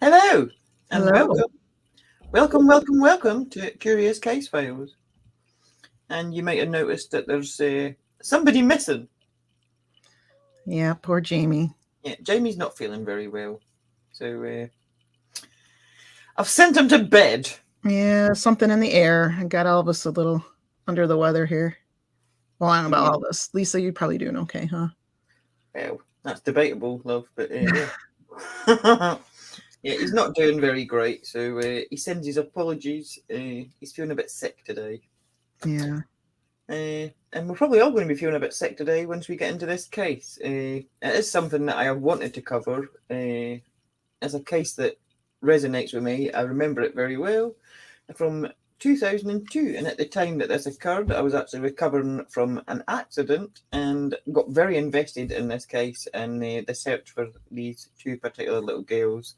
Hello and Hello. welcome to Curious Casefiles. And you might have noticed that there's somebody missing. Yeah, poor Jamie. Yeah, Jamie's not feeling very well, so I've sent him to bed. Yeah, something in the air. I got all of us a little under the weather here. Well, I don't know about Yeah. all of us. Lisa, you're probably doing okay, huh? Well, that's debatable, love, but yeah. Yeah, he's not doing very great, so he sends his apologies. He's feeling a bit sick today. Yeah. And we're probably all going to be feeling a bit sick today once we get into this case. It is something that I have wanted to cover as a case that resonates with me. I remember it very well from 2002. And at the time that this occurred, I was actually recovering from an accident and got very invested in this case and the search for these two particular little girls,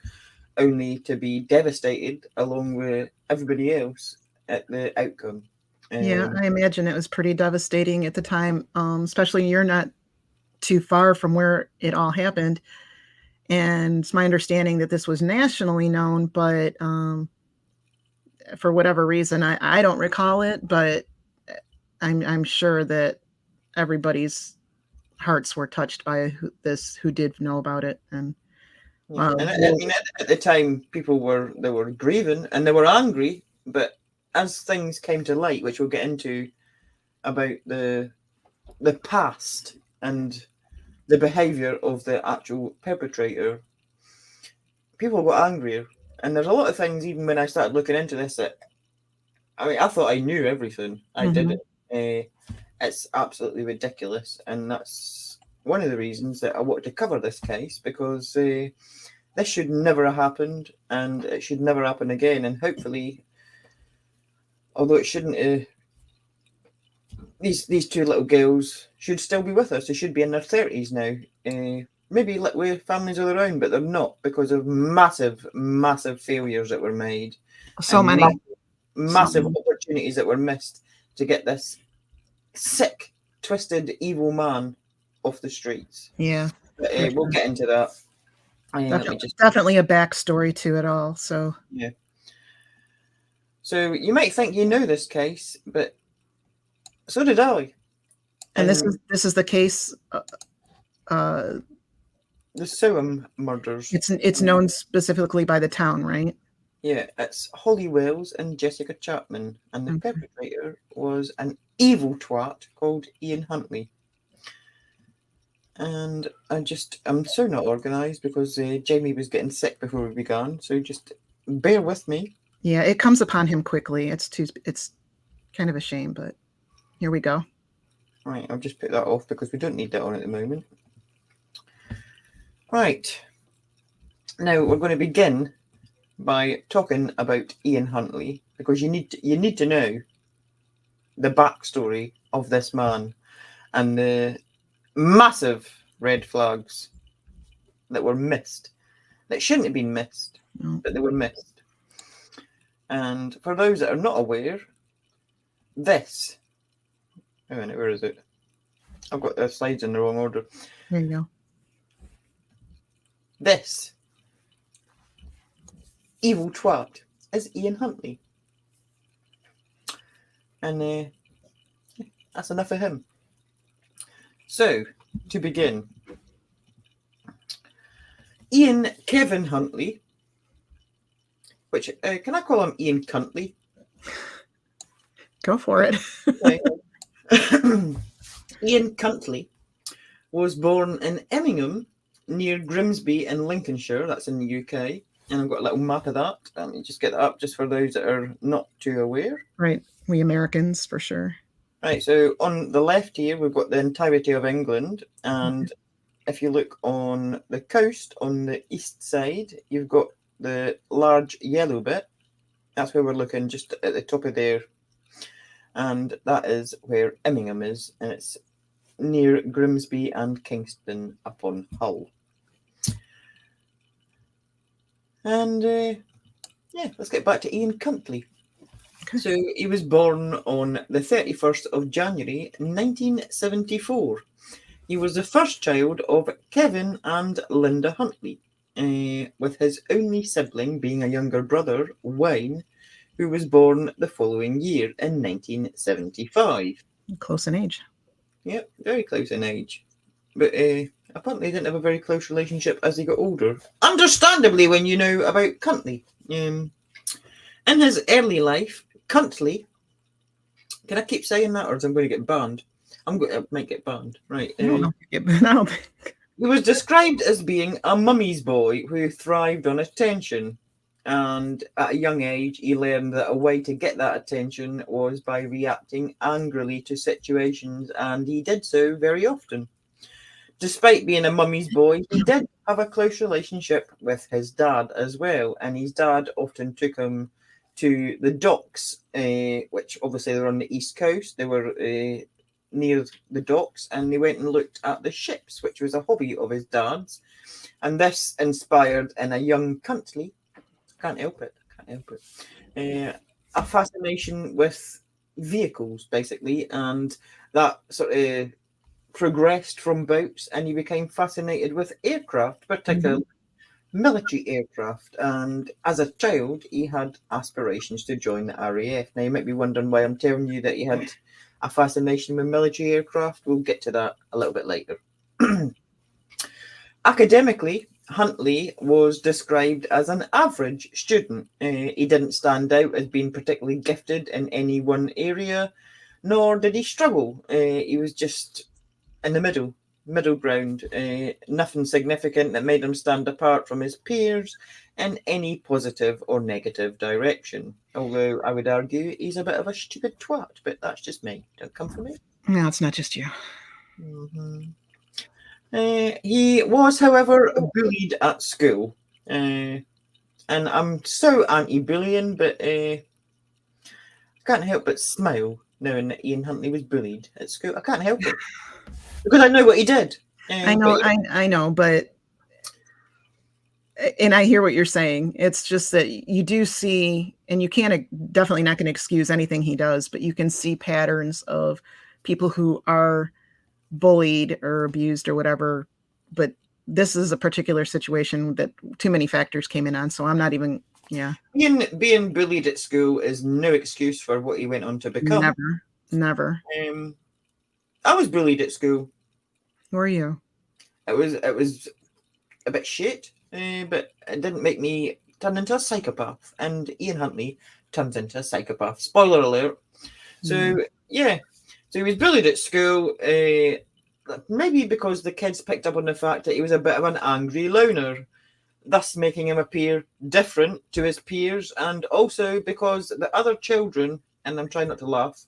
only to be devastated along with everybody else at the outcome. Yeah, I imagine it was pretty devastating at the time, especially you're not too far from where it all happened. And it's my understanding that this was nationally known, but for whatever reason, I don't recall it, but I'm sure that everybody's hearts were touched by who did know about it. And Yeah. And I mean, at the time, people were grieving and they were angry, but as things came to light, which we'll get into about the past and the behaviour of the actual perpetrator, people got angrier. And there's a lot of things, even when I started looking into this, that I mean, I thought I knew everything. I didn't. It's absolutely ridiculous, and that's one of the reasons that I wanted to cover this case, because this should never have happened, and it should never happen again. And hopefully, although it shouldn't, these two little girls should still be with us. They should be in their 30s now. Maybe with families of their own, but they're not, because of massive failures that were made. So many. Massive opportunities that were missed to get this sick, twisted, evil man off the streets. Yeah. But, we'll get into that. Definitely a backstory to it all. So yeah. So you might think you know this case, but so did I. And this is the case. The Soham murders. It's known specifically by the town, right? Yeah, it's Holly Wells and Jessica Chapman, and the perpetrator was an evil twat called Ian Huntley. And I'm so not organised because Jamie was getting sick before we began, so just bear with me. Yeah, it comes upon him quickly. It's kind of a shame, but here we go. Right, I'll just put that off because we don't need that on at the moment. Right, now we're going to begin by talking about Ian Huntley, because you need to know the backstory of this man and the massive red flags that were missed, that shouldn't have been missed, but they were missed. And for those that are not aware, this... Oh, minute, where is it? I've got the slides in the wrong order. There you go. This evil twat is Ian Huntley. And that's enough of him. So, to begin, Ian Kevin Huntley, which, can I call him Ian Cuntley? Go for it. Ian Cuntley was born in Emmingham, near Grimsby in Lincolnshire, that's in the UK. And I've got a little map of that. Let me just get that up just for those that are not too aware. Right. We Americans, for sure. Right. So on the left here, we've got the entirety of England. And if you look on the coast, on the east side, you've got the large yellow bit. That's where we're looking, just at the top of there. And that is where Emmingham is. And it's near Grimsby and Kingston upon Hull. And let's get back to Ian Cuntley. Okay. So he was born on the 31st of January 1974. He was the first child of Kevin and Linda Huntley. with his only sibling being a younger brother, Wayne, who was born the following year in 1975. Close in age. Yep, very close in age. But apparently they didn't have a very close relationship as he got older. Understandably, when you know about Huntley. In his early life, Huntley, can I keep saying that or am I going to get banned? I might get banned. Right. I don't know. I don't think. He was described as being a mummy's boy who thrived on attention. And at a young age, he learned that a way to get that attention was by reacting angrily to situations, and he did so very often. Despite being a mummy's boy, he did have a close relationship with his dad as well, and his dad often took him to the docks, which obviously they're on the east coast. They were near the docks, and they went and looked at the ships, which was a hobby of his dad's, and this inspired in a young Huntley, can't help it, a fascination with vehicles, basically, and that sort of progressed from boats, and he became fascinated with aircraft, particularly military aircraft. And as a child, he had aspirations to join the RAF. Now, you might be wondering why I'm telling you that he had a fascination with military aircraft. We'll get to that a little bit later. Academically, Huntley was described as an average student. He didn't stand out as being particularly gifted in any one area, nor did he struggle. He was just in the middle ground. Nothing significant that made him stand apart from his peers in any positive or negative direction. Although I would argue he's a bit of a stupid twat, but that's just me. Don't come for me. No, it's not just you. Mm-hmm. He was, however, bullied at school. And I'm so anti-bullying, but I can't help but smile knowing that Ian Huntley was bullied at school. I can't help it. Because I know what he did. I know, I know, but and I hear what you're saying. It's just that you do see, and you can't, definitely not going to excuse anything he does, but you can see patterns of people who are bullied or abused or whatever. But this is a particular situation that too many factors came in on. So I'm not even, Being bullied at school is no excuse for what he went on to become. Never. I was bullied at school. Were you? It was a bit shit, but it didn't make me turn into a psychopath. And Ian Huntley turns into a psychopath. Spoiler alert. So so he was bullied at school. Maybe because the kids picked up on the fact that he was a bit of an angry loner, thus making him appear different to his peers, and also because the other children, and I'm trying not to laugh,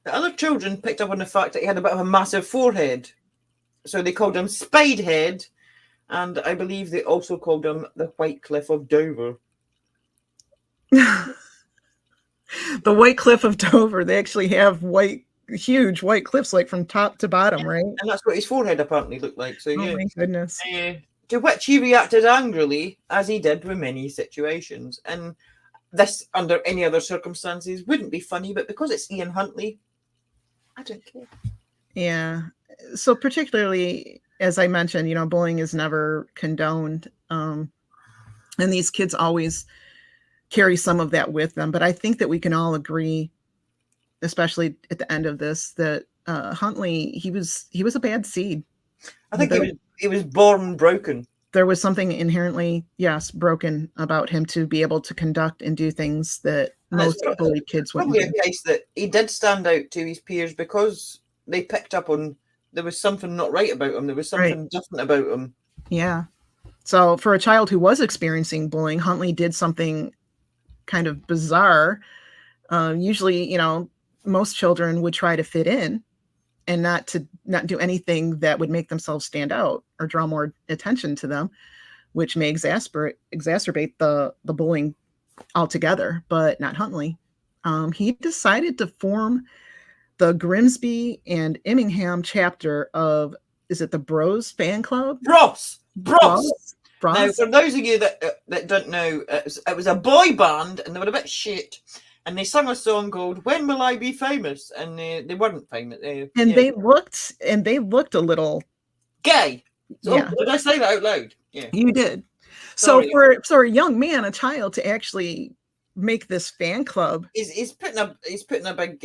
the other children picked up on the fact that he had a bit of a massive forehead. So they called him Spidehead, and I believe they also called him the White Cliff of Dover. The White Cliff of Dover. They actually have huge white cliffs, like from top to bottom, right? And that's what his forehead apparently looked like. So my goodness. To which he reacted angrily, as he did with many situations. And this, under any other circumstances, wouldn't be funny, but because it's Ian Huntley, I don't care. Yeah. So particularly, as I mentioned, bullying is never condoned. And these kids always carry some of that with them. But I think that we can all agree, especially at the end of this, that Huntley, he was a bad seed. I think he was born broken. There was something inherently, broken about him to be able to conduct and do things that most bullied kids wouldn't. Probably a case that he did stand out to his peers because they picked up on there was something not right about him. There was something different about him. Yeah. So for a child who was experiencing bullying, Huntley did something kind of bizarre. Usually, most children would try to fit in and not do anything that would make themselves stand out or draw more attention to them, which may exacerbate the bullying altogether, but not Huntley. He decided to form the Grimsby and Immingham chapter of, is it the Bros fan club? Bros. Now, for those of you that don't know, it was a boy band, and they were a bit shit. And they sang a song called "When Will I Be Famous?" And they weren't famous. They looked a little gay. So, Yeah, did I say that out loud? Yeah. you did. So Sorry. for a young man, a child, to actually make this fan club, He's putting a big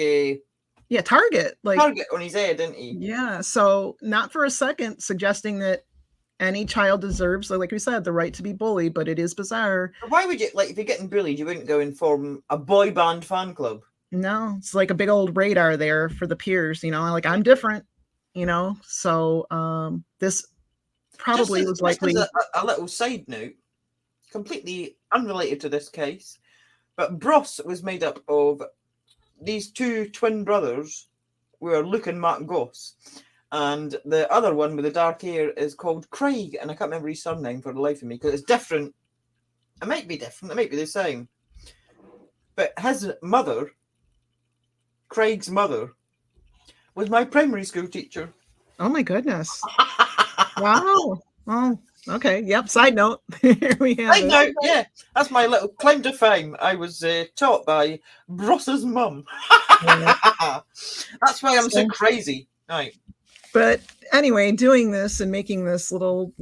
yeah, target, like, target on his head, isn't he? yeah. So not for a second suggesting that any child deserves, like we said, the right to be bullied, but it is bizarre. Why would you, like, if you're getting bullied, you wouldn't go and form a boy band fan club? No, it's like a big old radar there for the peers, like I'm different, So this probably was Just as likely. a little side note, completely unrelated to this case, but Bros was made up of these two twin brothers were Luke and Mark Goss. And the other one with the dark hair is called Craig, and I can't remember his surname for the life of me because it's different. It might be different, it might be the same. But his mother, Craig's mother, was my primary school teacher. Oh my goodness. Wow. Oh, okay. Yep. Side note. Here we have Side note, yeah. That's my little claim to fame. I was taught by Bross's mum. That's why I'm so crazy. Right. But anyway, doing this and making this little,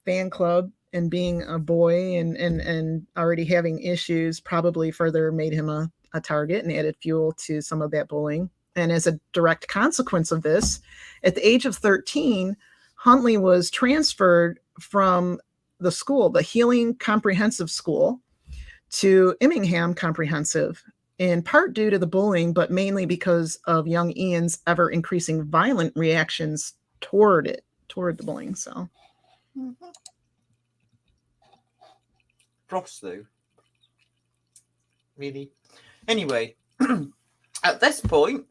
fan club and being a boy and already having issues probably further made him a target and added fuel to some of that bullying. And as a direct consequence of this, at the age of 13, Huntley was transferred from the school, the Healing Comprehensive School, to Immingham Comprehensive, in part due to the bullying, but mainly because of young Ian's ever increasing violent reactions toward the bullying. So, Ross, though. Really? Anyway, at this point,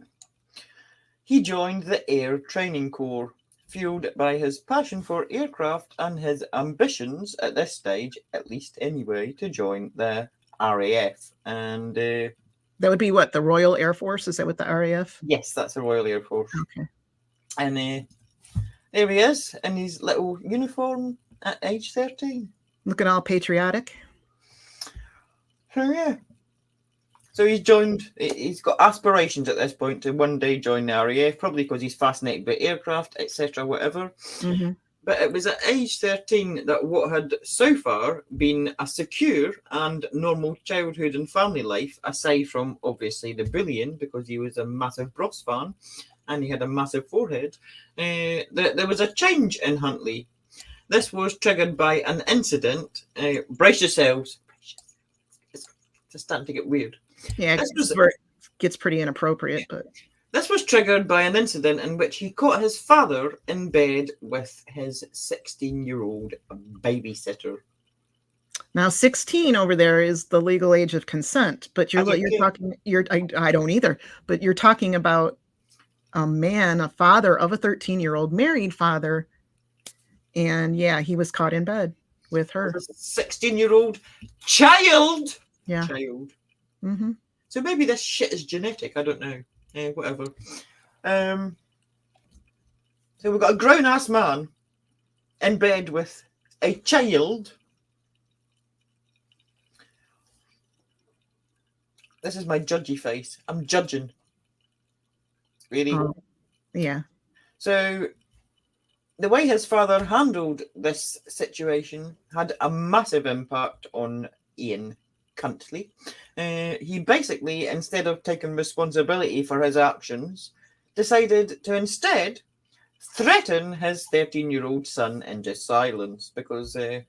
he joined the Air Training Corps, fueled by his passion for aircraft and his ambitions at this stage, at least anyway, to join the RAF. And that would be what, the Royal Air Force? Is that what the RAF? Yes, that's the Royal Air Force. Okay. And there he is in his little uniform at age 13. Looking all patriotic. So yeah. So he's got aspirations at this point to one day join the RAF, probably because he's fascinated by aircraft, etc., whatever. Mm-hmm. But it was at age 13 that what had so far been a secure and normal childhood and family life, aside from obviously the bullying, because he was a massive Bros fan and he had a massive forehead, there was a change in Huntley. This was triggered by an incident. Brace yourselves. It's starting to get weird. Yeah, this was where it gets pretty inappropriate, but this was triggered by an incident in which he caught his father in bed with his 16-year-old babysitter. Now, 16 over there is the legal age of consent, but I don't either, but you're talking about a father of a 13-year-old married father, and yeah, he was caught in bed with her. 16-year-old child. Yeah. Child. Mm-hmm. So maybe this shit is genetic. I don't know. Whatever. So we've got a grown-ass man in bed with a child. This is my judgy face. I'm judging. Really? Yeah. So the way his father handled this situation had a massive impact on Ian Huntley. He basically, instead of taking responsibility for his actions, decided to instead threaten his 13-year-old son into silence, because that's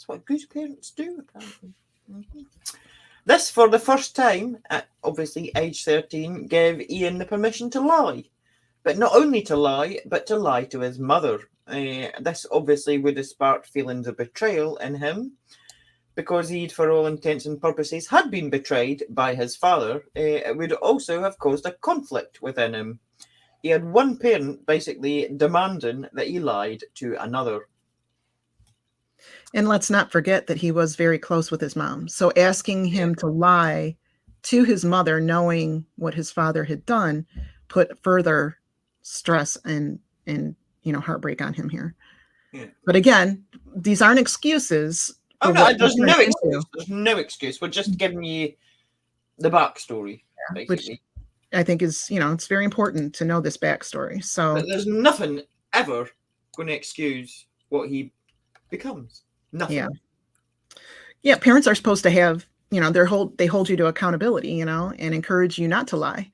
what good parents do, apparently. Mm-hmm. This, for the first time, at obviously age 13, gave Ian the permission to lie. But not only to lie, but to lie to his mother. This obviously would have sparked feelings of betrayal in him, because he'd, for all intents and purposes, had been betrayed by his father. It would also have caused a conflict within him. He had one parent basically demanding that he lied to another. And let's not forget that he was very close with his mom. So asking him to lie to his mother, knowing what his father had done, put further stress and heartbreak on him here. Yeah. But again, these aren't excuses. Oh no, there's no excuse. There's no excuse. We're just giving you the backstory, basically. Which I think is, it's very important to know this backstory. So but there's nothing ever going to excuse what he becomes. Nothing. Yeah. Yeah, parents are supposed to have, they hold you to accountability, and encourage you not to lie.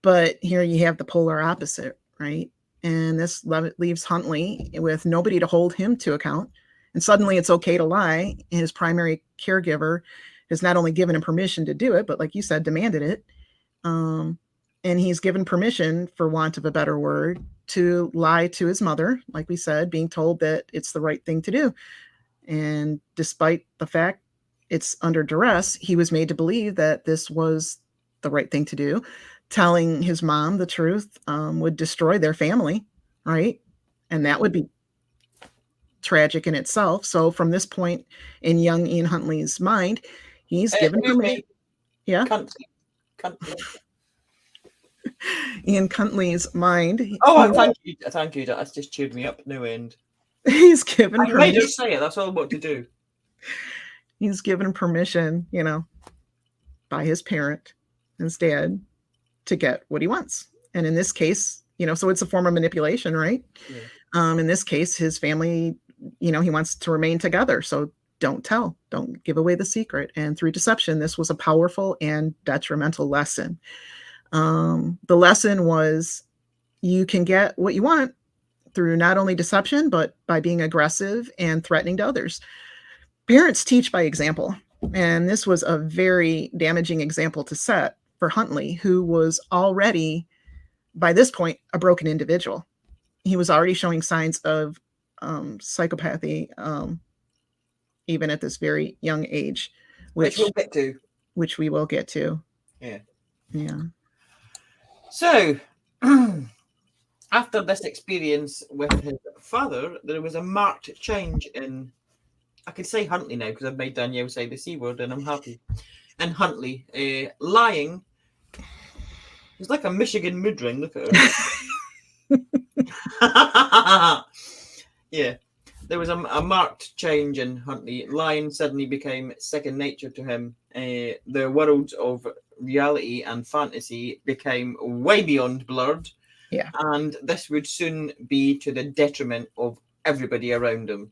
But here you have the polar opposite, right? And this leaves Huntley with nobody to hold him to account. And suddenly it's okay to lie. His primary caregiver has not only given him permission to do it, but like you said, demanded it. And he's given permission, for want of a better word, to lie to his mother, like we said, being told that it's the right thing to do. And despite the fact it's under duress, he was made to believe that this was the right thing to do. Telling his mom the truth would destroy their family, right? And that would be tragic in itself. So from this point in young Ian Huntley's mind, he's given permission. Yeah. Ian Huntley's mind. Oh, thank you. That's just cheered me up no end. He's given permission. I made her say it. That's all what to do. He's given permission, by his parent, his dad, to get what he wants. And in this case, so it's a form of manipulation, right? Yeah. In this case, his family, he wants to remain together. So don't tell, don't give away the secret. And through deception, this was a powerful and detrimental lesson. The lesson was you can get what you want through not only deception, but by being aggressive and threatening to others. Parents teach by example. And this was a very damaging example to set for Huntley, who was already, by this point, a broken individual. He was already showing signs of psychopathy, even at this very young age, which we'll get to. Which we will get to. Yeah. Yeah. So, after this experience with his father, there was a marked change in, I can say Huntley now because I've made Danielle say the C word and I'm happy. And Huntley, lying. He's like a Michigan mood ring. Look at her. Yeah. There was a marked change in Huntley. Lying suddenly became second nature to him. The worlds of reality and fantasy became way beyond blurred. Yeah. And this would soon be to the detriment of everybody around him.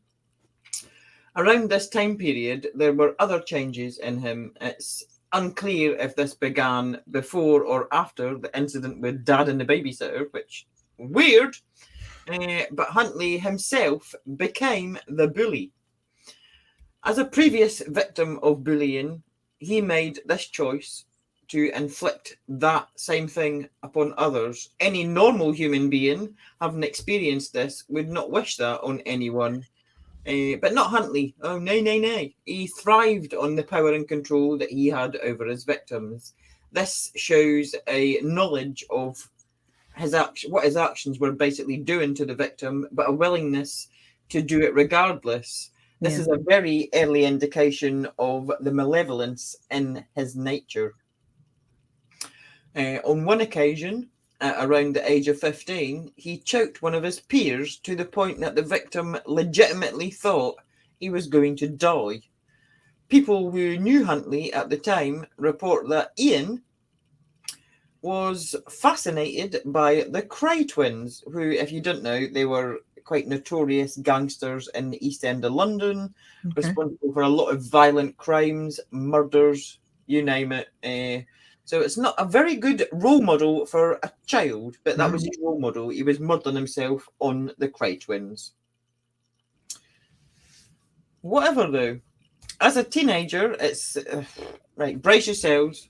Around this time period, there were other changes in him. It's unclear if this began before or after the incident with Dad and the babysitter, which weird. But Huntley himself became the bully. As a previous victim of bullying, he made this choice to inflict that same thing upon others. Any normal human being, having experienced this, would not wish that on anyone. But not Huntley. Oh, no. He thrived on the power and control that he had over his victims. This shows a knowledge of what his actions were basically doing to the victim, but a willingness to do it regardless. This is a very early indication of the malevolence in his nature. On one occasion, around the age of 15, he choked one of his peers to the point that the victim legitimately thought he was going to die. People who knew Huntley at the time report that Ian was fascinated by the Cray twins, who, if you don't know, they were quite notorious gangsters in the East End of London, responsible for a lot of violent crimes, murders, you name it. So it's not a very good role model for a child, but that was his role model. He was modelling himself on the Cray twins. Whatever, though. As a teenager, it's... right, brace yourselves,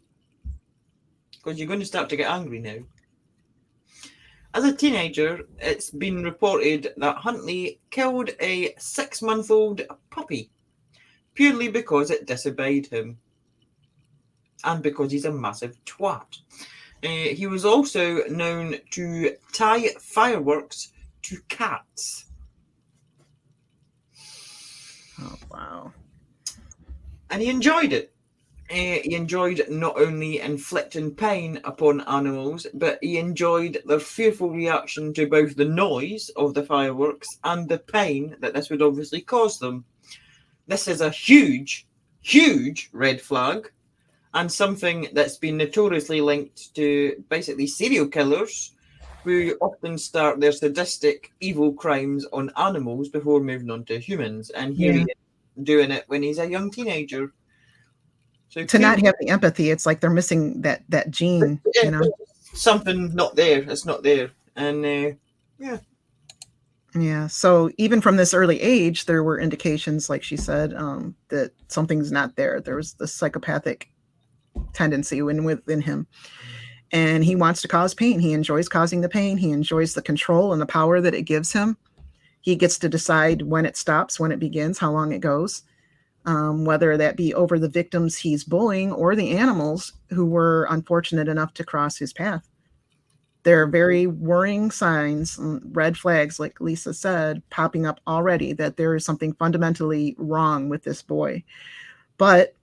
because you're going to start to get angry now. As a teenager, it's been reported that Huntley killed a 6-month-old puppy purely because it disobeyed him and because he's a massive twat. He was also known to tie fireworks to cats. Oh, wow. And he enjoyed it. He enjoyed not only inflicting pain upon animals, but he enjoyed their fearful reaction to both the noise of the fireworks and the pain that this would obviously cause them. This is a huge, huge red flag, and something that's been notoriously linked to basically serial killers who often start their sadistic, evil crimes on animals before moving on to humans. And here he is doing it when he's a young teenager. So to not have the empathy, it's like they're missing that gene, you know. Something not there. It's not there. And Yeah. So even from this early age, there were indications, like she said, that something's not there. There was the psychopathic tendency within him. And he wants to cause pain. He enjoys causing the pain. He enjoys the control and the power that it gives him. He gets to decide when it stops, when it begins, how long it goes, whether that be over the victims he's bullying or the animals who were unfortunate enough to cross his path. There are very worrying signs, red flags, like Lisa said, popping up already that there is something fundamentally wrong with this boy. But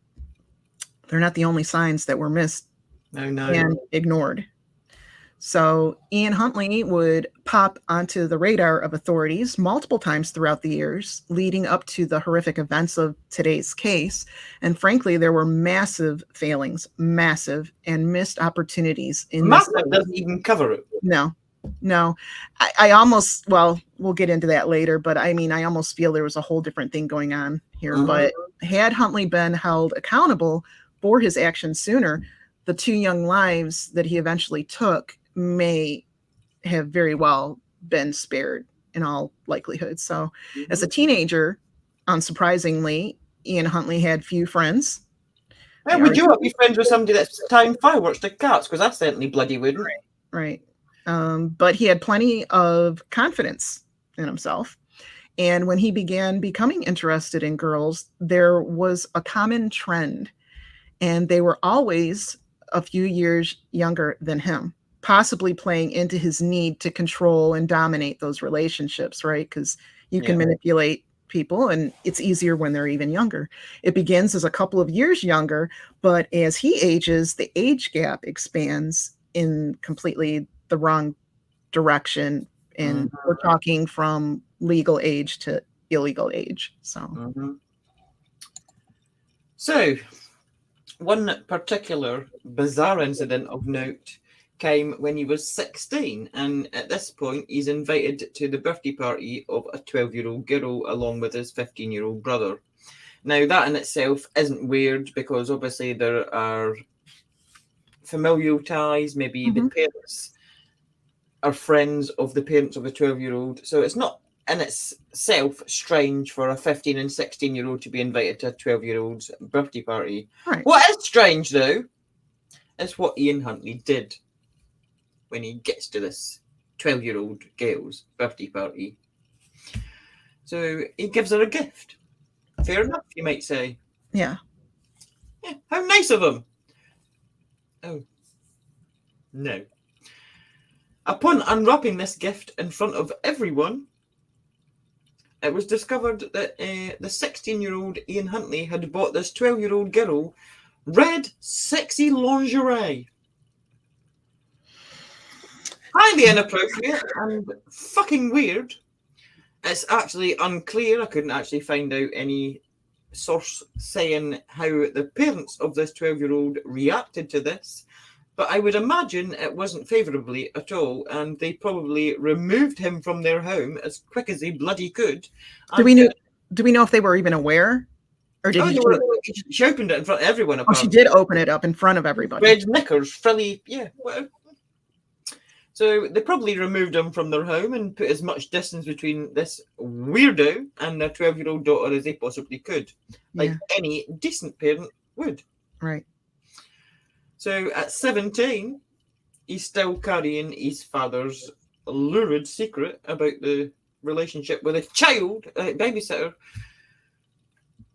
they're not the only signs that were missed and ignored. So Ian Huntley would pop onto the radar of authorities multiple times throughout the years, leading up to the horrific events of today's case. And frankly, there were massive failings, massive and missed opportunities. Massive doesn't even cover it. No. I almost, well, we'll get into that later, but I mean, I almost feel there was a whole different thing going on here. But had Huntley been held accountable for his actions sooner, the 2 young lives that he eventually took may have very well been spared in all likelihood. So as a teenager, unsurprisingly, Ian Huntley had few friends. Well, would you want to be friends with somebody that's tying fireworks to cats? Because I certainly bloody wouldn't. Right. But he had plenty of confidence in himself. And when he began becoming interested in girls, there was a common trend. And they were always a few years younger than him, possibly playing into his need to control and dominate those relationships, right? Because you can manipulate people and it's easier when they're even younger. It begins as a couple of years younger, but as he ages, the age gap expands in completely the wrong direction. And we're talking from legal age to illegal age. So one particular bizarre incident of note came when he was 16, and at this point he's invited to the birthday party of a 12-year-old girl along with his 15-year-old brother. Now that in itself isn't weird because obviously there are familial ties, maybe the parents are friends of the parents of the 12-year-old, so it's not in itself strange for a 15 and 16-year-old to be invited to a 12-year-old's birthday party. Right. What is strange, though, is what Ian Huntley did when he gets to this 12-year-old girl's birthday party. So he gives her a gift. Fair enough, you might say. Yeah. How nice of him. Oh, no. Upon unwrapping this gift in front of everyone, it was discovered that the 16-year-old Ian Huntley had bought this 12-year-old girl red, sexy lingerie. Highly inappropriate and fucking weird. It's actually unclear. I couldn't actually find out any source saying how the parents of this 12-year-old reacted to this. But I would imagine it wasn't favourably at all, and they probably removed him from their home as quick as they bloody could. Do we know if they were even aware, or did she opened it in front of everyone? Oh, she did open it up in front of everybody. Red knickers, frilly, whatever. So they probably removed him from their home and put as much distance between this weirdo and their 12-year-old daughter as they possibly could, like any decent parent would. Right. So at 17, he's still carrying his father's lurid secret about the relationship with a child, babysitter.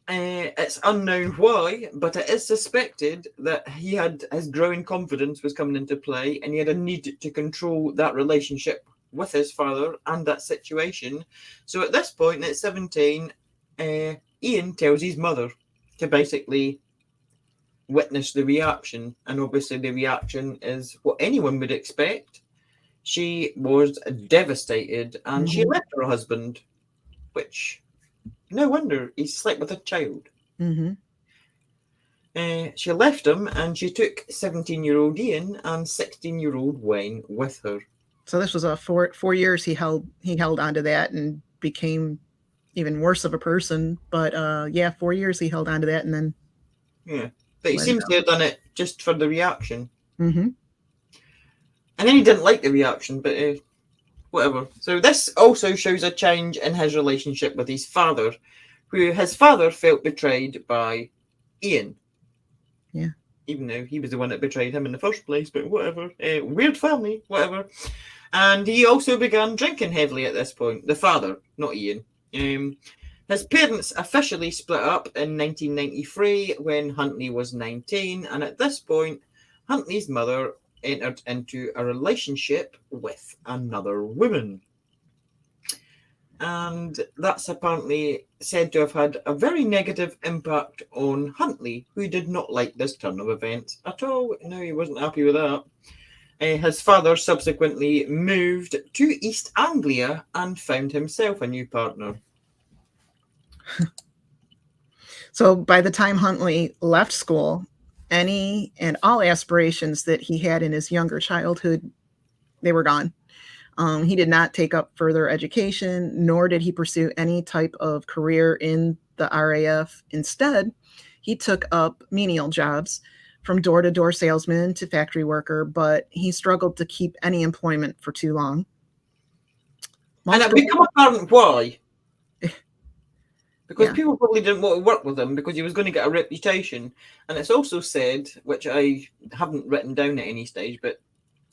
It's unknown why, but it is suspected that he had his growing confidence was coming into play, and he had a need to control that relationship with his father and that situation. So at this point, at 17, Ian tells his mother to basically witness the reaction, and obviously the reaction is what anyone would expect. She was devastated, and she left her husband, which no wonder, he slept with a child. She left him, and she took 17-year-old Ian and 16-year-old Wayne with her. So this was a 4 years he held onto that and became even worse of a person. But 4 years he held onto that and then but he seems to have done it just for the reaction. Mm-hmm. And then he didn't like the reaction, but whatever. So this also shows a change in his relationship with his father, who his father felt betrayed by Ian. Yeah. Even though he was the one that betrayed him in the first place, but whatever. Weird family, whatever. And he also began drinking heavily at this point. The father, not Ian. His parents officially split up in 1993 when Huntley was 19, and at this point, Huntley's mother entered into a relationship with another woman. And that's apparently said to have had a very negative impact on Huntley, who did not like this turn of events at all. No, he wasn't happy with that. His father subsequently moved to East Anglia and found himself a new partner. So by the time Huntley left school, any and all aspirations that he had in his younger childhood, they were gone. He did not take up further education, nor did he pursue any type of career in the RAF. Instead, he took up menial jobs, from door-to-door salesman to factory worker, but he struggled to keep any employment for too long. And it became apparent why. Because people probably didn't want to work with him because he was going to get a reputation. And it's also said, which I haven't written down at any stage, but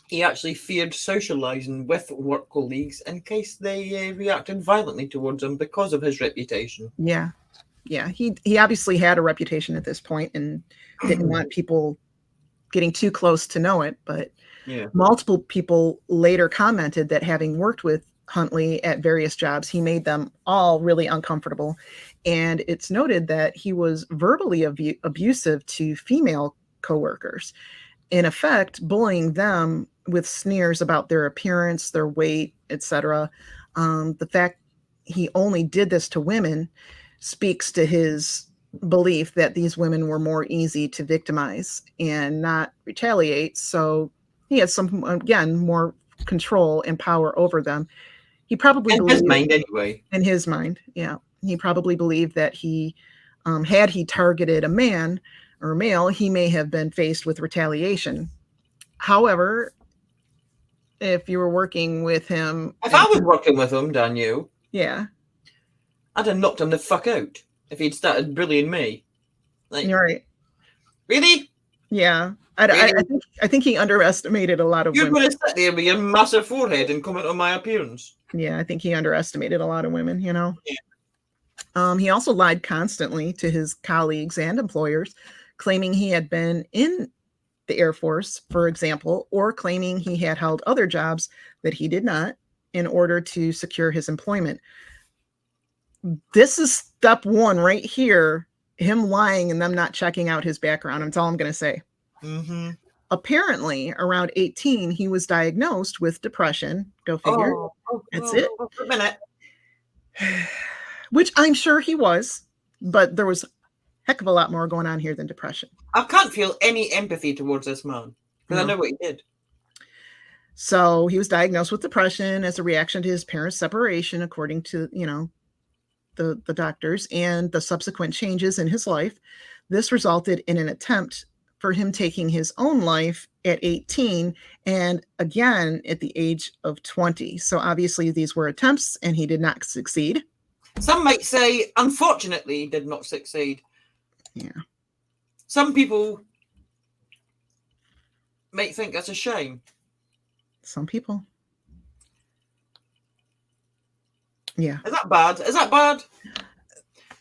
he actually feared socialising with work colleagues in case they reacted violently towards him because of his reputation. Yeah. He obviously had a reputation at this point and didn't want people getting too close to know it. But multiple people later commented that having worked with Huntley at various jobs, he made them all really uncomfortable. And it's noted that he was verbally abusive to female coworkers, in effect bullying them with sneers about their appearance, their weight, etc. The fact he only did this to women speaks to his belief that these women were more easy to victimize and not retaliate. So he had some, again, more control and power over them. He probably in his mind anyway. In his mind, yeah. He probably believed that he, had he targeted a man or a male, he may have been faced with retaliation. However, if you were working with him... If I was working with him, Danielle... Yeah. I'd have knocked him the fuck out if he'd started bullying me. Like, you're right. Really? Yeah. I think he underestimated a lot of women. You're going to sit there with your massive forehead and comment on my appearance. Yeah, I think he underestimated a lot of women, you know. Yeah. He also lied constantly to his colleagues and employers, claiming he had been in the Air Force, for example, or claiming he had held other jobs that he did not in order to secure his employment. This is step one right here, him lying and them not checking out his background. That's all I'm going to say. Mm-hmm. Apparently, around 18, he was diagnosed with depression. Go figure. That's it. A minute. Which I'm sure he was, but there was a heck of a lot more going on here than depression. I can't feel any empathy towards this man because I know what he did. So he was diagnosed with depression as a reaction to his parents' separation, according to, the doctors, and the subsequent changes in his life. This resulted in an attempt for him taking his own life at 18 and again at the age of 20. So obviously these were attempts and he did not succeed. Some might say, unfortunately, did not succeed. Yeah. Some people might think that's a shame. Some people. Yeah. Is that bad? Is that bad?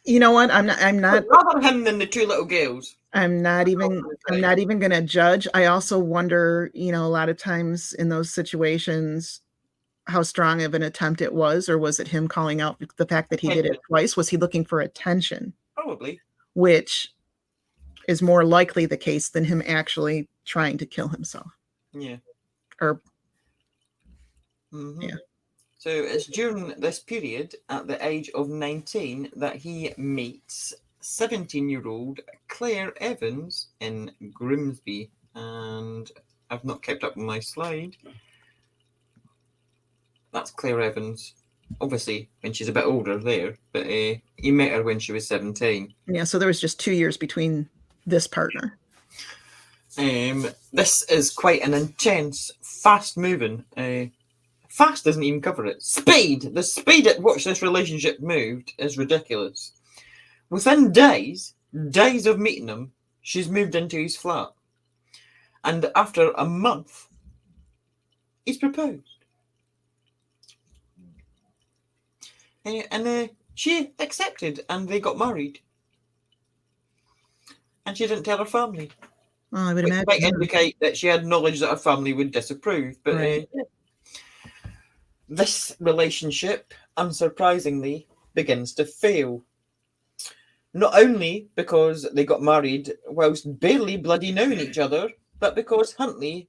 You know what? I'm not rather him than the two little girls. I'm not even going to judge. I also wonder, a lot of times in those situations, how strong of an attempt it was, or was it him calling out the fact that he did it twice? Was he looking for attention? Probably. Which is more likely the case than him actually trying to kill himself. Yeah. Or. Mm-hmm. Yeah. So it's during this period, at the age of 19, that he meets 17-year-old Claire Evans in Grimsby. And I've not kept up with my slide. That's Claire Evans. Obviously, when she's a bit older there, but he met her when she was 17. Yeah, so there was just 2 years between this partner. This is quite an intense, fast-moving. Fast doesn't even cover it. Speed! The speed at which this relationship moved is ridiculous. Within days of meeting him, she's moved into his flat. And after a month, he's proposed. And she accepted, and they got married. And she didn't tell her family. Well, I would imagine. Might indicate that she had knowledge that her family would disapprove. But Right. This relationship, unsurprisingly, begins to fail. Not only because they got married whilst barely bloody knowing each other, but because Huntley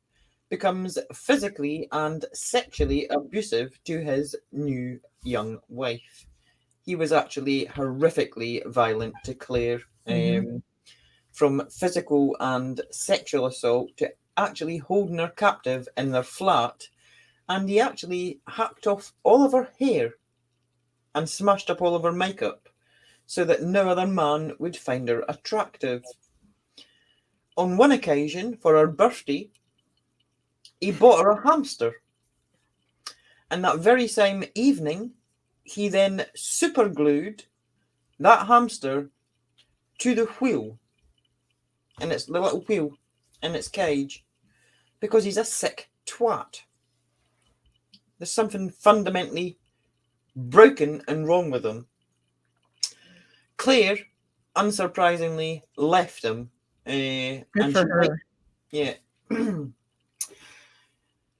becomes physically and sexually abusive to his new young wife. He was actually horrifically violent to Claire, from physical and sexual assault to actually holding her captive in their flat. And he actually hacked off all of her hair and smashed up all of her makeup so that no other man would find her attractive. On one occasion, for her birthday, he bought her a hamster. And that very same evening, he then superglued that hamster to the wheel, and it's the little wheel in its cage, because he's a sick twat. There's something fundamentally broken and wrong with him. Claire, unsurprisingly, left him. Good for her. Yeah.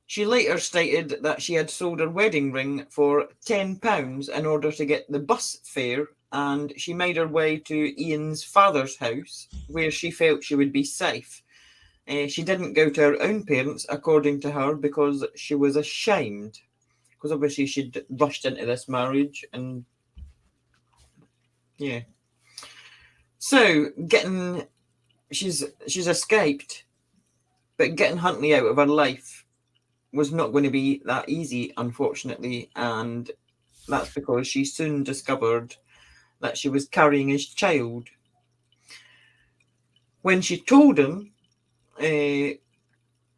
She later stated that she had sold her wedding ring for £10 in order to get the bus fare, and she made her way to Ian's father's house, where she felt she would be safe. She didn't go to her own parents, according to her, because she was ashamed. Because obviously she'd rushed into this marriage, and yeah. So she's escaped, but getting Huntley out of her life was not going to be that easy, unfortunately, and that's because she soon discovered that she was carrying his child. When she told him,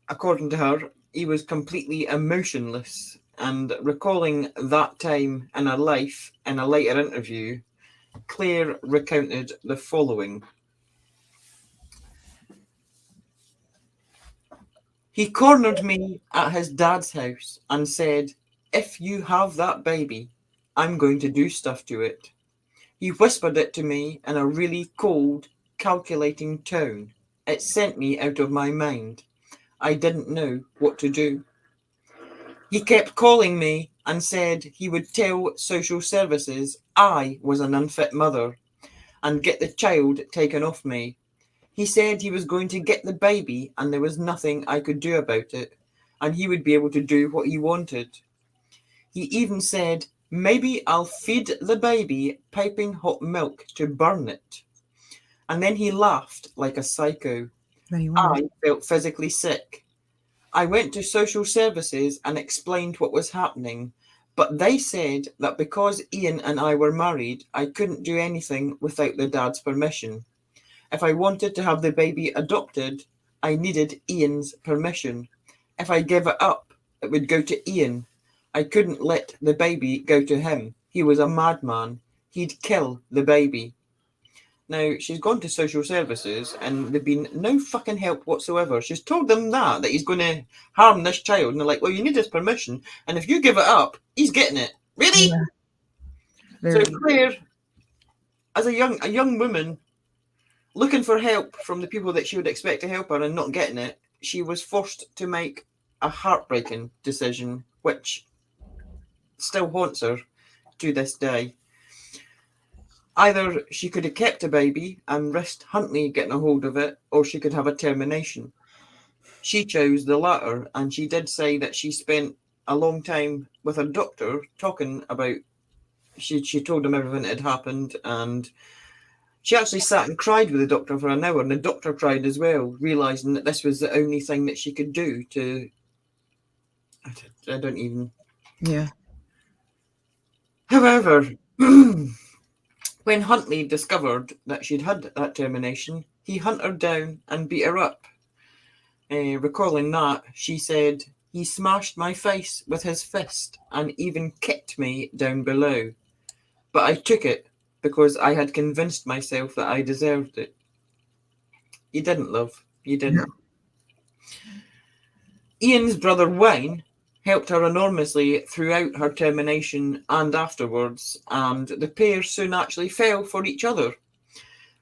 according to her, he was completely emotionless, and recalling that time in her life in a later interview, Claire recounted the following. He cornered me at his dad's house and said, "If you have that baby, I'm going to do stuff to it." He whispered it to me in a really cold, calculating tone. It sent me out of my mind. I didn't know what to do. He kept calling me and said he would tell social services I was an unfit mother and get the child taken off me. He said he was going to get the baby and there was nothing I could do about it, and he would be able to do what he wanted. He even said, maybe I'll feed the baby piping hot milk to burn it. And then he laughed like a psycho. I felt physically sick. I went to social services and explained what was happening, but they said that because Ian and I were married, I couldn't do anything without the dad's permission. If I wanted to have the baby adopted, I needed Ian's permission. If I gave it up, it would go to Ian. I couldn't let the baby go to him. He was a madman. He'd kill the baby. Now, she's gone to social services and they've been no fucking help whatsoever. She's told them that he's going to harm this child. And they're like, well, you need his permission. And if you give it up, he's getting it. Really? Yeah. So Claire, as a young woman, looking for help from the people that she would expect to help her and not getting it, she was forced to make a heartbreaking decision, which still haunts her to this day. Either she could have kept a baby and risked Huntley getting a hold of it, or she could have a termination. She chose the latter, and she did say that she spent a long time with her doctor talking about, she told him everything that had happened, and she actually sat and cried with the doctor for an hour, and the doctor cried as well, realising that this was the only thing that she could do to, I don't even, Yeah. However, when Huntley discovered that she'd had that termination, he hunted her down and beat her up. Recalling that, she said, "He smashed my face with his fist and even kicked me down below. But I took it because I had convinced myself that I deserved it." You didn't, love. You didn't. No. Ian's brother Wayne helped her enormously throughout her termination and afterwards, and the pair soon actually fell for each other.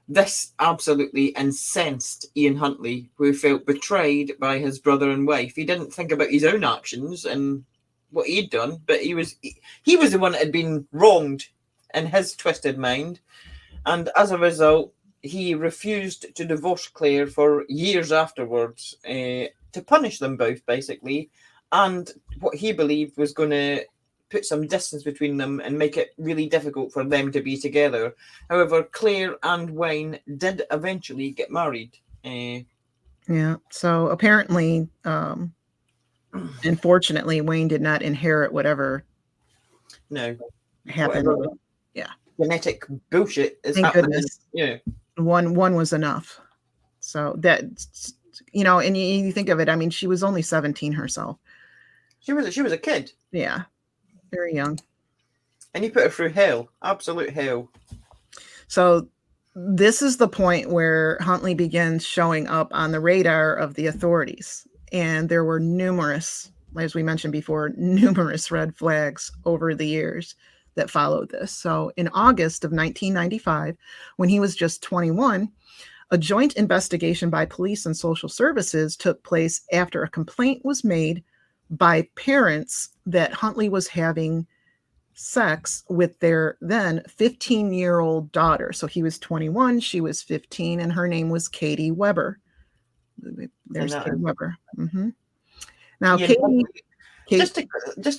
This absolutely incensed Ian Huntley, who felt betrayed by his brother and wife. He didn't think about his own actions and what he'd done, but he was the one that had been wronged in his twisted mind. And as a result, he refused to divorce Claire for years afterwards, to punish them both, basically, and what he believed was going to put some distance between them and make it really difficult for them to be together. However, Claire and Wayne did eventually get married. Yeah. So apparently, unfortunately, Wayne did not inherit whatever happened. Whatever genetic bullshit is Thank happening. goodness. Yeah. One was enough. So that, and you think of it, I mean, she was only 17 herself. She was a kid. Yeah. Very young. And he put her through hell. Absolute hell. So this is the point where Huntley begins showing up on the radar of the authorities. And there were numerous, as we mentioned before, numerous red flags over the years that followed this. So in August of 1995, when he was just 21, a joint investigation by police and social services took place after a complaint was made by parents that Huntley was having sex with their then 15-year-old daughter. So he was 21, she was 15, and her name was Katie Weber. There's Katie Weber. Mm-hmm. Now, Katie, just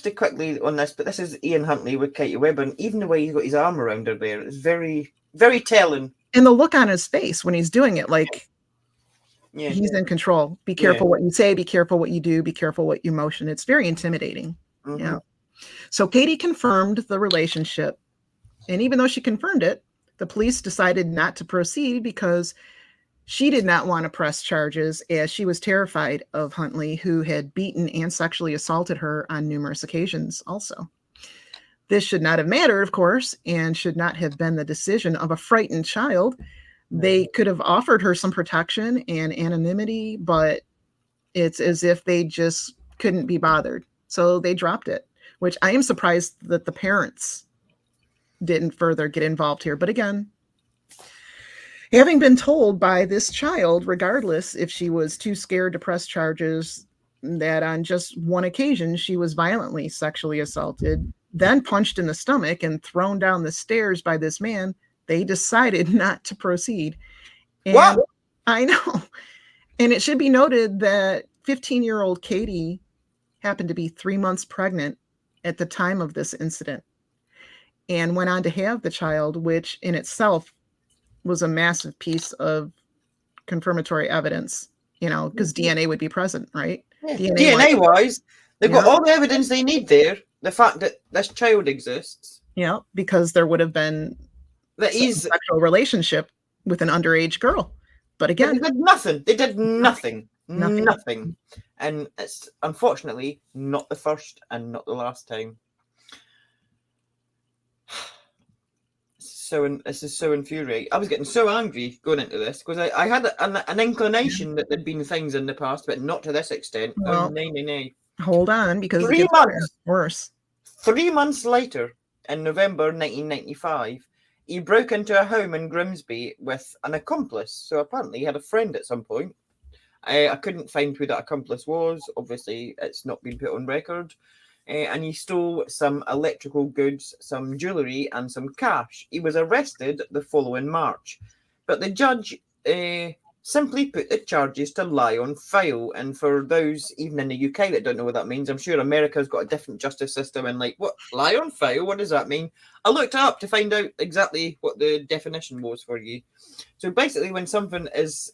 to quickly on this, but this is Ian Huntley with Katie Weber, and even the way he's got his arm around her there is very, very telling. And the look on his face when he's doing it, like he's in control. Be careful what you say, be careful what you do, be careful what you motion. It's very intimidating. Mm-hmm. Yeah. So Katie confirmed the relationship. And even though she confirmed it, the police decided not to proceed because she did not want to press charges, as she was terrified of Huntley, who had beaten and sexually assaulted her on numerous occasions also. This should not have mattered, of course, and should not have been the decision of a frightened child. They could have offered her some protection and anonymity, but it's as if they just couldn't be bothered. So they dropped it, which I am surprised that the parents didn't further get involved here. But again, having been told by this child, regardless if she was too scared to press charges, that on just one occasion she was violently sexually assaulted, then punched in the stomach and thrown down the stairs by this man, they decided not to proceed. And what? I know. And it should be noted that 15-year-old Katie happened to be 3 months pregnant at the time of this incident and went on to have the child, which in itself was a massive piece of confirmatory evidence, because DNA would be present, right? Yeah. DNA-wise, they've got all the evidence they need there. The fact that this child exists. Yeah, because there would have been a sexual relationship with an underage girl. But again, they did nothing. They did nothing. Nothing. And it's unfortunately not the first and not the last time. This is so infuriating. I was getting so angry going into this because I had an inclination that there'd been things in the past, but not to this extent. Well, no. Hold on, because 3 months worse. 3 months later, in November 1995, he broke into a home in Grimsby with an accomplice. So apparently he had a friend at some point. I couldn't find who that accomplice was. Obviously, it's not been put on record. And he stole some electrical goods, some jewellery and some cash. He was arrested the following March. But the judge simply put the charges to lie on file. And for those, even in the UK, that don't know what that means, I'm sure America's got a different justice system. And what, lie on file? What does that mean? I looked it up to find out exactly what the definition was for you. So basically, when something is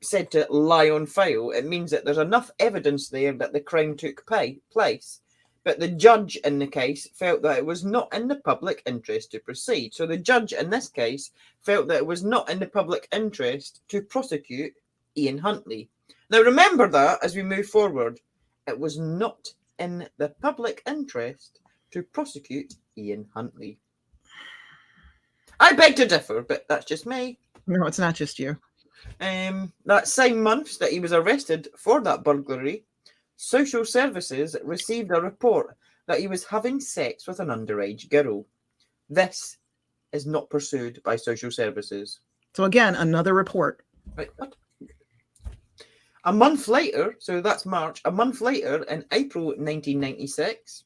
said to lie on file, it means that there's enough evidence there that the crime took place. but the judge in the case felt that it was not in the public interest to proceed. So the judge in this case felt that it was not in the public interest to prosecute Ian Huntley. Now remember that as we move forward, it was not in the public interest to prosecute Ian Huntley. I beg to differ, but that's just me. No, it's not just you. That same month that he was arrested for that burglary, social services received a report that he was having sex with an underage girl. This is not pursued by social services. So again, another report. Right, what? A month later, so that's March, a month later, in April 1996,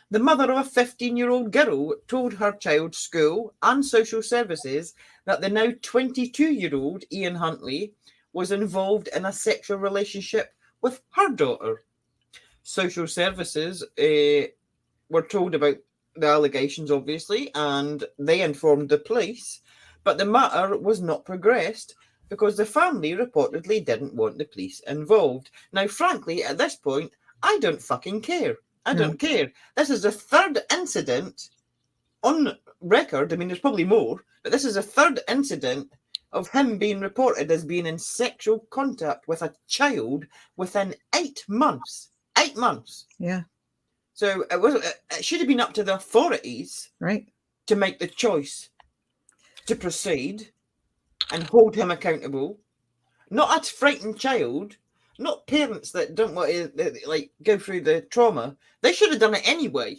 the mother of a 15-year-old girl told her child's school and social services that the now 22-year-old Ian Huntley was involved in a sexual relationship with her daughter. Social services were told about the allegations, obviously, and they informed the police, but the matter was not progressed because the family reportedly didn't want the police involved. Now, frankly, at this point, I don't fucking care. I don't care. This is the third incident on record. I mean, there's probably more, but this is the third incident of him being reported as being in sexual contact with a child within 8 months. 8 months. Yeah. So it should have been up to the authorities, right, to make the choice to proceed and hold him accountable. Not a frightened child. Not parents that don't want to go through the trauma. They should have done it anyway.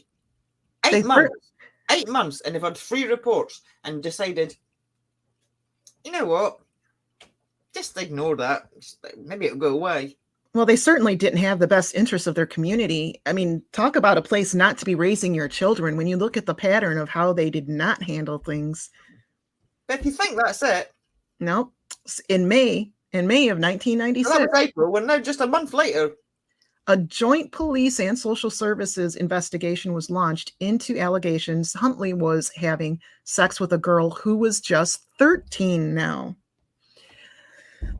8 months. 8 months, and they've had 3 reports and decided, you know what? Just ignore that. Maybe it'll go away. Well, they certainly didn't have the best interests of their community. I mean, talk about a place not to be raising your children when you look at the pattern of how they did not handle things. But if you think that's it. No. In May of 1996. That was April, well, no, just a month later. A joint police and social services investigation was launched into allegations Huntley was having sex with a girl who was just 13 now.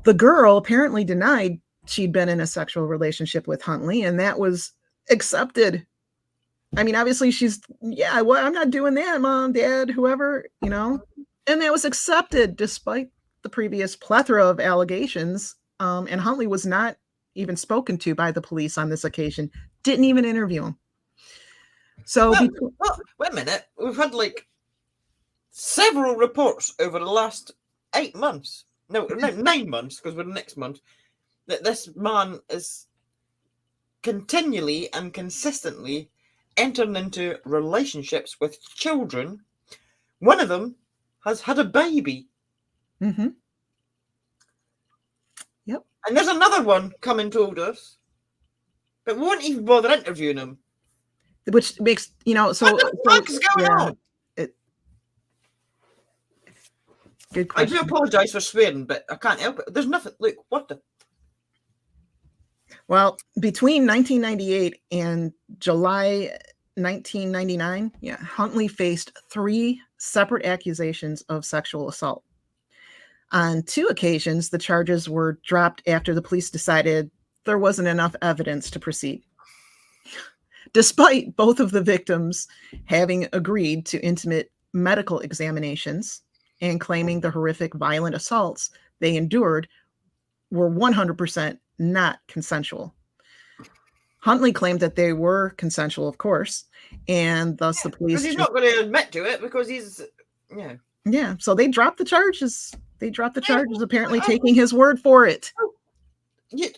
The girl apparently denied she'd been in a sexual relationship with Huntley, and that was accepted. I mean, obviously I'm not doing that, Mom, Dad, whoever, and that was accepted despite the previous plethora of allegations. And Huntley was not even spoken to by the police on this occasion, didn't even interview him. So wait a minute, we've had several reports over the last 8 months, no 9 months, because we're next month, that this man is continually and consistently entering into relationships with children. One of them has had a baby. Mm-hmm. Yep. And there's another one coming told us, but we won't even bother interviewing him. Which makes, so... What the fuck is going on? Good question. I do apologise for swearing, but I can't help it. There's nothing... Look, what the... Well, between 1998 and July 1999, Huntley faced 3 separate accusations of sexual assault. On 2 occasions, the charges were dropped after the police decided there wasn't enough evidence to proceed. Despite both of the victims having agreed to intimate medical examinations and claiming the horrific violent assaults they endured were 100% not consensual. Huntley claimed that they were consensual, of course, and thus the police... Because he's not going to admit to it because he's... Yeah, so they dropped the charges. Apparently taking his word for it. Yeah,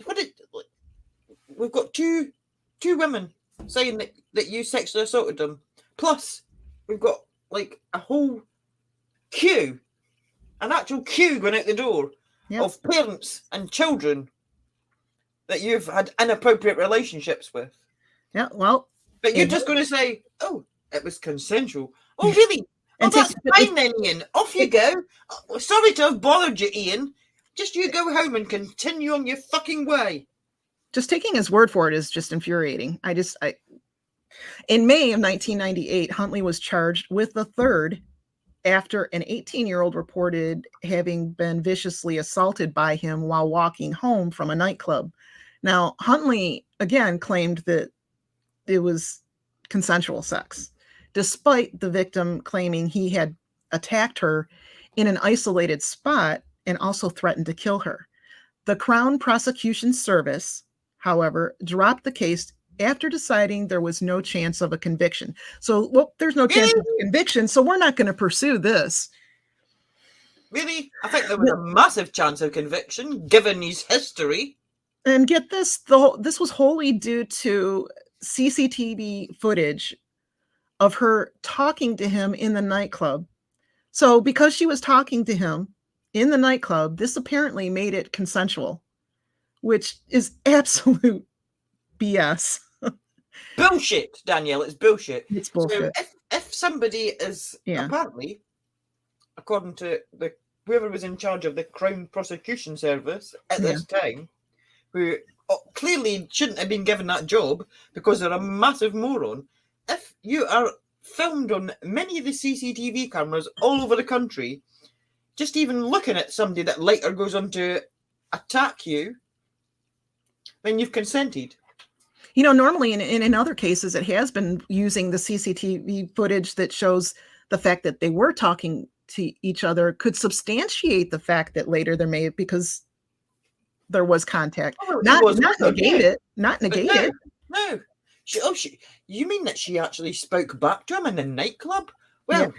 we've got two women saying that you sexually assaulted them. Plus, we've got a whole queue, an actual queue going out the door of parents and children that you've had inappropriate relationships with. Yeah, well... But you're just going to say, oh, it was consensual. Oh, really? Oh, that's fine then, Ian. Off you go. Oh, sorry to have bothered you, Ian. Just you go home and continue on your fucking way. Just taking his word for it is just infuriating. In May of 1998, Huntley was charged with the third after an 18-year-old reported having been viciously assaulted by him while walking home from a nightclub. Now, Huntley, again, claimed that it was consensual sex, despite the victim claiming he had attacked her in an isolated spot and also threatened to kill her. The Crown Prosecution Service, however, dropped the case after deciding there was no chance of a conviction. So, well, there's no chance of a conviction, so we're not going to pursue this. Really? I think there was a massive chance of conviction, given his history. And get this, this was wholly due to CCTV footage of her talking to him in the nightclub. So because she was talking to him in the nightclub, this apparently made it consensual, which is absolute BS. Bullshit, Danielle. It's bullshit. It's bullshit. So if somebody is apparently, according to whoever was in charge of the Crown Prosecution Service at this time, who clearly shouldn't have been given that job because they're a massive moron. If you are filmed on many of the CCTV cameras all over the country, just even looking at somebody that later goes on to attack you, then you've consented. You know, normally in other cases, it has been using the CCTV footage that shows the fact that they were talking to each other could substantiate the fact that later there may have, because there was contact. Not negate it. Not negate it. No. You mean that she actually spoke back to him in the nightclub? Well,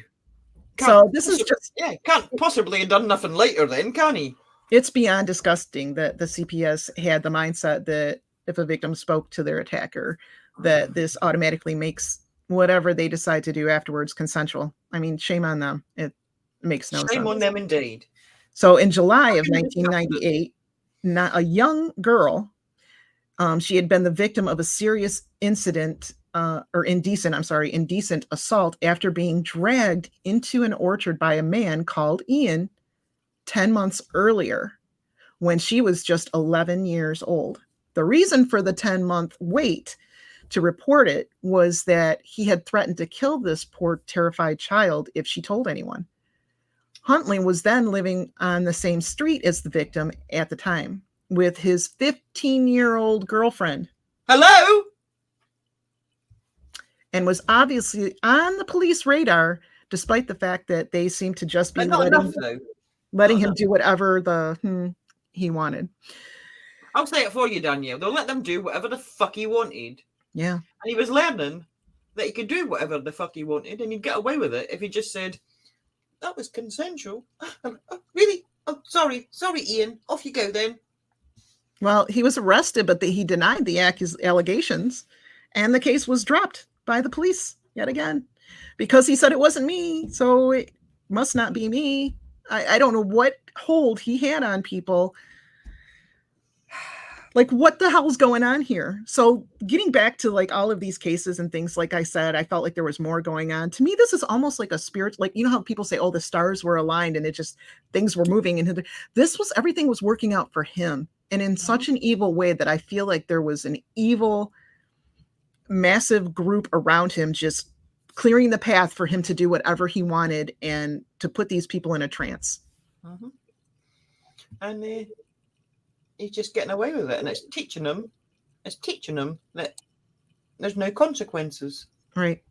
so this is just can't possibly have done nothing later then, can he? It's beyond disgusting that the CPS had the mindset that if a victim spoke to their attacker, that this automatically makes whatever they decide to do afterwards consensual. I mean, shame on them. It makes no sense. Shame on them indeed. So in July of 1998, a young girl, she had been the victim of a serious indecent assault after being dragged into an orchard by a man called Ian 10 months earlier when she was just 11 years old. The reason for the 10-month wait to report it was that he had threatened to kill this poor, terrified child if she told anyone. Huntley was then living on the same street as the victim at the time with his 15-year-old girlfriend. Hello? And was obviously on the police radar, despite the fact that they seemed to just be letting him do whatever he wanted. I'll say it for you, Danielle. They'll let them do whatever the fuck he wanted. Yeah. And he was learning that he could do whatever the fuck he wanted and he'd get away with it if he just said, that was consensual. Oh, really? Oh, sorry, Ian. Off you go then. Well, he was arrested, but he denied the allegations, and the case was dropped by the police yet again because he said it wasn't me, so it must not be me. I don't know what hold he had on people. Like, what the hell's going on here? So getting back to like all of these cases and things, like I said, I felt like there was more going on. To me, this is almost like a spirit, like, you know how people say, oh, the stars were aligned and it just, things were moving into everything was working out for him. And in such an evil way that I feel like there was an evil, massive group around him just clearing the path for him to do whatever he wanted and to put these people in a trance. Mm-hmm. And he's just getting away with it, and it's teaching them that there's no consequences. Right.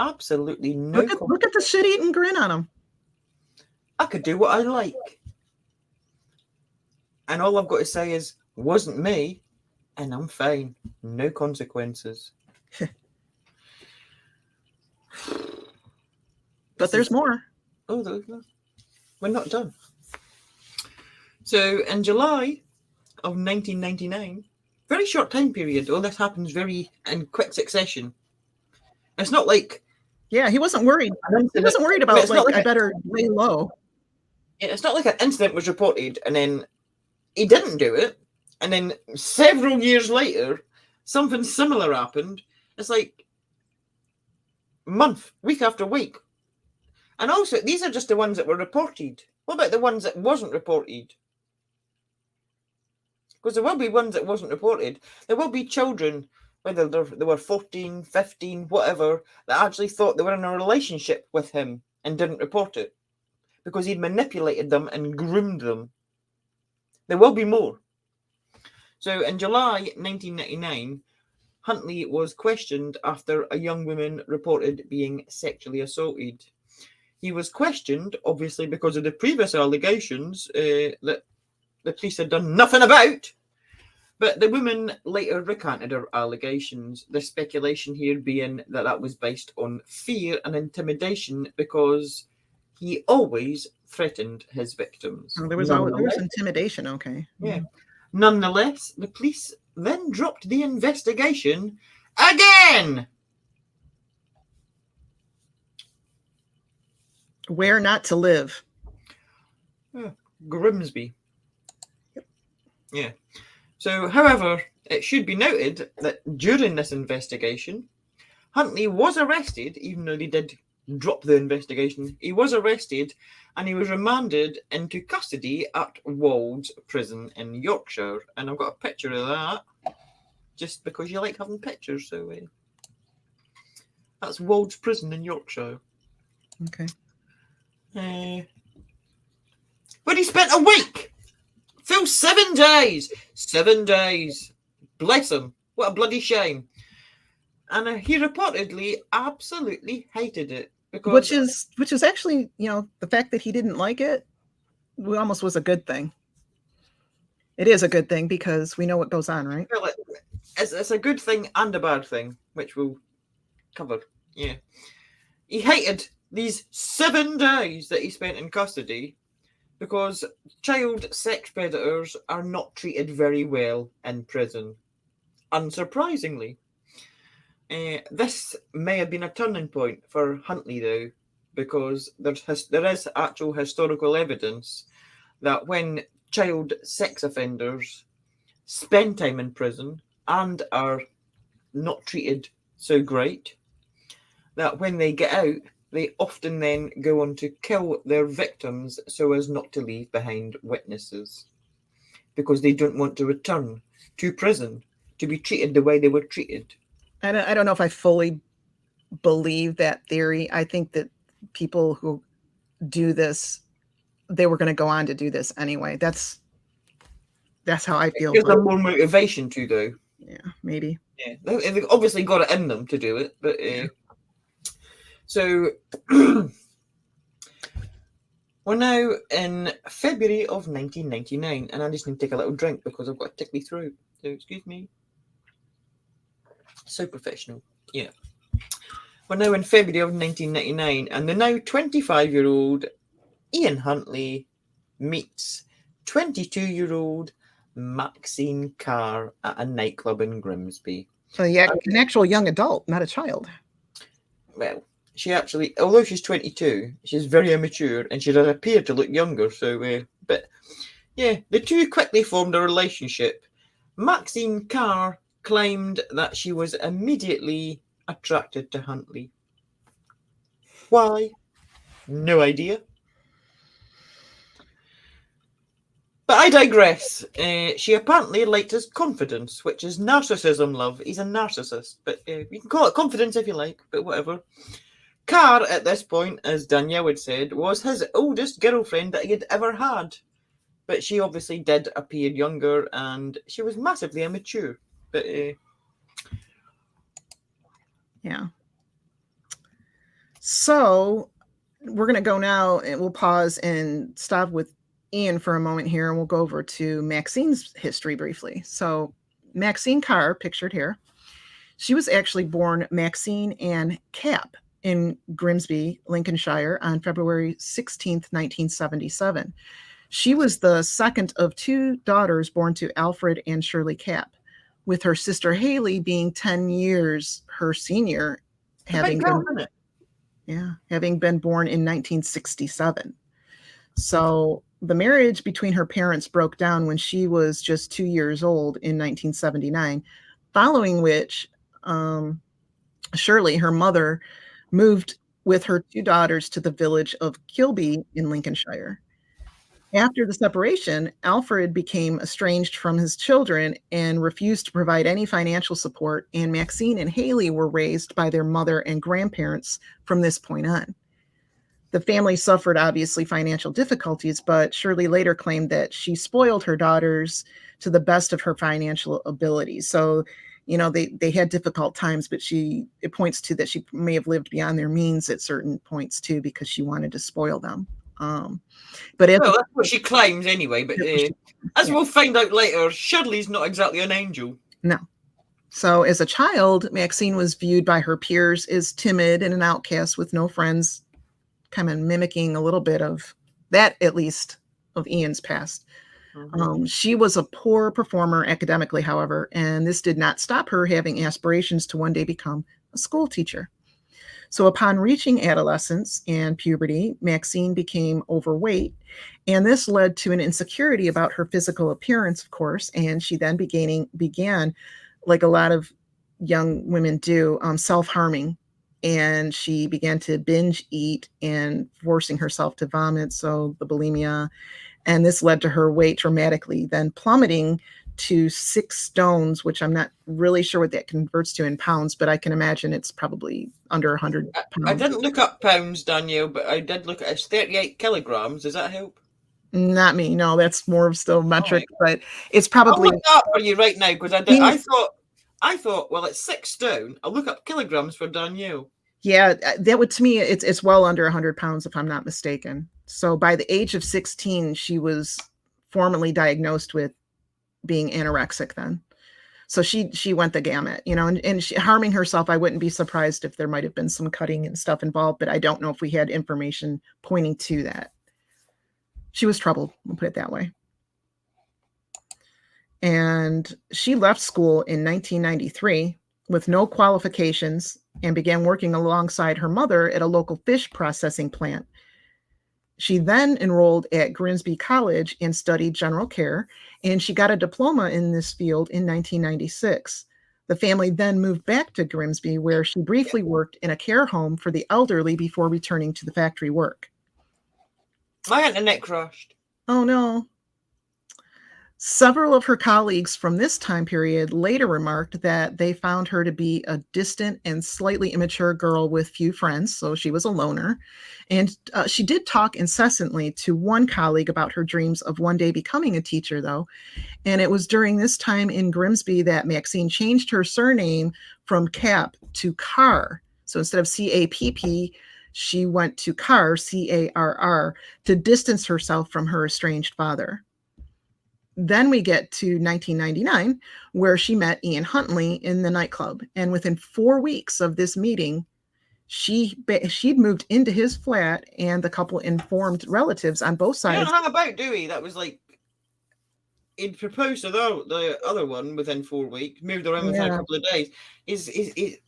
Absolutely no. Look at the shit-eating grin on him. I could do what I like. And all I've got to say is, wasn't me, and I'm fine. No consequences. But there's more. Oh, we're not done. So in July of 1999, very short time period, all this happens very in quick succession. It's not like... Yeah, he wasn't worried. He wasn't worried about, I better lay low. It's not like an incident was reported and then he didn't do it, and then several years later, something similar happened. It's like week after week. And also, these are just the ones that were reported. What about the ones that wasn't reported? Because there will be ones that wasn't reported. There will be children, whether they were 14, 15, whatever, that actually thought they were in a relationship with him and didn't report it because he'd manipulated them and groomed them. There will be more. So in July 1999, Huntley was questioned after a young woman reported being sexually assaulted. He was questioned, obviously, because of the previous allegations that the police had done nothing about. But the woman later recanted her allegations, the speculation here being that that was based on fear and intimidation because he always threatened his victims. Oh, there was intimidation, okay. Yeah. Nonetheless, the police then dropped the investigation again. Where not to live? Grimsby. Yeah. So, however, it should be noted that during this investigation, Huntley was arrested, even though they did drop the investigation. He was arrested and he was remanded into custody at Wells Prison in Yorkshire. And I've got a picture of that, just because you like having pictures. So, that's Wells Prison in Yorkshire. Okay. But he spent a week. Full 7 days. 7 days. Bless him. What a bloody shame. And he reportedly absolutely hated it. Because Which is actually, the fact that he didn't like it almost was a good thing. It is a good thing because we know what goes on, right? Well, it's a good thing and a bad thing, which we'll cover. Yeah. He hated these 7 days that he spent in custody because child sex predators are not treated very well in prison. Unsurprisingly. This may have been a turning point for Huntley, though, because there is actual historical evidence that when child sex offenders spend time in prison and are not treated so great, that when they get out, they often then go on to kill their victims so as not to leave behind witnesses, because they don't want to return to prison to be treated the way they were treated. I don't know if I fully believe that theory. I think that people who do this, they were going to go on to do this anyway. That's how I feel. There's more motivation to, though. Yeah, maybe. Yeah, they've obviously got it in them to do it, but so we're now in February of 1999, and I just need to take a little drink because I've got a tickly throat. So excuse me. So professional. Yeah. We're now in February of 1999, and the now 25-year-old Ian Huntley meets 22-year-old Maxine Carr at a nightclub in Grimsby. So yeah, an actual young adult, not a child. Well, she actually, although she's 22, she's very immature and she does appear to look younger. So, but yeah, the two quickly formed a relationship. Maxine Carr claimed that she was immediately attracted to Huntley. Why? No idea. But I digress. She apparently liked his confidence, which is narcissism, love. He's a narcissist. But you can call it confidence if you like, but whatever. Carr, at this point, as Danielle had said, was his oldest girlfriend that he had ever had. But she obviously did appear younger, and she was massively immature. But yeah. So we're going to go now, and we'll pause and stop with Ian for a moment here, and we'll go over to Maxine's history briefly. So Maxine Carr, pictured here, she was actually born Maxine Ann Capp in Grimsby, Lincolnshire on February 16th, 1977. She was the second of two daughters born to Alfred and Shirley Capp, with her sister Haley being 10 years her senior, having been born in 1967. So the marriage between her parents broke down when she was just 2 years old in 1979, following which Shirley, her mother, moved with her two daughters to the village of Kilby in Lincolnshire. After the separation, Alfred became estranged from his children and refused to provide any financial support, and Maxine and Haley were raised by their mother and grandparents from this point on. The family suffered, obviously, financial difficulties, but Shirley later claimed that she spoiled her daughters to the best of her financial abilities. So they had difficult times, but it points to that she may have lived beyond their means at certain points too, because she wanted to spoil them. But that's what she claims anyway. But as we'll find out later, Shirley's not exactly an angel. No. So as a child, Maxine was viewed by her peers as timid and an outcast with no friends, kind of mimicking a little bit of that, at least, of Ian's past. Mm-hmm. She was a poor performer academically, however, and this did not stop her having aspirations to one day become a school teacher. So upon reaching adolescence and puberty, Maxine became overweight, and this led to an insecurity about her physical appearance, of course, and she then began, like a lot of young women do, self-harming, and she began to binge eat and forcing herself to vomit, so the bulimia, and this led to her weight dramatically then plummeting to 6 stones, which I'm not really sure what that converts to in pounds, but I can imagine it's probably under 100 pounds. I didn't look up pounds, Danielle, but I did look at it's 38 kilograms. Does that help? Not me. No, that's more of still metric, but it's probably. I'll look that for you right now, because I thought, well, it's 6 stone. I'll look up kilograms for Danielle. Yeah, that would, to me, it's well under 100 pounds, if I'm not mistaken. So by the age of 16, she was formally diagnosed with being anorexic then. So she went the gamut, and she, harming herself. I wouldn't be surprised if there might have been some cutting and stuff involved, but I don't know if we had information pointing to that. She was troubled, we'll put it that way. And she left school in 1993 with no qualifications and began working alongside her mother at a local fish processing plant. She then enrolled at Grimsby College and studied general care, and she got a diploma in this field in 1996. The family then moved back to Grimsby, where she briefly worked in a care home for the elderly before returning to the factory work. My internet crashed. Oh, no. Several of her colleagues from this time period later remarked that they found her to be a distant and slightly immature girl with few friends, so she was a loner. And she did talk incessantly to one colleague about her dreams of one day becoming a teacher, though. And it was during this time in Grimsby that Maxine changed her surname from Cap to Carr. So instead of C-A-P-P, she went to Carr, C-A-R-R, to distance herself from her estranged father. Then we get to 1999, where she met Ian Huntley in the nightclub. And within 4 weeks of this meeting, she'd moved into his flat, and the couple informed relatives on both sides. We don't hang about, do we? That was like, he'd proposed to the other one within 4 weeks, moved around within a couple of days. Is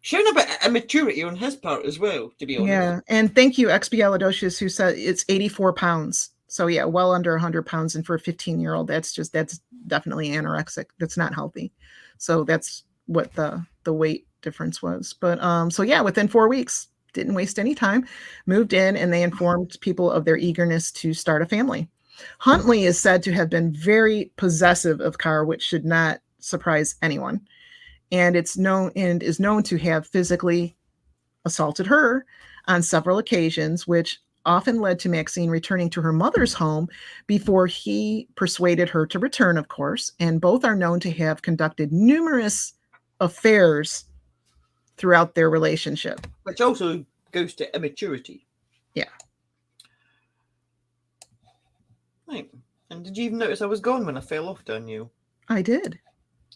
showing a bit of immaturity on his part as well, to be honest. Yeah, and thank you, Expialidocious, who said it's 84 pounds. So yeah, well under 100 pounds. And for a 15-year-old, that's definitely anorexic. That's not healthy. So that's what the weight difference was. But so yeah, within 4 weeks, didn't waste any time, moved in, and they informed people of their eagerness to start a family. Huntley is said to have been very possessive of Carr, which should not surprise anyone. And is known to have physically assaulted her on several occasions, which often led to Maxine returning to her mother's home before he persuaded her to return, of course. And both are known to have conducted numerous affairs throughout their relationship. Which also goes to immaturity. Yeah. Right. And did you even notice I was gone when I fell off, Danielle? I did.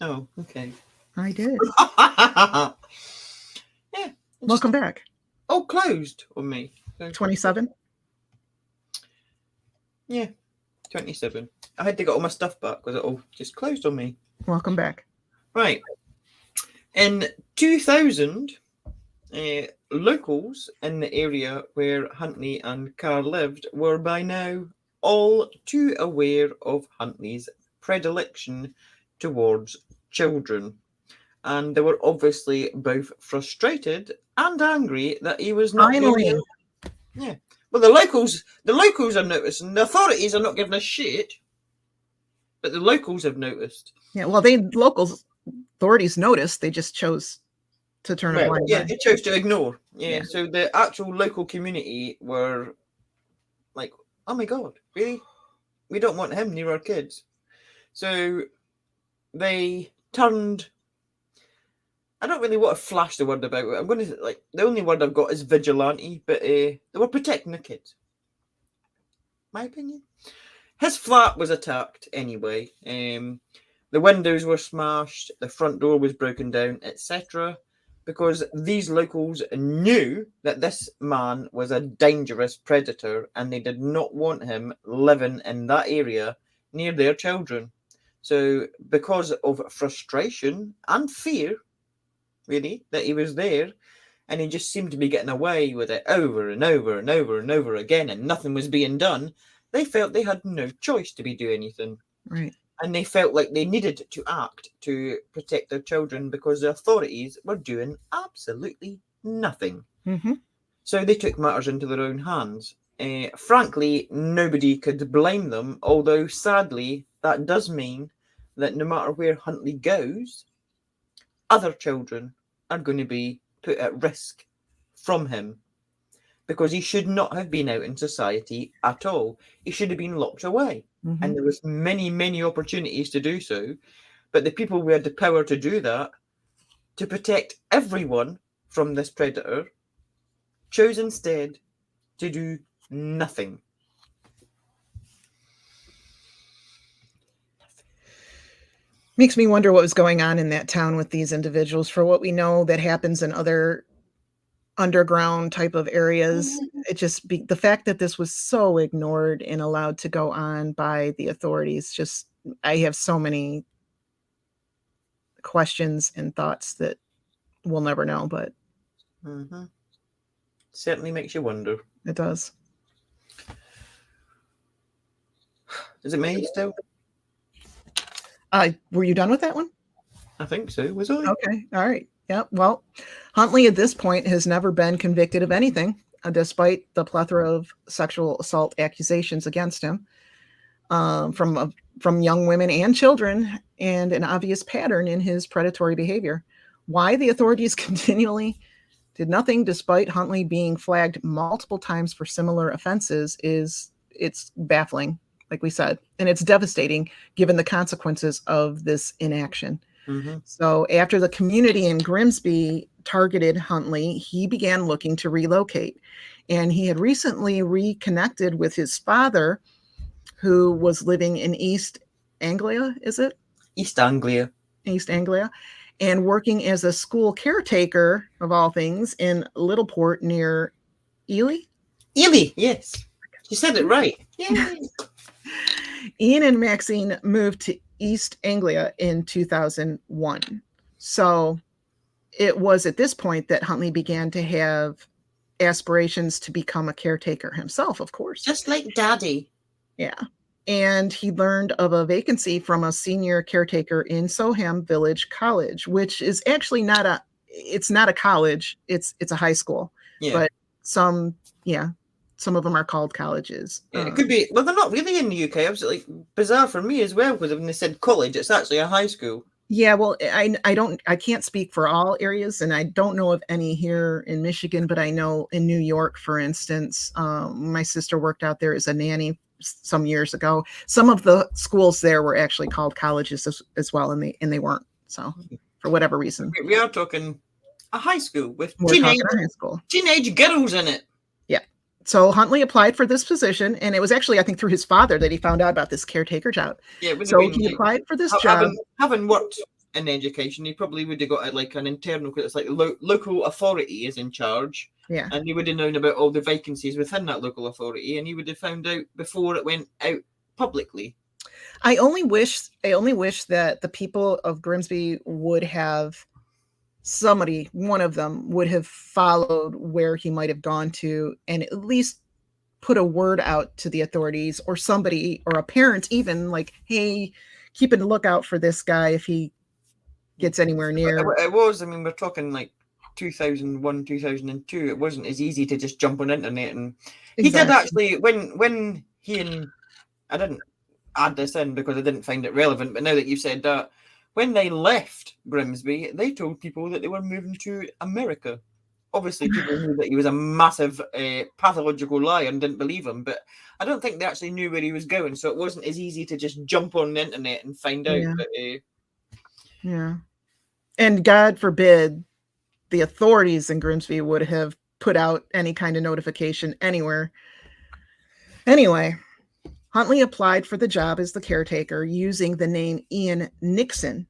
Oh, okay. I did. Yeah. Welcome back. Oh, closed on me. 27? Yeah, 27. I had to get all my stuff back because it all just closed on me. Welcome back. Right. In 2000, locals in the area where Huntley and Carr lived were by now all too aware of Huntley's predilection towards children. And they were obviously both frustrated and angry that he was not doing. Yeah. Well, the locals are noticing. The authorities are not giving a shit, but the locals have noticed. Yeah, well, authorities noticed. They just chose to turn a blind eye. Yeah, they chose to ignore. Yeah, so the actual local community were like, oh my God, really? We don't want him near our kids. So they turned. I don't really want to flash the word about it. I'm going to the only word I've got is vigilante, but they were protecting the kids. My opinion. His flat was attacked anyway. The windows were smashed, the front door was broken down, etc. Because these locals knew that this man was a dangerous predator and they did not want him living in that area near their children. So, because of frustration and fear, really, that he was there, and he just seemed to be getting away with it over and over and over and over again, and nothing was being done, they felt they had no choice to be doing anything. Right. And they felt like they needed to act to protect their children because the authorities were doing absolutely nothing. Mm-hmm. So they took matters into their own hands. Frankly, nobody could blame them, although sadly, that does mean that no matter where Huntley goes, other children are going to be put at risk from him because he should not have been out in society at all. He should have been locked away. Mm-hmm. And there was many, many opportunities to do so. But the people who had the power to do that, to protect everyone from this predator, chose instead to do nothing. Makes me wonder what was going on in that town with these individuals. For what we know that happens in other underground type of areas, it just the fact that this was so ignored and allowed to go on by the authorities, just I have so many questions and thoughts that we'll never know, but certainly makes you wonder. It does. Is it me still? Were you done with that one? I think so. Was I? Okay. All right. Yeah. Well, Huntley at this point has never been convicted of anything, despite the plethora of sexual assault accusations against him from young women and children, and an obvious pattern in his predatory behavior. Why the authorities continually did nothing, despite Huntley being flagged multiple times for similar offenses, it's baffling, like we said, and it's devastating given the consequences of this inaction. Mm-hmm. So after the community in Grimsby targeted Huntley, he began looking to relocate. And he had recently reconnected with his father, who was living in East Anglia, is it? East Anglia. East Anglia, and working as a school caretaker, of all things, in Littleport near Ely. Ely, yes. You said it right. Yay. Ian and Maxine moved to East Anglia in 2001. So it was at this point that Huntley began to have aspirations to become a caretaker himself, of course. Just like Daddy. Yeah. And he learned of a vacancy from a senior caretaker in Soham Village College, which is actually not a college. It's a high school. Yeah. But some of them are called colleges. Yeah, it could be. Well, they're not really in the UK. Absolutely bizarre for me as well, because when they said college, it's actually a high school. Yeah, well, I can't speak for all areas, and I don't know of any here in Michigan, but I know in New York, for instance, my sister worked out there as a nanny some years ago. Some of the schools there were actually called colleges as well, and they weren't. So for whatever reason, we are talking a high school with teenage girls in it. Yeah. So Huntley applied for this position, and it was actually, I think, through his father that he found out about this caretaker job. Yeah. So he applied for this job. Having worked in education, he probably would have got like an internal, it's like local authority is in charge. Yeah. And he would have known about all the vacancies within that local authority, and he would have found out before it went out publicly. I only wish that the people of Grimsby would have one of them would have followed where he might have gone to, and at least put a word out to the authorities, or somebody, or a parent even, like, hey, keep a lookout for this guy if he gets anywhere near. It was, I mean, we're talking like 2001, 2002. It wasn't as easy to just jump on internet, and he did actually, when he and, I didn't add this in because I didn't find it relevant, but now that you've said that, when they left Grimsby, they told people that they were moving to America. Obviously, people knew that he was a massive pathological liar and didn't believe him, but I don't think they actually knew where he was going, so it wasn't as easy to just jump on the internet and find out. Yeah. But Yeah. And God forbid the authorities in Grimsby would have put out any kind of notification anywhere. Anyway, Huntley applied for the job as the caretaker using the name Ian Nixon,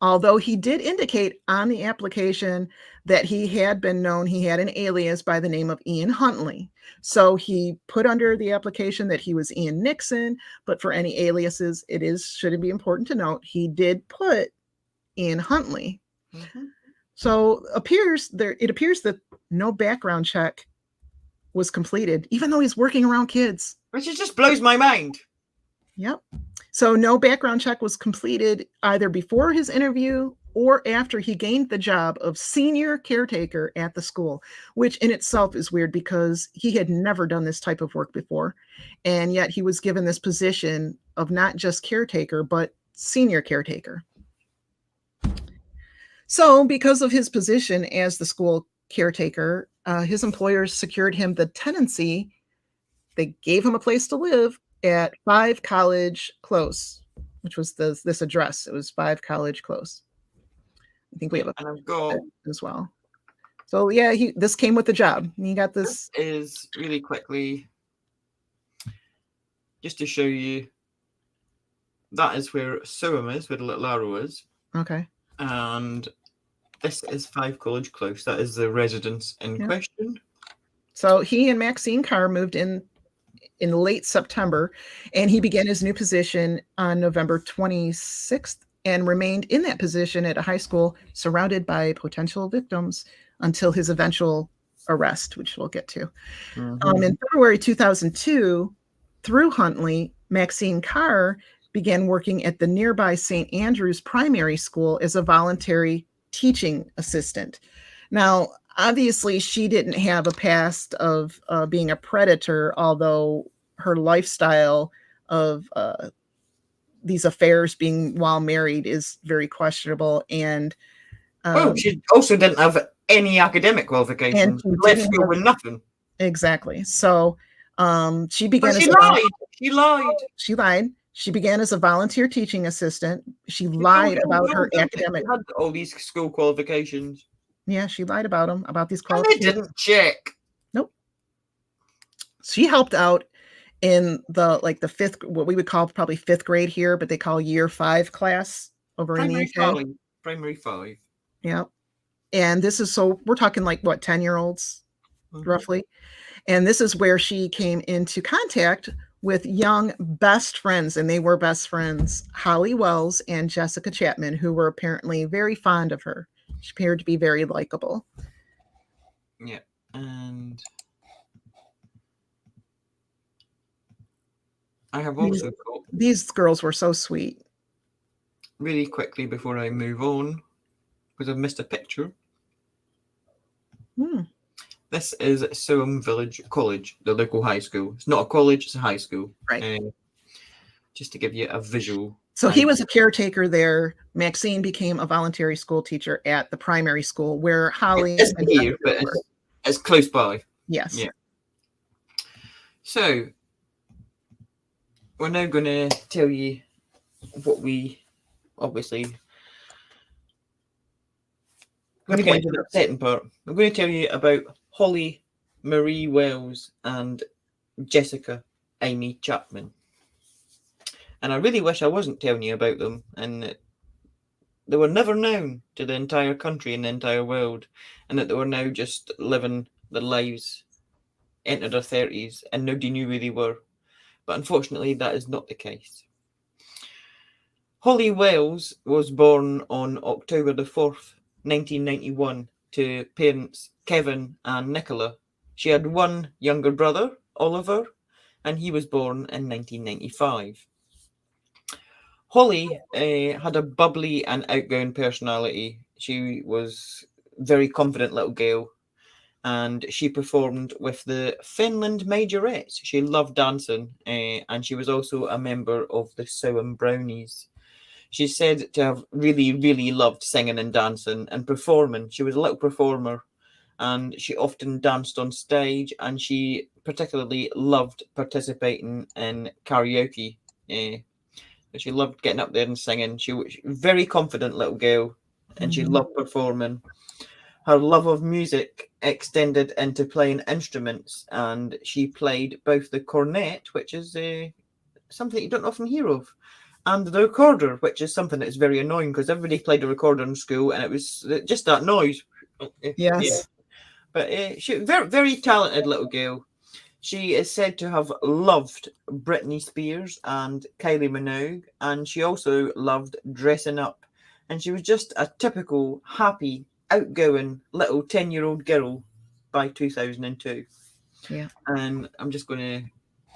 although he did indicate on the application that he had an alias by the name of Ian Huntley. So he put under the application that he was Ian Nixon, but for any aliases, should be important to note, he did put Ian Huntley. Mm-hmm. So it appears that no background check was completed, even though he's working around kids. Which just blows my mind. Yep. So no background check was completed either before his interview or after he gained the job of senior caretaker at the school, which in itself is weird because he had never done this type of work before. And yet he was given this position of not just caretaker, but senior caretaker. So because of his position as the school caretaker, his employers secured him the tenancy. They gave him a place to live at 5 College Close, which was this address. It was 5 College Close. I think we have I've got as well. So yeah, this came with the job. He got this. This is really quickly, just to show you, that is where Soham is, where the little arrow is. Okay. And this is 5 College Close. That is the residence in question. So he and Maxine Carr moved in late September, and he began his new position on November 26th and remained in that position at a high school surrounded by potential victims until his eventual arrest, which we'll get to. Mm-hmm. In February 2002, through Huntley, Maxine Carr began working at the nearby St. Andrew's Primary School as a voluntary teaching assistant. Now, obviously, she didn't have a past of being a predator, although her lifestyle of these affairs being while married is very questionable. And she also didn't have any academic qualifications. Left school with nothing. Exactly. So she began. But she lied. She lied. She began as a volunteer teaching assistant. She lied about her academic. Had all these school qualifications. Yeah, she lied about them, about these qualifications. And they didn't check. Nope. She helped out in the fifth, what we would call probably 5th grade here, but they call year 5 class over in the UK. Primary 5. Yeah. And this is, so we're talking 10-year-olds, roughly. And this is where she came into contact with young best friends, and they were best friends, Holly Wells and Jessica Chapman, who were apparently very fond of her. She appeared to be very likable. Yeah, and I have also got... These girls were so sweet. Really quickly before I move on, because I've missed a picture. This is Soham Village College, the local high school. It's not a college, it's a high school. Right. Just to give you a visual. So he was a caretaker there. Maxine became a voluntary school teacher at the primary school where Holly is here, but it's close by. Yes. Yeah. So we're now going to tell you what we obviously... I'm going to get into the second part. I'm going to tell you about Holly Marie Wells and Jessica Amy Chapman. And I really wish I wasn't telling you about them. And they were never known to the entire country and the entire world. And that they were now just living their lives into their 30s and nobody knew who they were. But unfortunately, that is not the case. Holly Wells was born on October the 4th, 1991, to parents Kevin and Nicola. She had one younger brother, Oliver, and he was born in 1995. Holly had a bubbly and outgoing personality. She was a very confident little girl, and she performed with the Finland Majorettes. She loved dancing, and she was also a member of the Soham Brownies. She's said to have really, really loved singing and dancing and performing. She was a little performer, and she often danced on stage, and she particularly loved participating in karaoke. She loved getting up there and singing. She was a very confident little girl, and she loved performing. Her love of music extended into playing instruments, and she played both the cornet, which is something you don't often hear of, and the recorder, which is something that's very annoying because everybody played a recorder in school, and it was just that noise. Yes. Yeah. But she very, very talented little girl. She is said to have loved Britney Spears and Kylie Minogue, and she also loved dressing up. And she was just a typical, happy, outgoing little 10-year-old girl by 2002. Yeah. And I'm just going to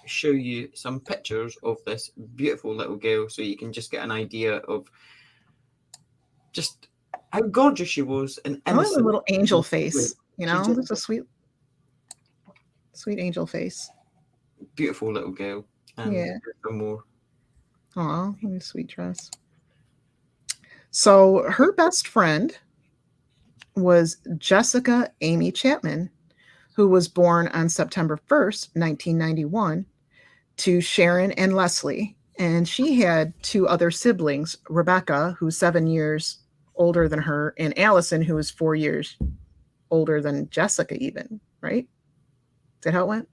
show you some pictures of this beautiful little girl so you can just get an idea of just how gorgeous she was and innocent. A little angel face, you know, just, it's a sweet angel face. Beautiful little girl. And yeah. Some more. Oh, sweet dress. So her best friend was Jessica Amy Chapman, who was born on September 1st, 1991, to Sharon and Leslie. And she had two other siblings, Rebecca, who's 7 years older than her, and Allison, who was 4 years older than Jessica even, right? Is that how it went?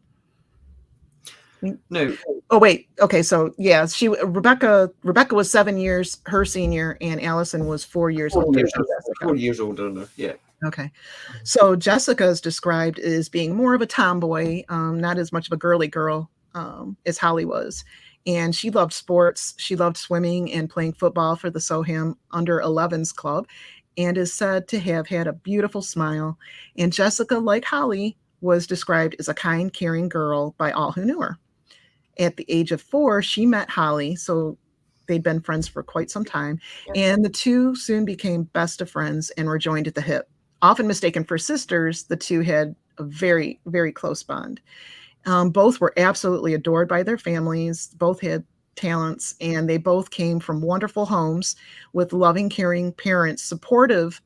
No. Oh, wait. Okay. So yeah, Rebecca was 7 years her senior, and Allison was 4 years older. 4 years older. Yeah. Okay. So Jessica is described as being more of a tomboy, not as much of a girly girl as Holly was. And she loved sports. She loved swimming and playing football for the Soham under 11s club, and is said to have had a beautiful smile. And Jessica, like Holly, was described as a kind, caring girl by all who knew her. At the age of 4, she met Holly, so they'd been friends for quite some time, and the two soon became best of friends and were joined at the hip. Often mistaken for sisters, the two had a very, very close bond. Both were absolutely adored by their families. Both had talents, and they both came from wonderful homes with loving, caring parents, supportive,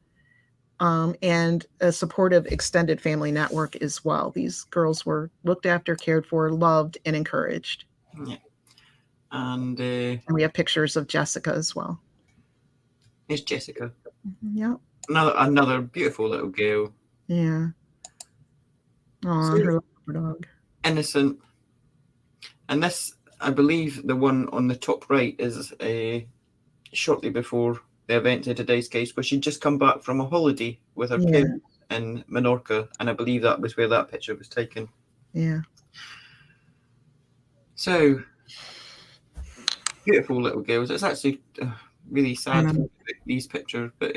and a supportive extended family network as well. These girls were looked after, cared for, loved, and encouraged. Yeah. And we have pictures of Jessica as well. It's Jessica. Yeah. Another beautiful little girl. Yeah. Oh, her dog. Innocent. And this, I believe, the one on the top right is shortly before the event of today's case, where she'd just come back from a holiday with her parents in Menorca, and I believe that was where that picture was taken. Yeah. So, beautiful little girls. It's actually really sad to look at these pictures, but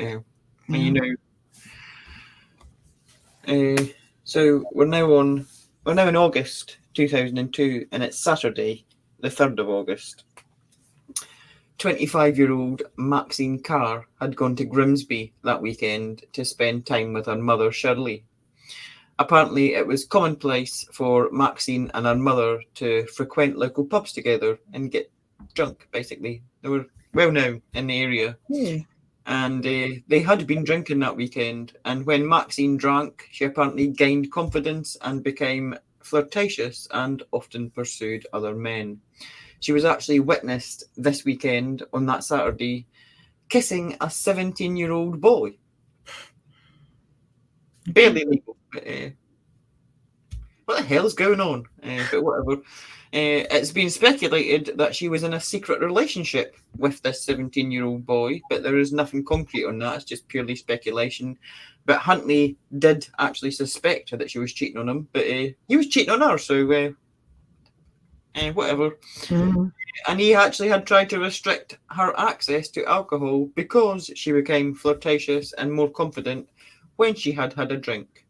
so we're now in August 2002, and it's Saturday, the 3rd of August. 25-year-old Maxine Carr had gone to Grimsby that weekend to spend time with her mother, Shirley. Apparently, it was commonplace for Maxine and her mother to frequent local pubs together and get drunk, basically. They were well known in the area. Yeah. And they had been drinking that weekend. And when Maxine drank, she apparently gained confidence and became flirtatious and often pursued other men. She was actually witnessed this weekend on that Saturday kissing a 17-year-old boy. Barely legal. But, what the hell is going on? But whatever. It's been speculated that she was in a secret relationship with this 17-year-old boy, but there is nothing concrete on that. It's just purely speculation. But Huntley did actually suspect her that she was cheating on him, but he was cheating on her, so whatever. Mm-hmm. And he actually had tried to restrict her access to alcohol because she became flirtatious and more confident when she had had a drink.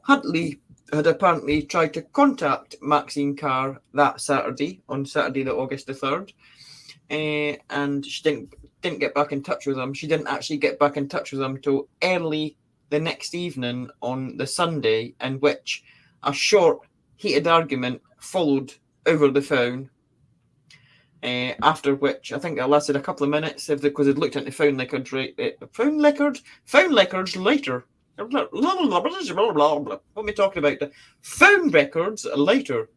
Huntley had apparently tried to contact Maxine Carr that Saturday, on Saturday, the August the 3rd, and she didn't get back in touch with him. She didn't actually get back in touch with him till early the next evening on the Sunday, in which a short, heated argument followed over the phone, after which I think it lasted a couple of minutes because they'd looked into phone records later. What am I talking about? The phone records later.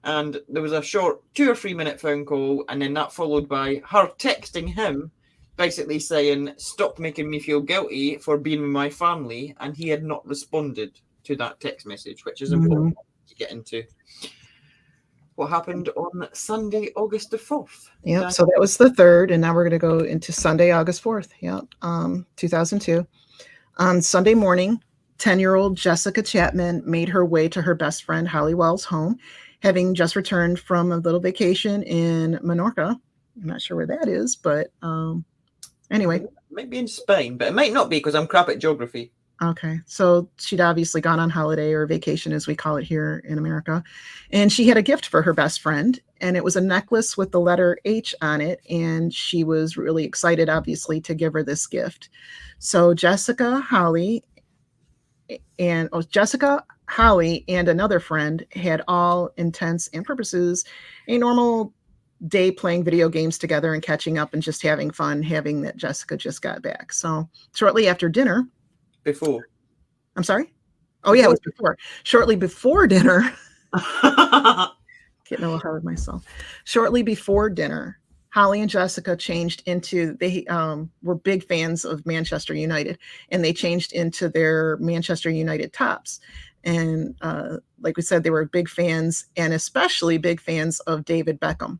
And there was a short 2 or 3 minute phone call, and then that followed by her texting him, basically saying, "Stop making me feel guilty for being with my family." And he had not responded to that text message, which is important to get into what happened on Sunday, August the 4th. Yep. So that was the 3rd, and now we're going to go into Sunday, August 4th. Yep. 2002. On Sunday morning, 10-year-old Jessica Chapman made her way to her best friend Holly Wells' home, having just returned from a little vacation in Menorca. I'm not sure where that is, but anyway. Maybe in Spain, but it might not be because I'm crap at geography. Okay. So she'd obviously gone on holiday or vacation, as we call it here in America. And she had a gift for her best friend, and it was a necklace with the letter H on it. And she was really excited, obviously, to give her this gift. So Jessica, Holly, and another friend had all intents and purposes a normal day playing video games together and catching up and just having fun, having that Jessica just got back. So shortly after dinner, I'm sorry? Oh, yeah, it was before. Shortly before dinner. Getting a little hard with myself. Shortly before dinner, Holly and Jessica changed into, they were big fans of Manchester United, and they changed into their Manchester United tops. And like we said, they were big fans, and especially big fans of David Beckham.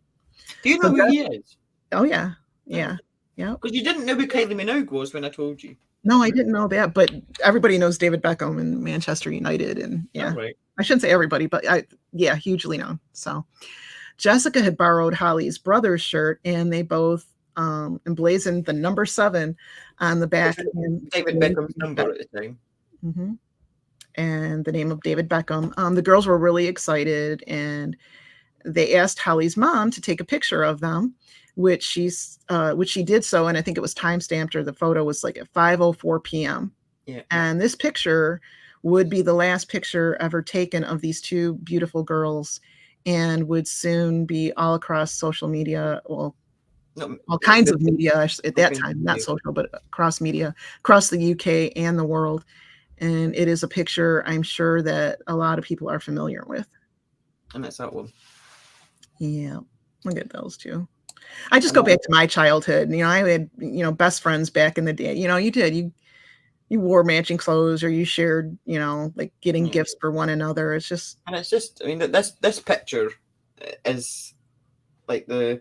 Do you know who he is? Oh, yeah. Yeah. Yeah. Because you didn't know who Kylie Minogue was when I told you. No, I didn't know that, but everybody knows David Beckham and Manchester United, and yeah, right. I shouldn't say everybody, but hugely known. So Jessica had borrowed Holly's brother's shirt, and they both emblazoned the number 7 on the back. David Beckham's number at the time. Mm-hmm. And the name of David Beckham. The girls were really excited, and they asked Holly's mom to take a picture of them, which she did so, and I think it was time-stamped, or the photo was like at 5:04 p.m. Yeah. And this picture would be the last picture ever taken of these two beautiful girls, and would soon be all across social media, well, all kinds of media at that time, not social, but across media, across the UK and the world. And it is a picture I'm sure that a lot of people are familiar with. And that's that one. Yeah, look at those two. I just go back to my childhood. I had, best friends back in the day. You wore matching clothes, or you shared, like getting gifts for one another. It's just, and it's just, I mean, this picture is like there's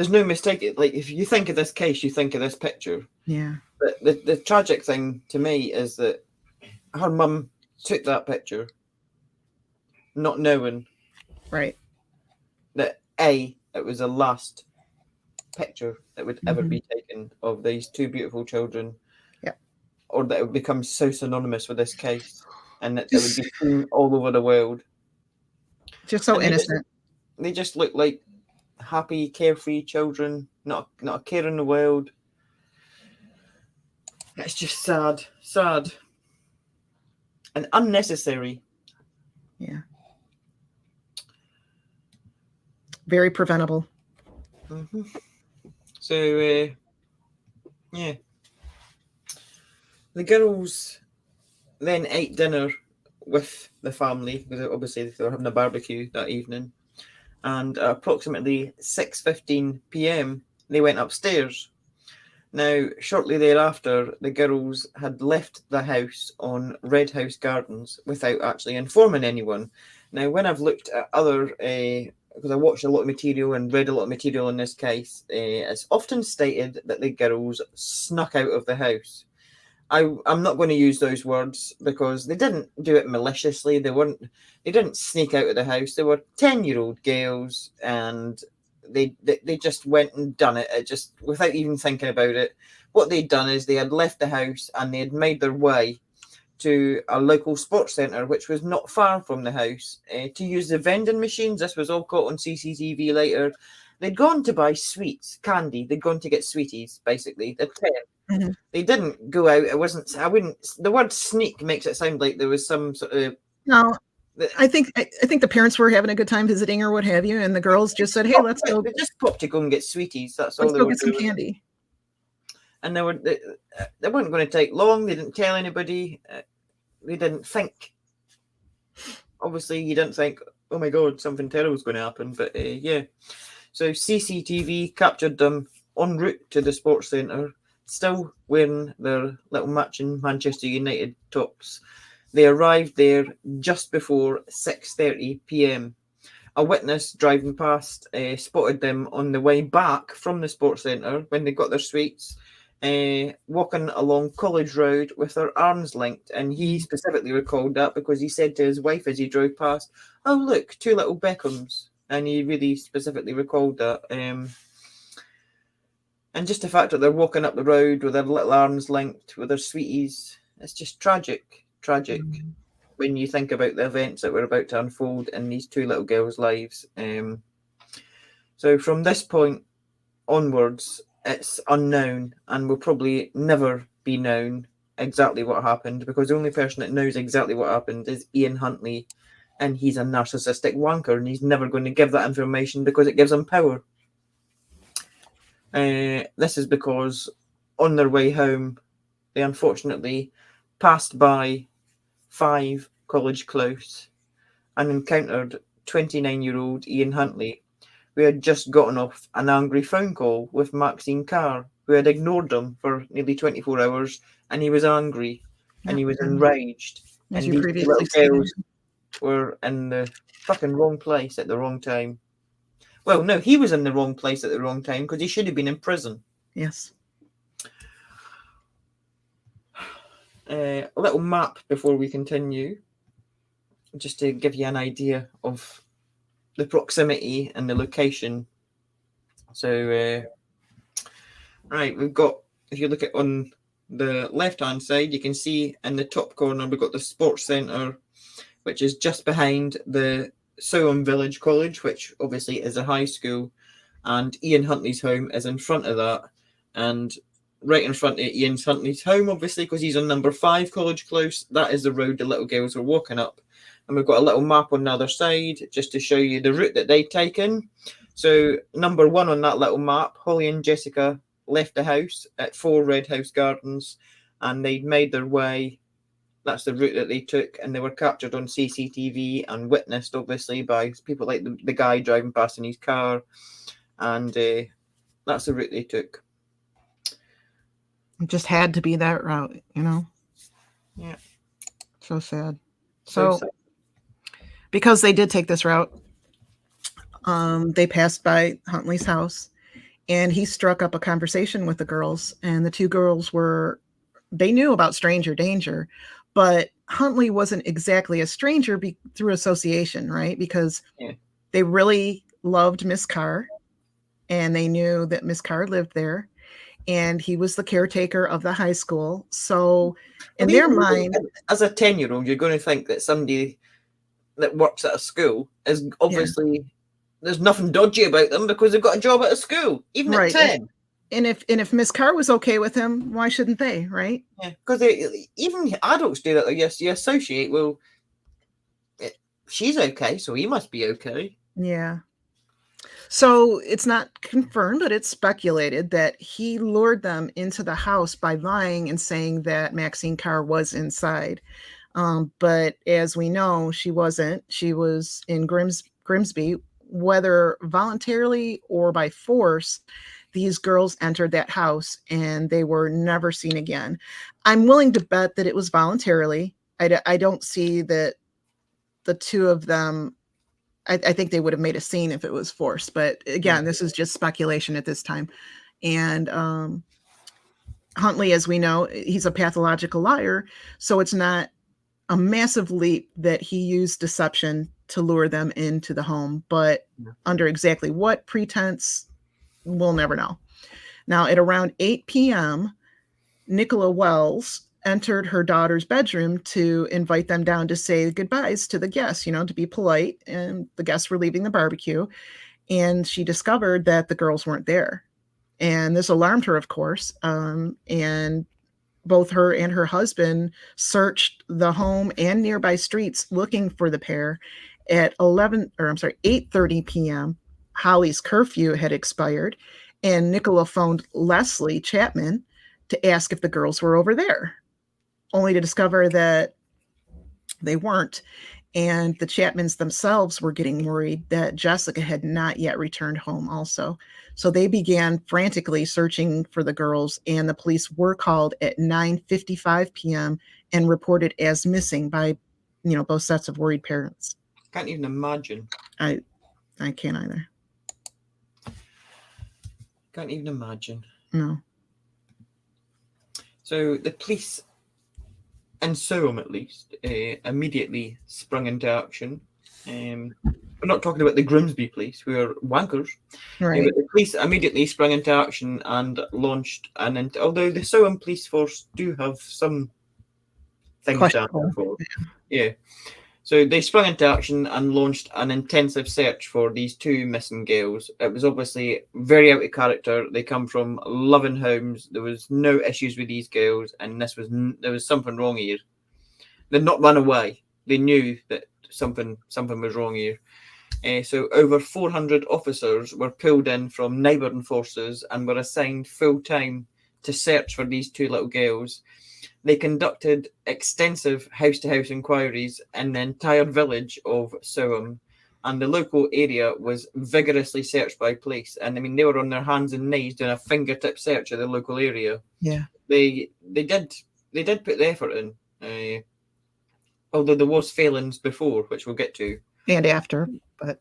no mistake. Like, if you think of this case, you think of this picture. Yeah. But the tragic thing to me is that her mum took that picture, not knowing, right, that it was the last picture that would ever be taken of these two beautiful children. Yeah. Or that it would become so synonymous with this case, and that it would be seen all over the world. Just so innocent. They just look like happy, carefree children, not a care in the world. It's just sad, and unnecessary. Yeah. Very preventable. Mm-hmm. So, yeah. The girls then ate dinner with the family, because obviously they were having a barbecue that evening. And at approximately 6:15 p.m, they went upstairs. Now, shortly thereafter, the girls had left the house on Red House Gardens without actually informing anyone. Now, when I've looked at other, because I watched a lot of material and read a lot of material in this case, it's often stated that the girls snuck out of the house. I'm not going to use those words, because they didn't do it maliciously. They didn't sneak out of the house. They were 10-year-old girls, and they just went and done it, just without even thinking about it. What they'd done is they had left the house, and they had made their way to a local sports centre, which was not far from the house, to use the vending machines. This was all caught on CCTV later. They'd gone to buy sweets, candy. They'd gone to get sweeties, basically. They're 10. Mm-hmm. They didn't go out. The word sneak makes it sound like there was some sort of... No, I think the parents were having a good time visiting or what have you, and the girls just said, "Hey, let's go." They just popped to go and get sweeties. That's all. Let's go get some candy. And they weren't going to take long. They didn't tell anybody. They didn't think obviously you didn't think, oh my God, something terrible is going to happen. But yeah. So CCTV captured them en route to the sports centre, still wearing their little matching Manchester United tops. They arrived there just before 6:30 p.m. A witness driving past spotted them on the way back from the sports centre when they got their sweets, walking along College Road with their arms linked. And he specifically recalled that because he said to his wife as he drove past, "Oh, look, two little Beckhams." And he really specifically recalled that. And just the fact that they're walking up the road with their little arms linked with their sweeties, it's just tragic. When you think about the events that were about to unfold in these two little girls' lives. So from this point onwards, it's unknown and will probably never be known exactly what happened, because the only person that knows exactly what happened is Ian Huntley, and he's a narcissistic wanker, and he's never going to give that information because it gives him power. This is because on their way home, they unfortunately passed by 5 College Close and encountered 29-year-old Ian Huntley, who had just gotten off an angry phone call with Maxine Carr, who had ignored them for nearly 24 hours, and he was angry and he was enraged. As and you these previously little stated. girls were in the fucking wrong place at the wrong time. Well, no, he was in the wrong place at the wrong time because he should have been in prison. Yes. A little map before we continue, just to give you an idea of the proximity and the location. So, right, we've got, if you look at on the left-hand side, you can see in the top corner, we've got the sports centre, which is just behind the Soham Village College, which obviously is a high school, and Ian Huntley's home is in front of that. And right in front of Ian Huntley's home, obviously, because he's on number 5 College Close, that is the road the little girls were walking up. And we've got a little map on the other side just to show you the route that they'd taken. So number 1 on that little map, Holly and Jessica left the house at 4 Red House Gardens, and they'd made their way. That's the route that they took, and they were captured on CCTV and witnessed, obviously, by people like the guy driving past in his car. And that's the route they took. It just had to be that route, you know? Yeah. So sad. So because they did take this route, they passed by Huntley's house, and he struck up a conversation with the girls, and the two girls they knew about stranger danger, but Huntley wasn't exactly a stranger through association, right? Because they really loved Miss Carr, and they knew that Miss Carr lived there, and he was the caretaker of the high school. So in their mind, as a 10-year-old, you're going to think that somebody that works at a school is obviously, there's nothing dodgy about them because they've got a job at a school, even at 10. And if Miss Carr was okay with him, why shouldn't they, right? Yeah, because even adults do that. Yes, you associate. Well, she's okay, so he must be okay. Yeah. So it's not confirmed, but it's speculated that he lured them into the house by lying and saying that Maxine Carr was inside. But as we know, she wasn't. She was in Grimsby, whether voluntarily or by force. These girls entered that house and they were never seen again. I'm willing to bet that it was voluntarily. I don't see that the two of them, I think they would have made a scene if it was forced. But again, this is just speculation at this time. And Huntley, as we know, he's a pathological liar. So it's not a massive leap that he used deception to lure them into the home. But under exactly what pretense, we'll never know. Now, at around 8 p.m., Nicola Wells entered her daughter's bedroom to invite them down to say goodbyes to the guests, to be polite. And the guests were leaving the barbecue. And she discovered that the girls weren't there. And this alarmed her, of course. And both her and her husband searched the home and nearby streets looking for the pair. At 8:30 p.m., Holly's curfew had expired, and Nicola phoned Leslie Chapman to ask if the girls were over there, only to discover that they weren't. And the Chapmans themselves were getting worried that Jessica had not yet returned home also. So they began frantically searching for the girls, and the police were called at 9:55 p.m. and reported as missing by, both sets of worried parents. Can't even imagine. I can't either. Can't even imagine. No. So the police, in Soham at least, immediately sprung into action. We're not talking about the Grimsby police, who are wankers. Right. But the police immediately sprung into action and launched although the Soham police force do have some things to answer for. Yeah. So they sprung into action and launched an intensive search for these two missing girls. It was obviously very out of character. They come from loving homes. There was no issues with these girls, and there was something wrong here. They'd not run away. They knew that something was wrong here. So over 400 officers were pulled in from neighbouring forces and were assigned full time to search for these two little girls. They conducted extensive house-to-house inquiries in the entire village of Soham, and the local area was vigorously searched by police. And I mean, they were on their hands and knees doing a fingertip search of the local area. Yeah, they did put the effort in, although there was failings before, which we'll get to, and after. But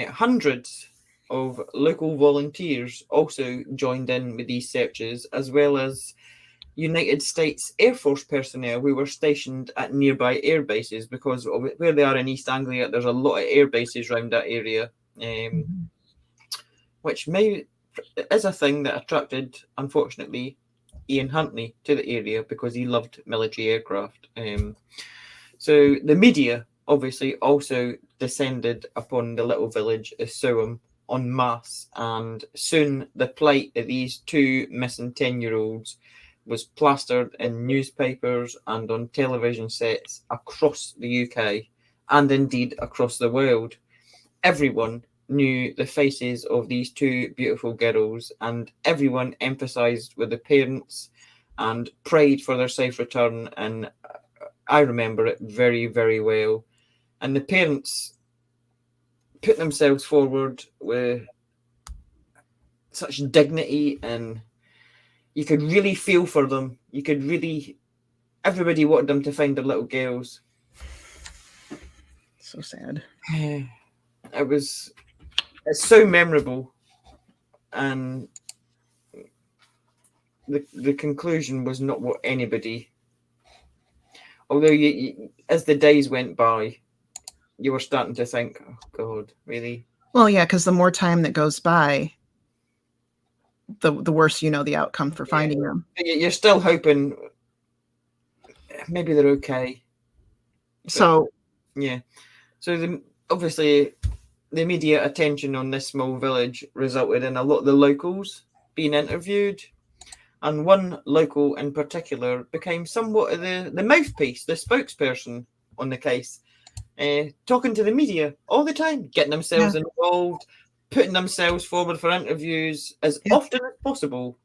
hundreds of local volunteers also joined in with these searches, as well as United States Air Force personnel who were stationed at nearby air bases, because of where they are in East Anglia, there's a lot of air bases around that area, which is a thing that attracted, unfortunately, Ian Huntley to the area because he loved military aircraft. So the media obviously also descended upon the little village of Soham en masse, and soon the plight of these two missing 10-year-olds was plastered in newspapers and on television sets across the UK and indeed across the world. Everyone knew the faces of these two beautiful girls, and everyone emphasised with the parents and prayed for their safe return. And I remember it very, very well. And the parents put themselves forward with such dignity, and you could really feel for them. Everybody wanted them to find their little girls. So sad. It's so memorable, and the conclusion was not what anybody. Although as the days went by, you were starting to think, "Oh God, really?" Well, yeah, because the more time that goes by, the worse the outcome for finding them. You're still hoping maybe they're okay. So obviously the media attention on this small village resulted in a lot of the locals being interviewed, and one local in particular became somewhat of the mouthpiece, the spokesperson on the case, talking to the media all the time, getting themselves involved, putting themselves forward for interviews as often as possible,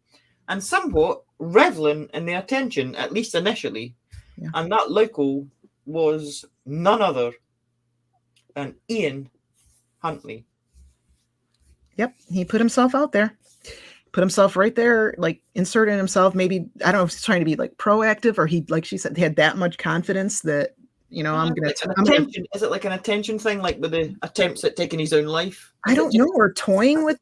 and somewhat reveling in the attention, at least initially. Yeah. And that local was none other than Ian Huntley. Yep, he put himself out there. Put himself right there, like inserted himself. Maybe, I don't know if he's trying to be like proactive, or he, like she said, he had that much confidence that, I'm going to. Is it like an attention thing, like with the attempts at taking his own life? I don't know. Or toying with.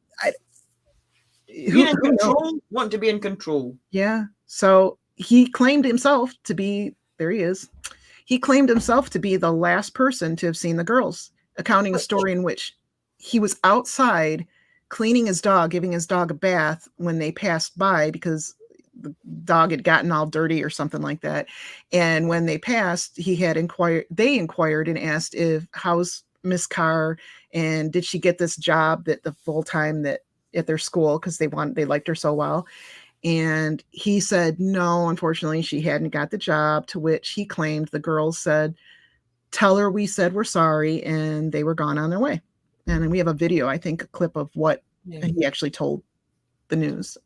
Being in control, wanting to be in control. Yeah. So he claimed himself to be, there he is. He claimed himself to be the last person to have seen the girls, accounting a story in which he was outside cleaning his dog, giving his dog a bath when they passed by because the dog had gotten all dirty or something like that. And when they passed, they inquired and asked how's Miss Carr, and did she get this job that the full time that at their school, because they liked her so well. And he said, no, unfortunately, she hadn't got the job, to which he claimed the girls said, tell her we said we're sorry, and they were gone on their way. And then we have a video, I think, a clip of what he actually told the news.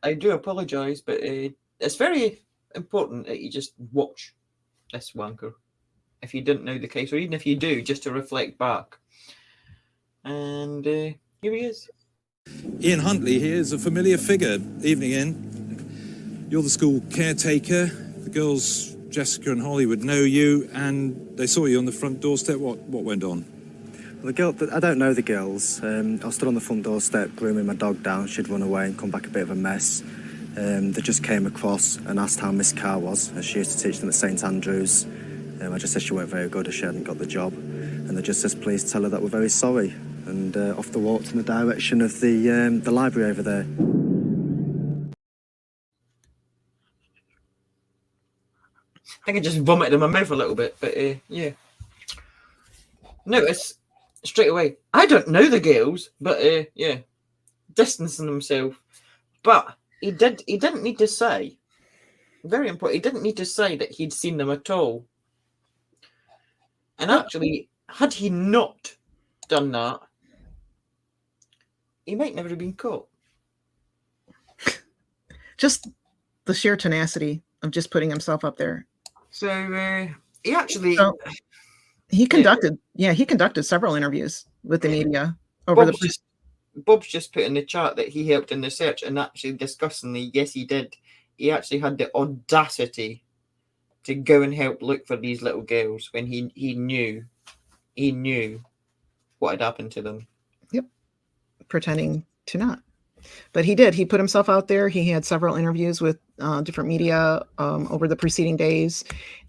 I do apologize, but it's very important that you just watch this wanker. if you didn't know the case, or even if you do, just to reflect back. And here he is. Ian Huntley here is a familiar figure. Evening, Ian. You're the school caretaker. The girls, Jessica and Holly, would know you, and they saw you on the front doorstep. What went on? The girl, I don't know the girls. I stood on the front doorstep grooming my dog down. She'd run away and come back a bit of a mess. They just came across and asked how Miss Carr was, as she used to teach them at St Andrews. I just said she weren't very good, as she hadn't got the job. And they just says, please tell her that we're very sorry. And off they walked in the direction of the library over there. I think I just vomited in my mouth a little bit, but yeah. Notice straight away, I don't know the girls, but yeah, distancing himself. But he didn't need to say, very important, he didn't need to say that he'd seen them at all. And actually, had he not done that, he might never have been caught. Just the sheer tenacity of just putting himself up there. So he actually... He conducted several interviews with the media over Bob's just put in the chat that he helped in the search, and actually, disgustingly, yes, he did. He actually had the audacity to go and help look for these little girls when he knew what had happened to them. Yep, pretending to not. But he did. He put himself out there. He had several interviews with different media over the preceding days,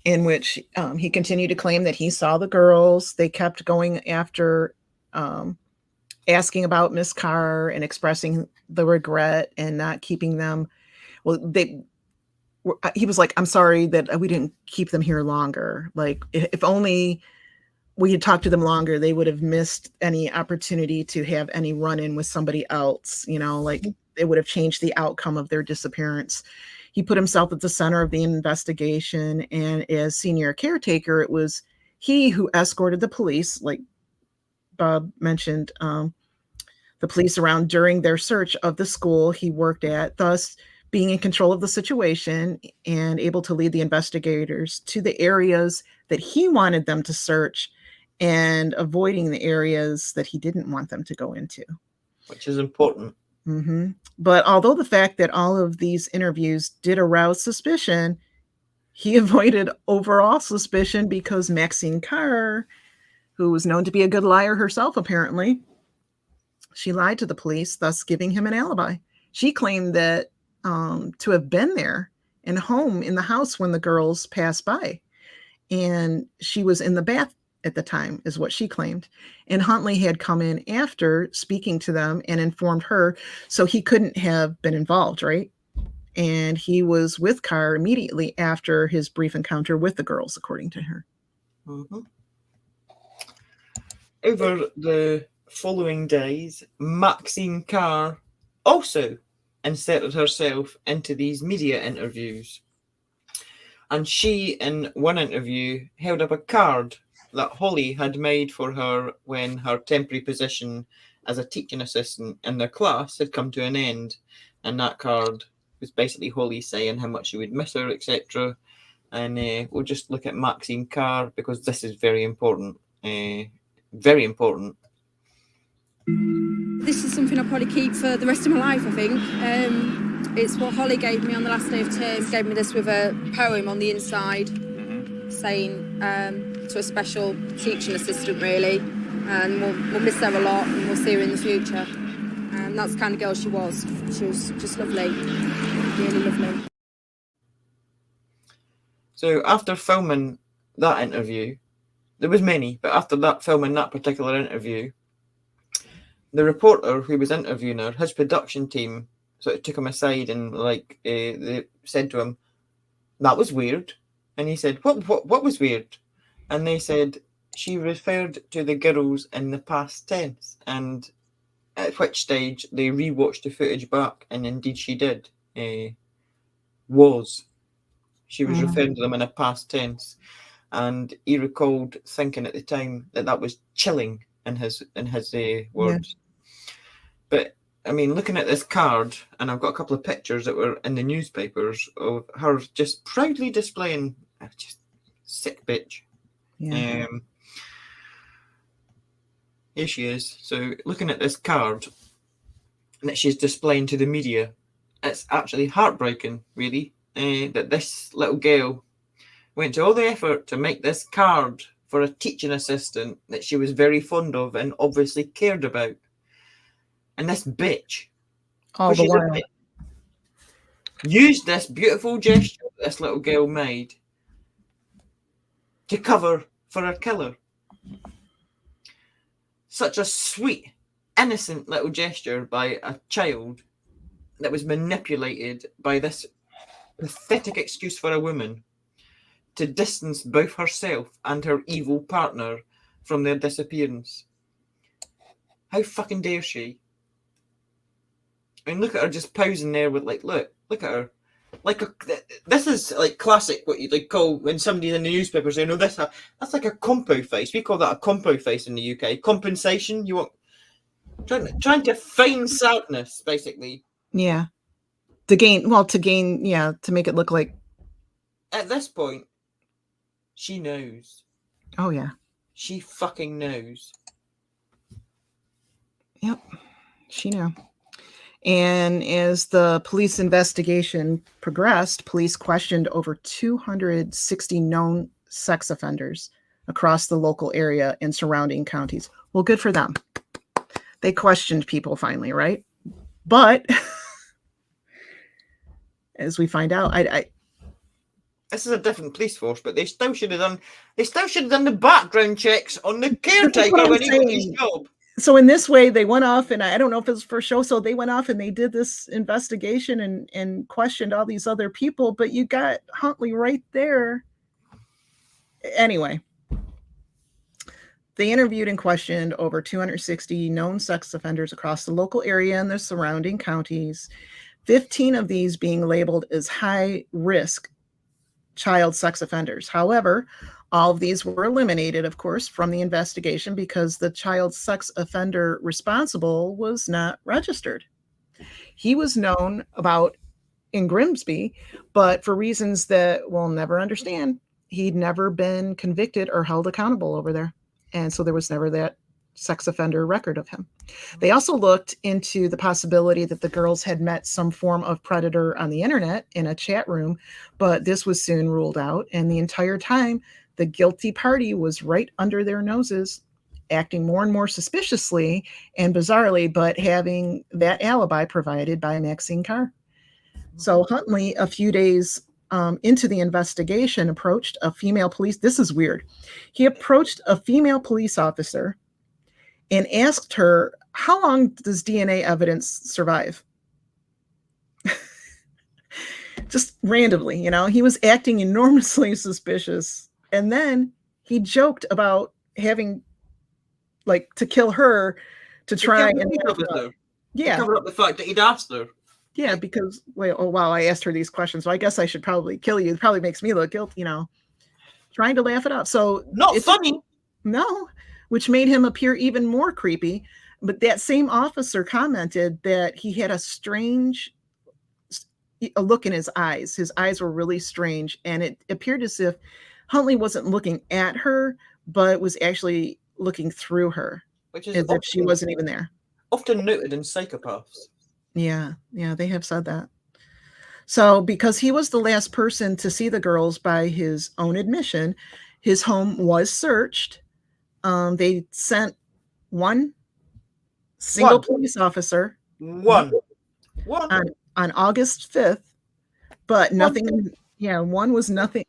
in which he continued to claim that he saw the girls. They kept going after, asking about Miss Carr and expressing the regret and not keeping them. Well, he was like, I'm sorry that we didn't keep them here longer. Like, if only we had talked to them longer, they would have missed any opportunity to have any run-in with somebody else. Like, it would have changed the outcome of their disappearance. He put himself at the center of the investigation, and as senior caretaker, it was he who escorted the police, like Bob mentioned, the police around during their search of the school he worked at, thus being in control of the situation and able to lead the investigators to the areas that he wanted them to search and avoiding the areas that he didn't want them to go into. Which is important. Mm-hmm. But although the fact that all of these interviews did arouse suspicion, he avoided overall suspicion because Maxine Carr, who was known to be a good liar herself, apparently, she lied to the police, thus giving him an alibi. She claimed that to have been there and home in the house when the girls passed by. And she was in the bath at the time, is what she claimed. And Huntley had come in after speaking to them and informed her, so he couldn't have been involved, right? And he was with Carr immediately after his brief encounter with the girls, according to her. Mm-hmm. Over the following days, Maxine Carr also inserted herself into these media interviews. And she, in one interview, held up a card that Holly had made for her when her temporary position as a teaching assistant in their class had come to an end. And that card was basically Holly saying how much she would miss her, etc. And we'll just look at Maxine Carr because this is very important. Very important. This is something I'll probably keep for the rest of my life, I think. It's what Holly gave me on the last day of term. She gave me this with a poem on the inside saying to a special teaching assistant, really. And we'll miss her a lot and we'll see her in the future. And that's the kind of girl she was. She was just lovely, really lovely. So after filming that interview, there was many, but after that filming that particular interview, the reporter who was interviewing her, his production team sort of took him aside and they said to him, "That was weird." And he said, What was weird? And they said she referred to the girls in the past tense, and at which stage they rewatched the footage back, and indeed she did. She was referring to them in a past tense, and he recalled thinking at the time that was chilling in his words. But I mean, looking at this card, and I've got a couple of pictures that were in the newspapers of her just proudly displaying, just sick bitch. Yeah. Here she is. So looking at this card that she's displaying to the media, it's actually heartbreaking, really, that this little girl went to all the effort to make this card for a teaching assistant that she was very fond of and obviously cared about. And this bitch, All the while. used this beautiful gesture that this little girl made to cover for her killer. Such a sweet, innocent little gesture by a child that was manipulated by this pathetic excuse for a woman to distance both herself and her evil partner from their disappearance. How fucking dare she? I mean, look at her just posing there with look at her. This is like classic what you'd call when somebody's in the newspaper saying, "Oh, that's like a compo face." We call that a compo face in the UK. Compensation. You want trying to feign sadness, basically. Yeah. To make it look like. At this point, she knows. Oh yeah. She fucking knows. Yep. She knew. And as the police investigation progressed, police questioned over 260 known sex offenders across the local area and surrounding counties. Well, good for them. They questioned people finally, right? But as we find out, this is a different police force, but they still should have done the background checks on the caretaker when he did his job. So in this way, they went off, and I don't know if it was for show, so they went off and they did this investigation and questioned all these other people, but you got Huntley right there. Anyway, they interviewed and questioned over 260 known sex offenders across the local area and the surrounding counties, 15 of these being labeled as high-risk child sex offenders. However, all of these were eliminated, of course, from the investigation because the child sex offender responsible was not registered. He was known about in Grimsby, but for reasons that we'll never understand, he'd never been convicted or held accountable over there. And so there was never that sex offender record of him. They also looked into the possibility that the girls had met some form of predator on the internet in a chat room, but this was soon ruled out. And the entire time, the guilty party was right under their noses, acting more and more suspiciously and bizarrely, but having that alibi provided by Maxine Carr. So Huntley, a few days into the investigation, approached a female police. This is weird. He approached a female police officer and asked her, how long does DNA evidence survive? Just randomly, he was acting enormously suspicious. And then he joked about having, to kill her to try and cover up the fact that he'd asked her. Yeah, because I asked her these questions, so I guess I should probably kill you. It probably makes me look guilty, trying to laugh it off. So not funny. No, which made him appear even more creepy. But that same officer commented that he had a strange look in his eyes. His eyes were really strange, and it appeared as if Huntley wasn't looking at her, but was actually looking through her, which is as if she wasn't even there. Often noted in psychopaths. Yeah, they have said that. So because he was the last person to see the girls by his own admission, his home was searched. They sent one single police officer on August 5th, but nothing. One was nothing,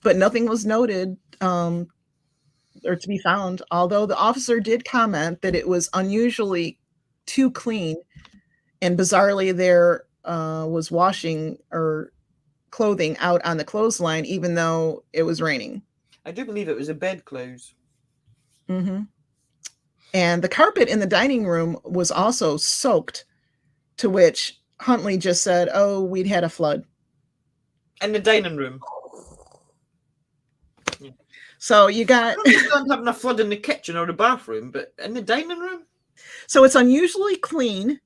but nothing was noted or to be found. Although the officer did comment that it was unusually too clean, and bizarrely there was washing or clothing out on the clothesline, even though it was raining. I do believe it was a bedclothes. Mm-hmm. And the carpet in the dining room was also soaked, to which Huntley just said, "Oh, we'd had a flood." In the dining room. Yeah. So you got... I don't having a flood in the kitchen or the bathroom, but in the dining room? So it's unusually clean,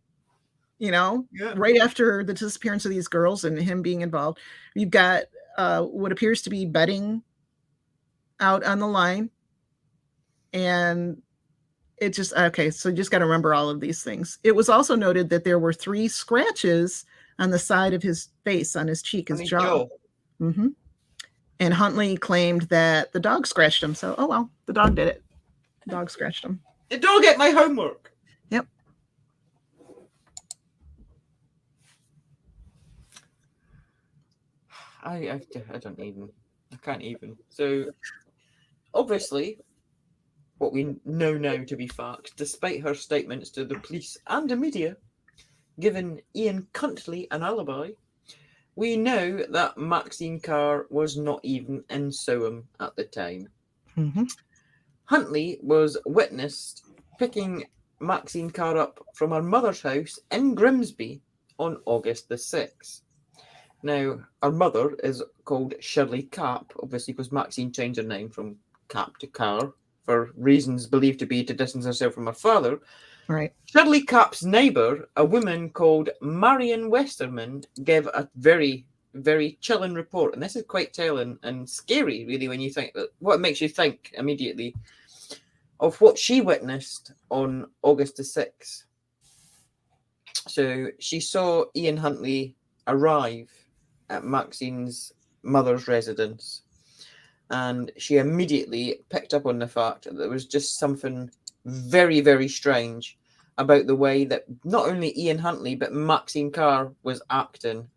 right after the disappearance of these girls and him being involved. You've got what appears to be bedding out on the line. And it just, okay, so you just got to remember all of these things. It was also noted that there were 3 scratches on the side of his face, on his cheek, his jaw. Mm-hmm. And Huntley claimed that the dog scratched him. So, oh well, the dog did it. The dog scratched him. The dog ate my homework. Yep. I can't even. So, obviously, what we know now to be fact, despite her statements to the police and the media, giving Ian Huntley an alibi, we know that Maxine Carr was not even in Soham at the time. Mm-hmm. Huntley was witnessed picking Maxine Carr up from her mother's house in Grimsby on August the 6th. Now, her mother is called Shirley Cap, obviously because Maxine changed her name from Cap to Carr for reasons believed to be to distance herself from her father. Right. Shirley Cap's neighbour, a woman called Marion Westerman, gave a very, very chilling report. And this is quite telling and scary, really, when you think that what makes you think immediately of what she witnessed on August the 6th. So she saw Ian Huntley arrive at Maxine's mother's residence, and she immediately picked up on the fact that there was just something very, very strange about the way that not only Ian Huntley but Maxine Carr was acting.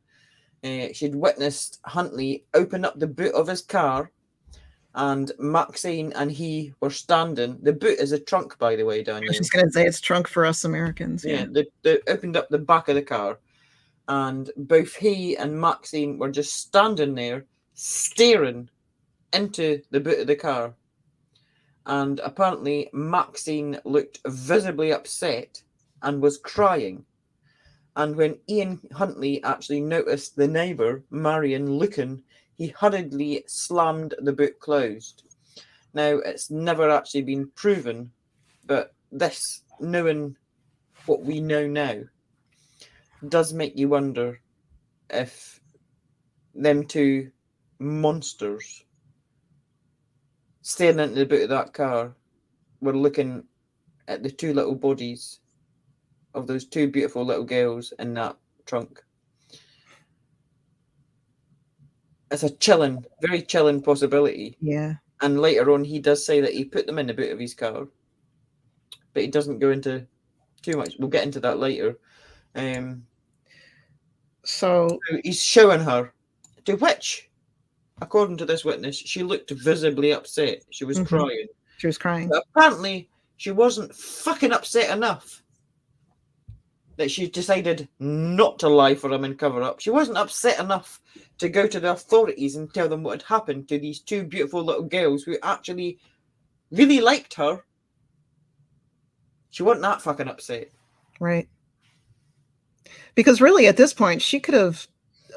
She'd witnessed Huntley open up the boot of his car, and Maxine and he were standing. The boot is a trunk, by the way, Danielle. I was just going to say it's trunk for us Americans. Yeah, they opened up the back of the car, and both he and Maxine were just standing there staring into the boot of the car. And apparently Maxine looked visibly upset and was crying. And when Ian Huntley actually noticed the neighbour, Marion, looking, he hurriedly slammed the boot closed. Now, it's never actually been proven, but this, knowing what we know now, does make you wonder if them 2 monsters staring into the boot of that car were looking at the 2 little bodies of those 2 beautiful little girls in that trunk. It's a chilling, very chilling possibility. Yeah. And later on, he does say that he put them in the boot of his car, but he doesn't go into too much. We'll get into that later. So he's showing her, to which, according to this witness, she looked visibly upset. She was crying. She was crying. But apparently, she wasn't fucking upset enough that she decided not to lie for him and cover up. She wasn't upset enough to go to the authorities and tell them what had happened to these 2 beautiful little girls who actually really liked her. She wasn't that fucking upset. Right. Because really, at this point, she could have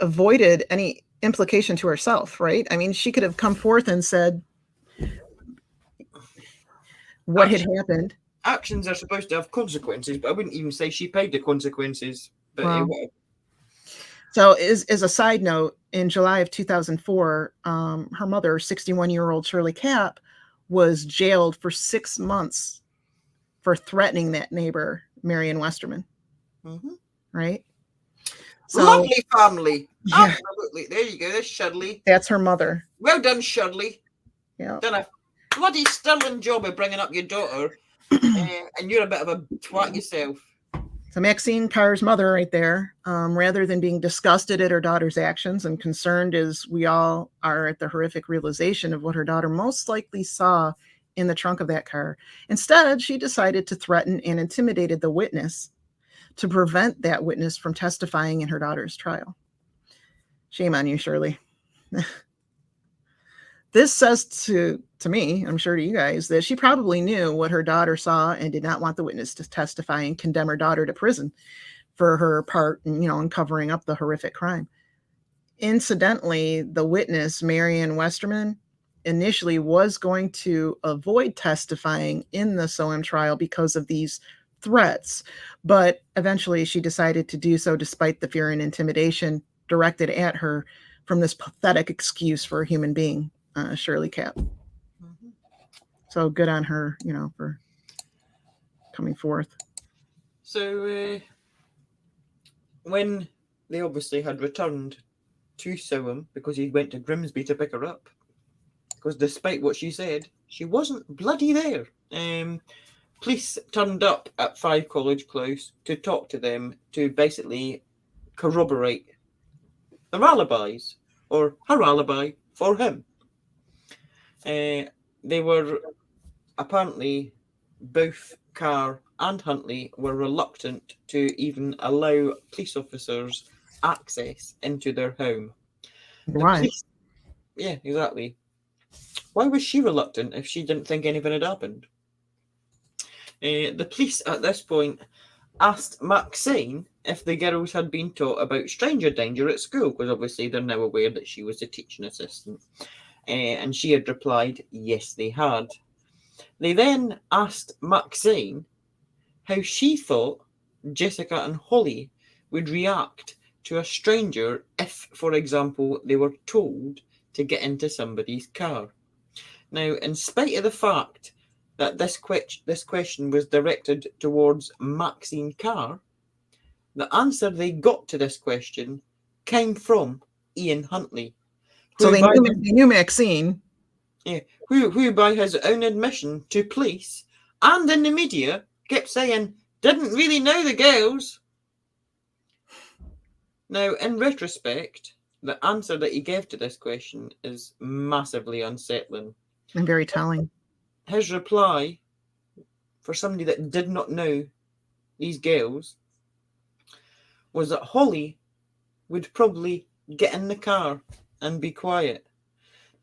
avoided any implication to herself, right? I mean, she could have come forth and said what had happened. Actions are supposed to have consequences, but I wouldn't even say she paid the consequences. But wow. So, as a side note, in July of 2004, her mother, 61-year-old Shirley Cap, was jailed for 6 months for threatening that neighbor, Marion Westerman. Mm-hmm. Right? So, lovely family. Yeah. Absolutely. There you go. There's Shirley. That's her mother. Well done, Shirley. Yeah. Done a bloody sterling job of bringing up your daughter. And you're a bit of a twat yourself. So Maxine Carr's mother right there, rather than being disgusted at her daughter's actions and concerned as we all are at the horrific realization of what her daughter most likely saw in the trunk of that car, instead, she decided to threaten and intimidated the witness to prevent that witness from testifying in her daughter's trial. Shame on you, Shirley. This says to me, I'm sure to you guys, that she probably knew what her daughter saw and did not want the witness to testify and condemn her daughter to prison for her part, in covering up the horrific crime. Incidentally, the witness, Marion Westerman, initially was going to avoid testifying in the Soham trial because of these threats, but eventually she decided to do so despite the fear and intimidation directed at her from this pathetic excuse for a human being, Shirley Cap. So good on her, for coming forth. So when they obviously had returned to Soham, because he went to Grimsby to pick her up, because despite what she said, she wasn't bloody there. Police turned up at 5 College Close to talk to them to basically corroborate their alibis, or her alibi for him. They were apparently, both Carr and Huntley were reluctant to even allow police officers access into their home. Why? Yeah, exactly. Why was she reluctant if she didn't think anything had happened? The police at this point asked Maxine if the girls had been taught about stranger danger at school, because obviously they're now aware that she was a teaching assistant. And she had replied, yes, they had. They then asked Maxine how she thought Jessica and Holly would react to a stranger if, for example, they were told to get into somebody's car. Now, in spite of the fact that this question was directed towards Maxine Carr, the answer they got to this question came from Ian Huntley. So they knew Maxine. Yeah, who by his own admission to police and in the media kept saying, didn't really know the girls. Now, in retrospect, the answer that he gave to this question is massively unsettling. And very telling. His reply, for somebody that did not know these girls, was that Holly would probably get in the car and be quiet,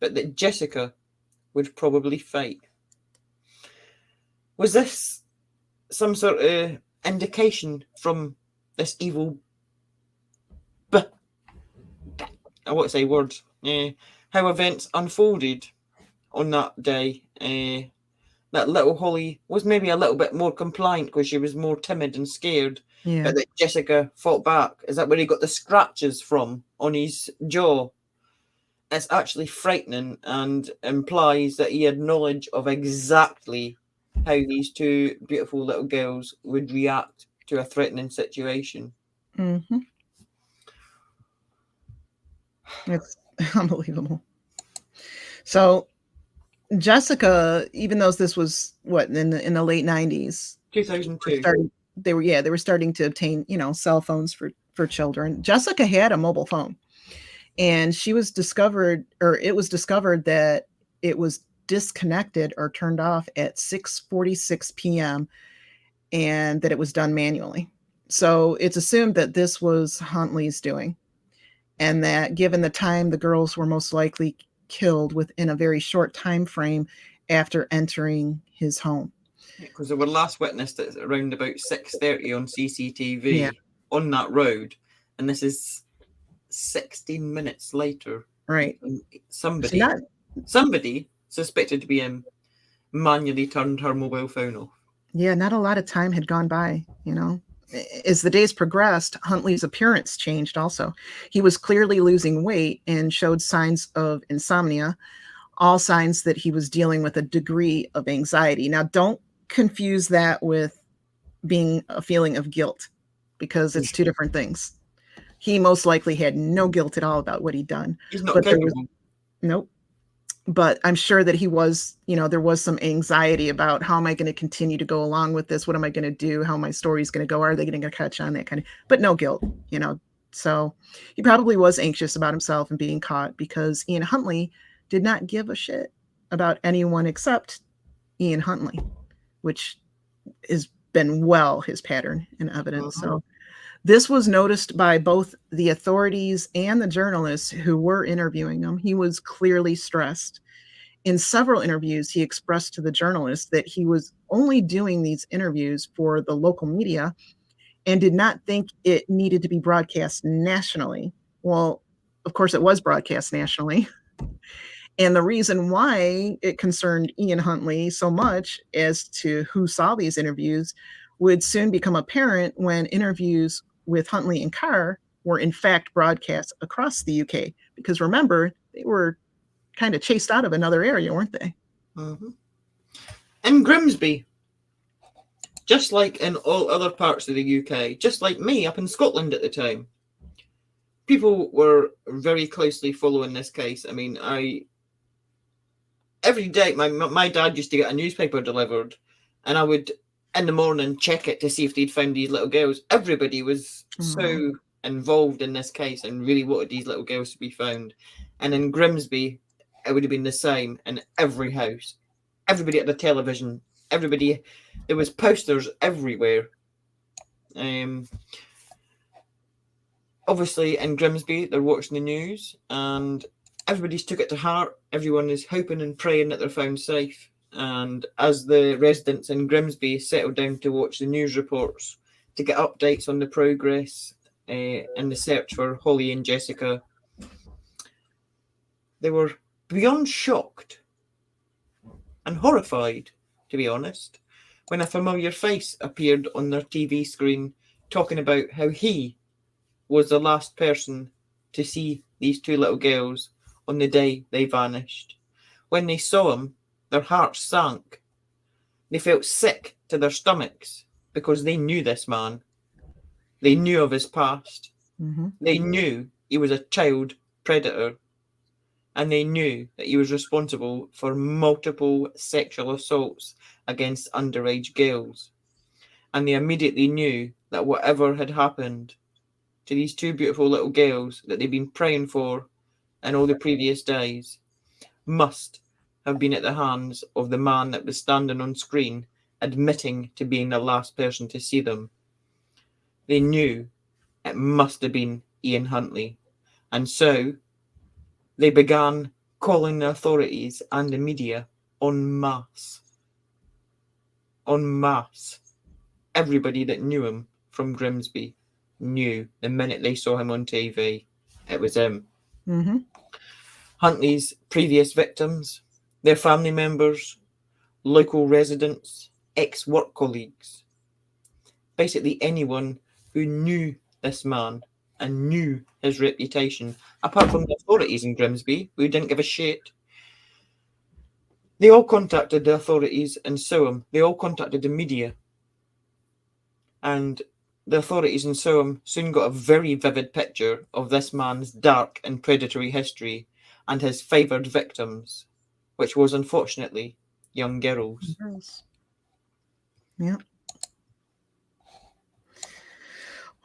but that Jessica would probably fight. Was this some sort of indication from this evil I won't say words, how events unfolded on that day? That little Holly was maybe a little bit more compliant because she was more timid and scared. Yeah. But that Jessica fought back. Is that where he got the scratches from on his jaw? It's actually frightening and implies that he had knowledge of exactly how these two beautiful little girls would react to a threatening situation. Mm-hmm. It's unbelievable. So Jessica, even though this was in the late 90s, 2002, they were starting to obtain, cell phones for children. Jessica had a mobile phone, and it was discovered that it was disconnected or turned off at 6:46 p.m. and that it was done manually. So it's assumed that this was Huntley's doing, and that given the time, the girls were most likely killed within a very short time frame after entering his home. Because they were last witnessed at around about 6:30 on CCTV on that road, and this is 16 minutes later. Right. Somebody suspected to be him manually turned her mobile phone off. Yeah, not a lot of time had gone by, As the days progressed, Huntley's appearance changed also. He was clearly losing weight and showed signs of insomnia, all signs that he was dealing with a degree of anxiety. Now, don't confuse that with being a feeling of guilt, because it's two different things. He most likely had no guilt at all about what he'd done. He's not capable. Nope. But I'm sure that he was, there was some anxiety about how am I going to continue to go along with this? What am I going to do? How my story's going to go? Are they going to catch on? That kind of, but no guilt, So he probably was anxious about himself and being caught, because Ian Huntley did not give a shit about anyone except Ian Huntley, which has been his pattern and evidence. Uh-huh. So this was noticed by both the authorities and the journalists who were interviewing him. He was clearly stressed. In several interviews, he expressed to the journalists that he was only doing these interviews for the local media and did not think it needed to be broadcast nationally. Well, of course, it was broadcast nationally. And the reason why it concerned Ian Huntley so much as to who saw these interviews would soon become apparent when interviews with Huntley and Carr were in fact broadcast across the UK. Because remember, they were kind of chased out of another area, weren't they? Mm-hmm. In Grimsby, just like in all other parts of the UK, just like me up in Scotland at the time, people were very closely following this case. I mean, every day, my dad used to get a newspaper delivered, and I would, in the morning, check it to see if they'd found these little girls. Everybody was so involved in this case and really wanted these little girls to be found. And in Grimsby, it would have been the same in every house. Everybody at the television, there was posters everywhere. Obviously, in Grimsby, they're watching the news, and everybody's took it to heart. Everyone is hoping and praying that they're found safe. And as the residents in Grimsby settled down to watch the news reports to get updates on the progress in the search for Holly and Jessica, they were beyond shocked and horrified, to be honest, when a familiar face appeared on their TV screen talking about how he was the last person to see these two little girls on the day they vanished. When they saw him, their hearts sank. They felt sick to their stomachs because they knew this man. They knew of his past. They knew he was a child predator. And they knew that he was responsible for multiple sexual assaults against underage girls. And they immediately knew that whatever had happened to these two beautiful little girls that they'd been praying for in all the previous days must have been at the hands of the man that was standing on screen admitting to being the last person to see them. They knew it must have been Ian Huntley. And so they began calling the authorities and the media en masse. En masse. Everybody that knew him from Grimsby knew the minute they saw him on TV, it was him. Huntley's previous victims, their family members, local residents, ex-work colleagues, basically anyone who knew this man and knew his reputation, apart from the authorities in Grimsby, who didn't give a shit. They all contacted the authorities in Soham. They all contacted the media. And the authorities in Soham soon got a very vivid picture of this man's dark and predatory history and his favoured victims, which was unfortunately young girls. Yeah.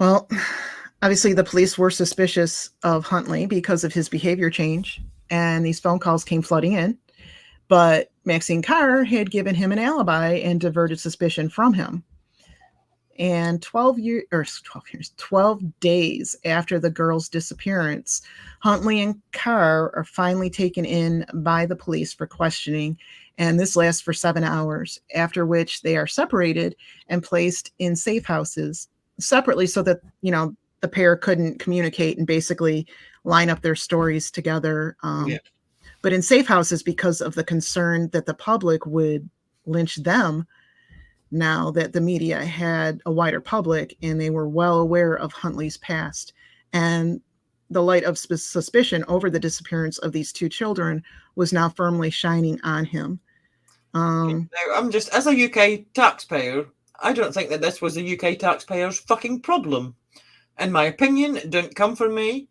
Well, obviously the police were suspicious of Huntley because of his behavior change, and these phone calls came flooding in. But Maxine Carr had given him an alibi and diverted suspicion from him. And 12 days after the girl's disappearance, Huntley and Carr are finally taken in by the police for questioning, and this lasts for 7 hours, after which they are separated and placed in safe houses separately so that, you know, the pair couldn't communicate and basically line up their stories together. But in safe houses because of the concern that the public would lynch them now that the media had a wider public and they were well aware of Huntley's past. And the light of suspicion over the disappearance of these two children was now firmly shining on him. Now, I'm just, as a UK taxpayer, I don't think that this was a UK taxpayer's fucking problem. In my opinion, don't come for me.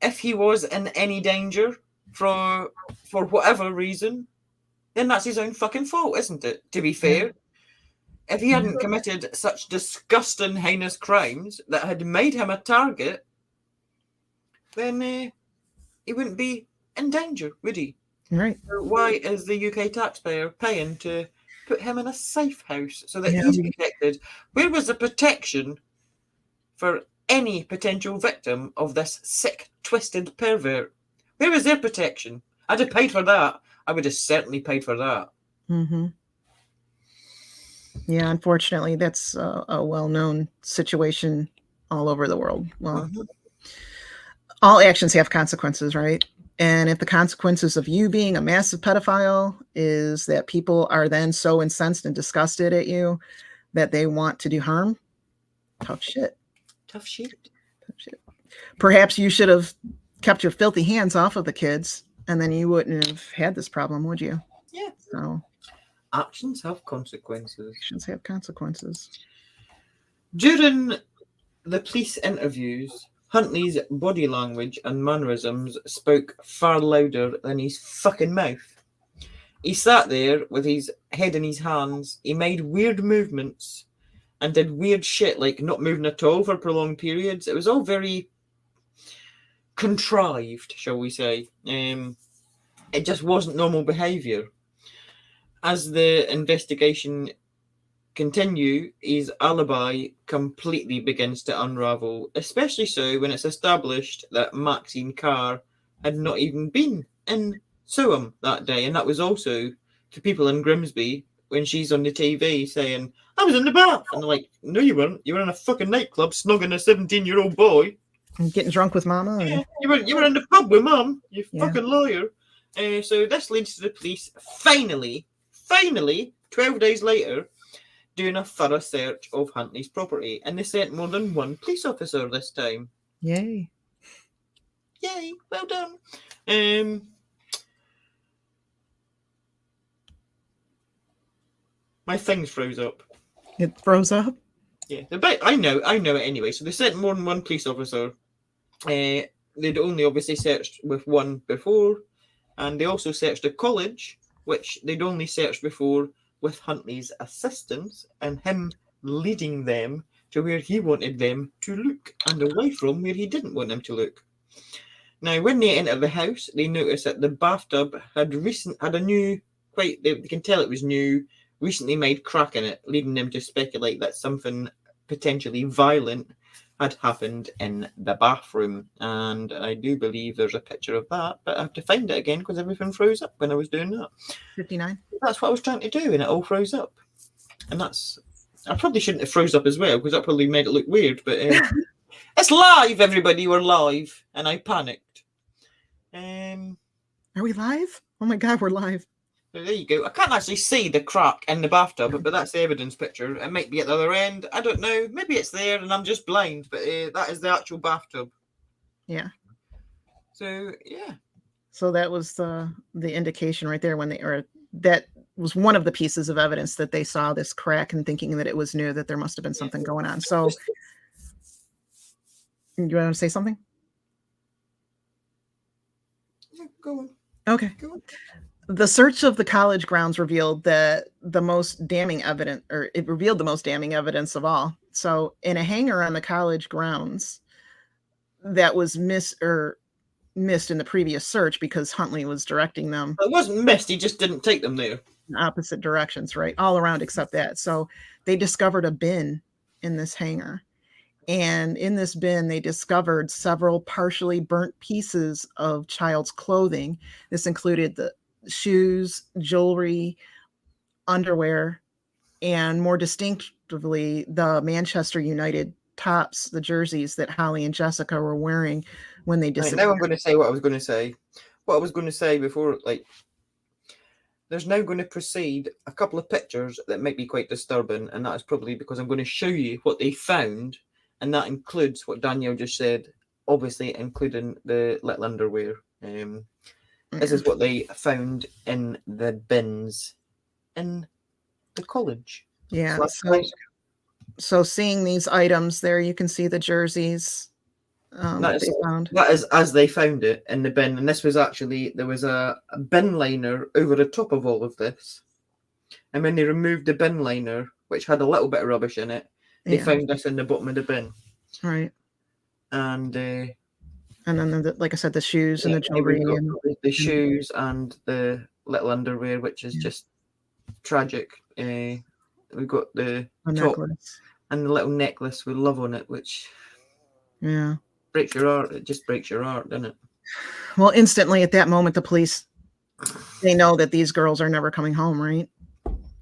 If he was in any danger for whatever reason, then that's his own fucking fault, isn't it? To be fair. If he hadn't committed such disgusting, heinous crimes that had made him a target, then he wouldn't be in danger, would he? Right. So why is the UK taxpayer paying to put him in a safe house so that he's protected? Where was the protection for any potential victim of this sick, twisted pervert? Where was their protection? I'd have paid for that. I would have certainly paid for that. Yeah, unfortunately, that's a well-known situation all over the world. Well, all actions have consequences, right? And if the consequences of you being a massive pedophile is that people are then so incensed and disgusted at you that they want to do harm, tough shit. Tough shit. Perhaps you should have kept your filthy hands off of the kids, and then you wouldn't have had this problem, would you? Yeah. So actions have consequences. Actions have consequences. During the police interviews, Huntley's body language and mannerisms spoke far louder than his fucking mouth. He sat there with his head in his hands. He made weird movements and did weird shit like not moving at all for prolonged periods. It was all very contrived, shall we say. It just wasn't normal behaviour. As the investigation continued, his alibi completely begins to unravel, especially so when it's established that Maxine Carr had not even been in Soham that day, and that was also to people in Grimsby when she's on the TV saying, I was in the bath, and they're like, no you weren't, you were in a fucking nightclub snogging a 17-year-old boy. And getting drunk with mama. And... Yeah, you were in the pub with mum, you fucking liar. So this leads to the police finally, 12 days later, doing a thorough search of Huntley's property, and they sent more than one police officer this time. Yay, well done. My things froze up. It froze up? Yeah, but I know it anyway. So they sent more than one police officer. They'd only obviously searched with one before, and they also searched a college, which they'd only searched before with Huntley's assistance and him leading them to where he wanted them to look and away from where he didn't want them to look. Now, when they entered the house, they noticed that the bathtub had a new, they can tell it was new, recently made crack in it, leading them to speculate that something potentially violent had happened in the bathroom. And I do believe there's a picture of that, but I have to find it again because everything froze up when I was doing that. 59. That's what I was trying to do, and it all froze up. And I probably shouldn't have froze up as well, because that probably made it look weird, but it's live, everybody, we're live, and I panicked. Are we live? Oh my God, we're live. So there you go. I can't actually see the crack in the bathtub, but that's the evidence picture. It might be at the other end. I don't know. Maybe it's there and I'm just blind, but that is the actual bathtub. Yeah. So, yeah. So that was the indication right there that was one of the pieces of evidence that they saw this crack and thinking that it was new, that there must have been something going on. So, you want to say something? Yeah, go on. Okay. Go on. The search of the college grounds revealed the most damning evidence, or it revealed the most damning evidence of all. So in a hangar on the college grounds that was missed in the previous search because Huntley was directing them. It wasn't missed, he just didn't take them there. In opposite directions, right? All around except that. So they discovered a bin in this hangar. And in this bin, they discovered several partially burnt pieces of child's clothing. This included the shoes, jewelry, underwear, and more distinctively, the Manchester United tops, the jerseys that Holly and Jessica were wearing when they disappeared. Right, now I'm going to say what I was going to say. What I was going to say before, there's now going to proceed a couple of pictures that might be quite disturbing, and that is probably because I'm going to show you what they found, and that includes what Danielle just said, obviously including the little underwear. This is what they found in the bins in the college. Yeah. So seeing these items there, you can see the jerseys that they found. That is as they found it in the bin. And this was actually, there was a bin liner over the top of all of this. And when they removed the bin liner, which had a little bit of rubbish in it, they found this in the bottom of the bin. Right. And then, like I said, the shoes and the jewelry. And the shoes and the little underwear, which is just tragic. We've got the top necklace. And the little necklace with love on it, which breaks your heart. It just breaks your heart, doesn't it? Well, instantly at that moment, the police, they know that these girls are never coming home, right?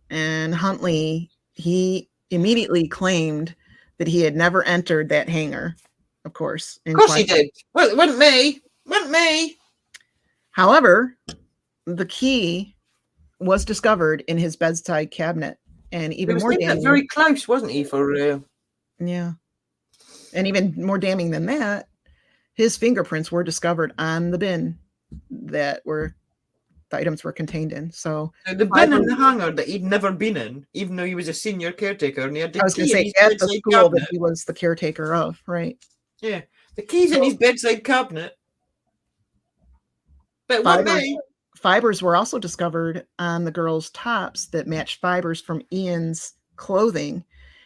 And Huntley, he immediately claimed that he had never entered that hangar. Of course he did. Well, it wasn't me. However, the key was discovered in his bedside cabinet, and even more damning. Very close, wasn't he? Yeah, and even more damning than that, his fingerprints were discovered on the bin that were the items were contained in. So Now, the bin in the hangar that he'd never been in, even though he was a senior caretaker, and he had the I was going to key in say his at the bedside school that cabinet. he was the caretaker of, right? Yeah, the keys in his bedside cabinet. But one day, fibers were also discovered on the girls' tops that matched fibers from Ian's clothing.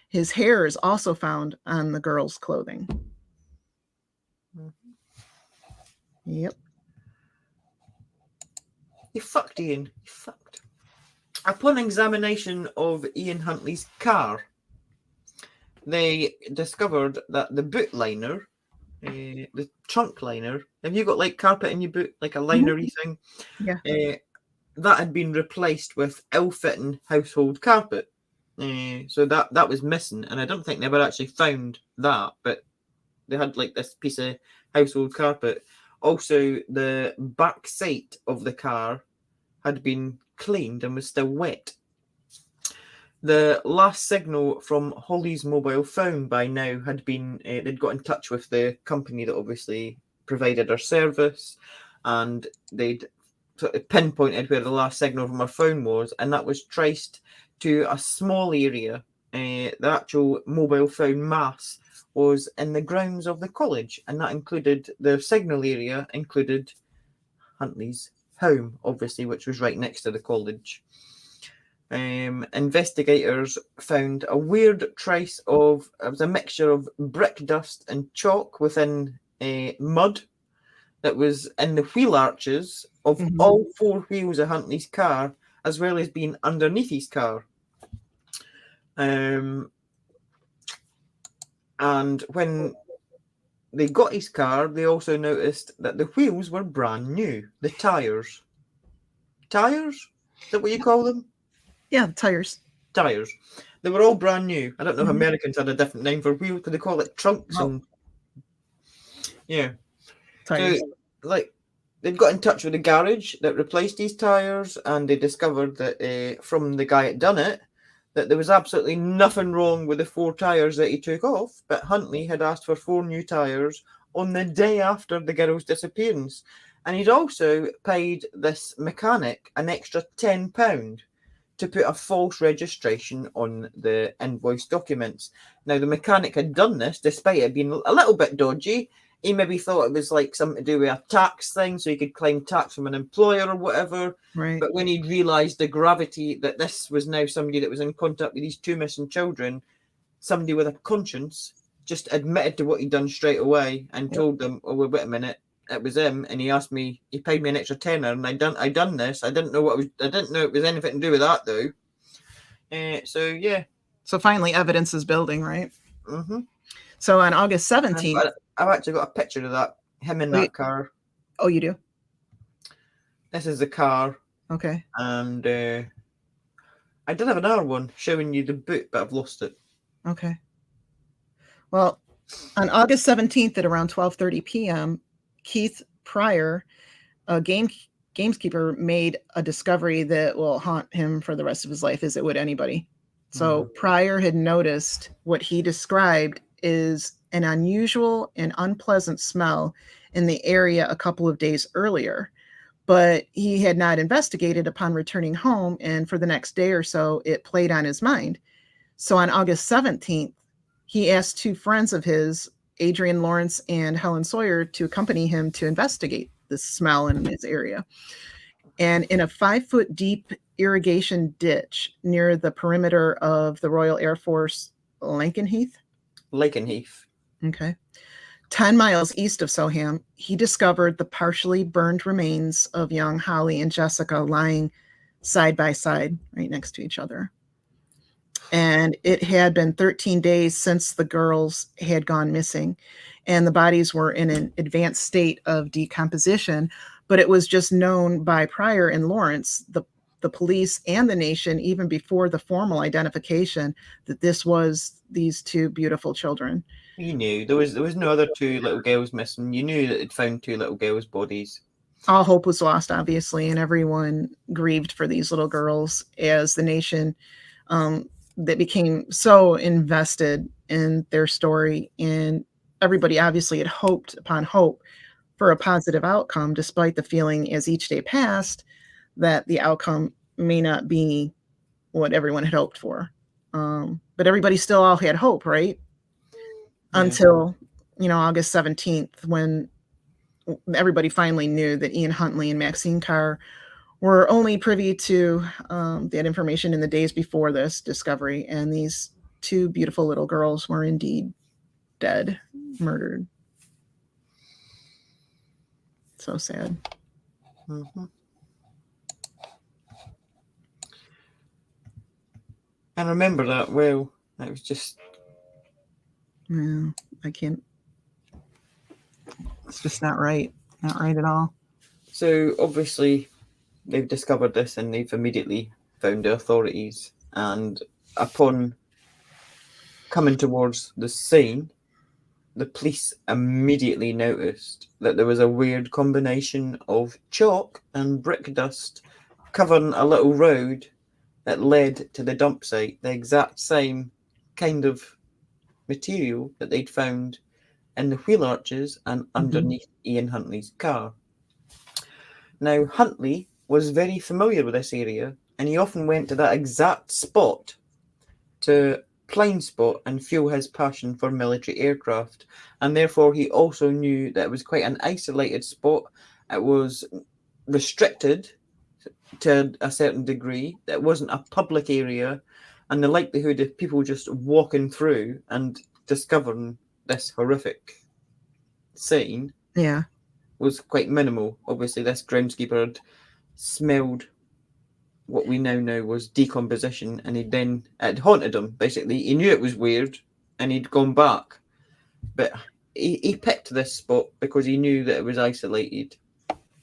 His hair is also found on the girls' clothing. Yep. he fucked Ian. He fucked. Upon examination of Ian Huntley's car, they discovered that the boot liner, the trunk liner, have you got like carpet in your boot, like a linery thing? Yeah. That had been replaced with ill-fitting household carpet. So that was missing, and I don't think they ever actually found that, but they had like this piece of household carpet. Also, the back seat of the car had been cleaned and was still wet. The last signal from Holly's mobile phone by now had been, they'd got in touch with the company that obviously provided her service, and they'd sort of pinpointed where the last signal from her phone was, and that was traced to a small area. The actual mobile phone mass was in the grounds of the college, and that included the signal area, included Huntley's home, obviously, which was right next to the college. Investigators found a weird trace of, it was a mixture of brick dust and chalk within mud that was in the wheel arches of all four wheels of Huntley's car, as well as being underneath his car. And when they got his car, they also noticed that the wheels were brand new. The tires. Tires? Is that what you call them? Yeah, tires. Tires. They were all brand new. I don't know if Americans had a different name for wheels, because they call it trunks and yeah. Tires. So, like, they'd got in touch with the garage that replaced these tires, and they discovered that from the guy that done it, that there was absolutely nothing wrong with the four tires that he took off, but Huntley had asked for 4 new tires on the day after the girl's disappearance. And he'd also paid this mechanic an extra £10 to put a false registration on the invoice documents. Now, the mechanic had done this despite it being a little bit dodgy. He maybe thought it was like something to do with a tax thing, so he could claim tax from an employer or whatever. Right. But when he realised the gravity that this was now somebody that was in contact with these 2 missing children, somebody with a conscience just admitted to what he'd done straight away and told them, "Oh, well, wait a minute, it was him." And he asked me, he paid me an extra tenner, and I done this. I didn't know it was anything to do with that though. So yeah. So finally, evidence is building, right? Mm-hmm. So on August 17th, I've actually got a picture of that, him in that car. Oh, you do? This is the car. Okay. And I did have another one showing you the boot, but I've lost it. Okay. Well, on August 17th at around 12:30 p.m., Keith Pryor, a gameskeeper, made a discovery that will haunt him for the rest of his life, as it would anybody. So Pryor had noticed what he described is an unusual and unpleasant smell in the area a couple of days earlier, but he had not investigated upon returning home, and for the next day or so, it played on his mind. So on August 17th, he asked 2 friends of his, Adrian Lawrence and Helen Sawyer, to accompany him to investigate the smell in his area. And in a 5-foot deep irrigation ditch near the perimeter of the Royal Air Force Lakenheath. Okay. 10 miles east of Soham, he discovered the partially burned remains of young Holly and Jessica lying side by side right next to each other. And it had been 13 days since the girls had gone missing, and the bodies were in an advanced state of decomposition, but it was just known by Pryor and Lawrence, the police and the nation, even before the formal identification, that this was these 2 beautiful children. You knew there was no other 2 little girls missing. You knew that they'd found 2 little girls' bodies. All hope was lost, obviously, and everyone grieved for these little girls as the nation that became so invested in their story, and everybody obviously had hoped upon hope for a positive outcome, despite the feeling as each day passed that the outcome may not be what everyone had hoped for. But everybody still all had hope, right? Yeah. Until, August 17th, when everybody finally knew that Ian Huntley and Maxine Carr were only privy to that information in the days before this discovery. And these two beautiful little girls were indeed dead, murdered. So sad. Mm-hmm. I remember that well. It was just... Yeah, I can't. It's just not right. Not right at all. So obviously they've discovered this and they've immediately found the authorities. And upon coming towards the scene, the police immediately noticed that there was a weird combination of chalk and brick dust covering a little road that led to the dump site, the exact same kind of material that they'd found in the wheel arches and underneath Ian Huntley's car. Now, Huntley was very familiar with this area, and he often went to that exact spot to blind spot and fuel his passion for military aircraft, and therefore he also knew that it was quite an isolated spot. It was restricted to a certain degree. It wasn't a public area, and the likelihood of people just walking through and discovering this horrific scene was quite minimal. Obviously, this groundskeeper had smelled what we now know was decomposition, and it haunted him. Basically, he knew it was weird, and he'd gone back, but he picked this spot because he knew that it was isolated.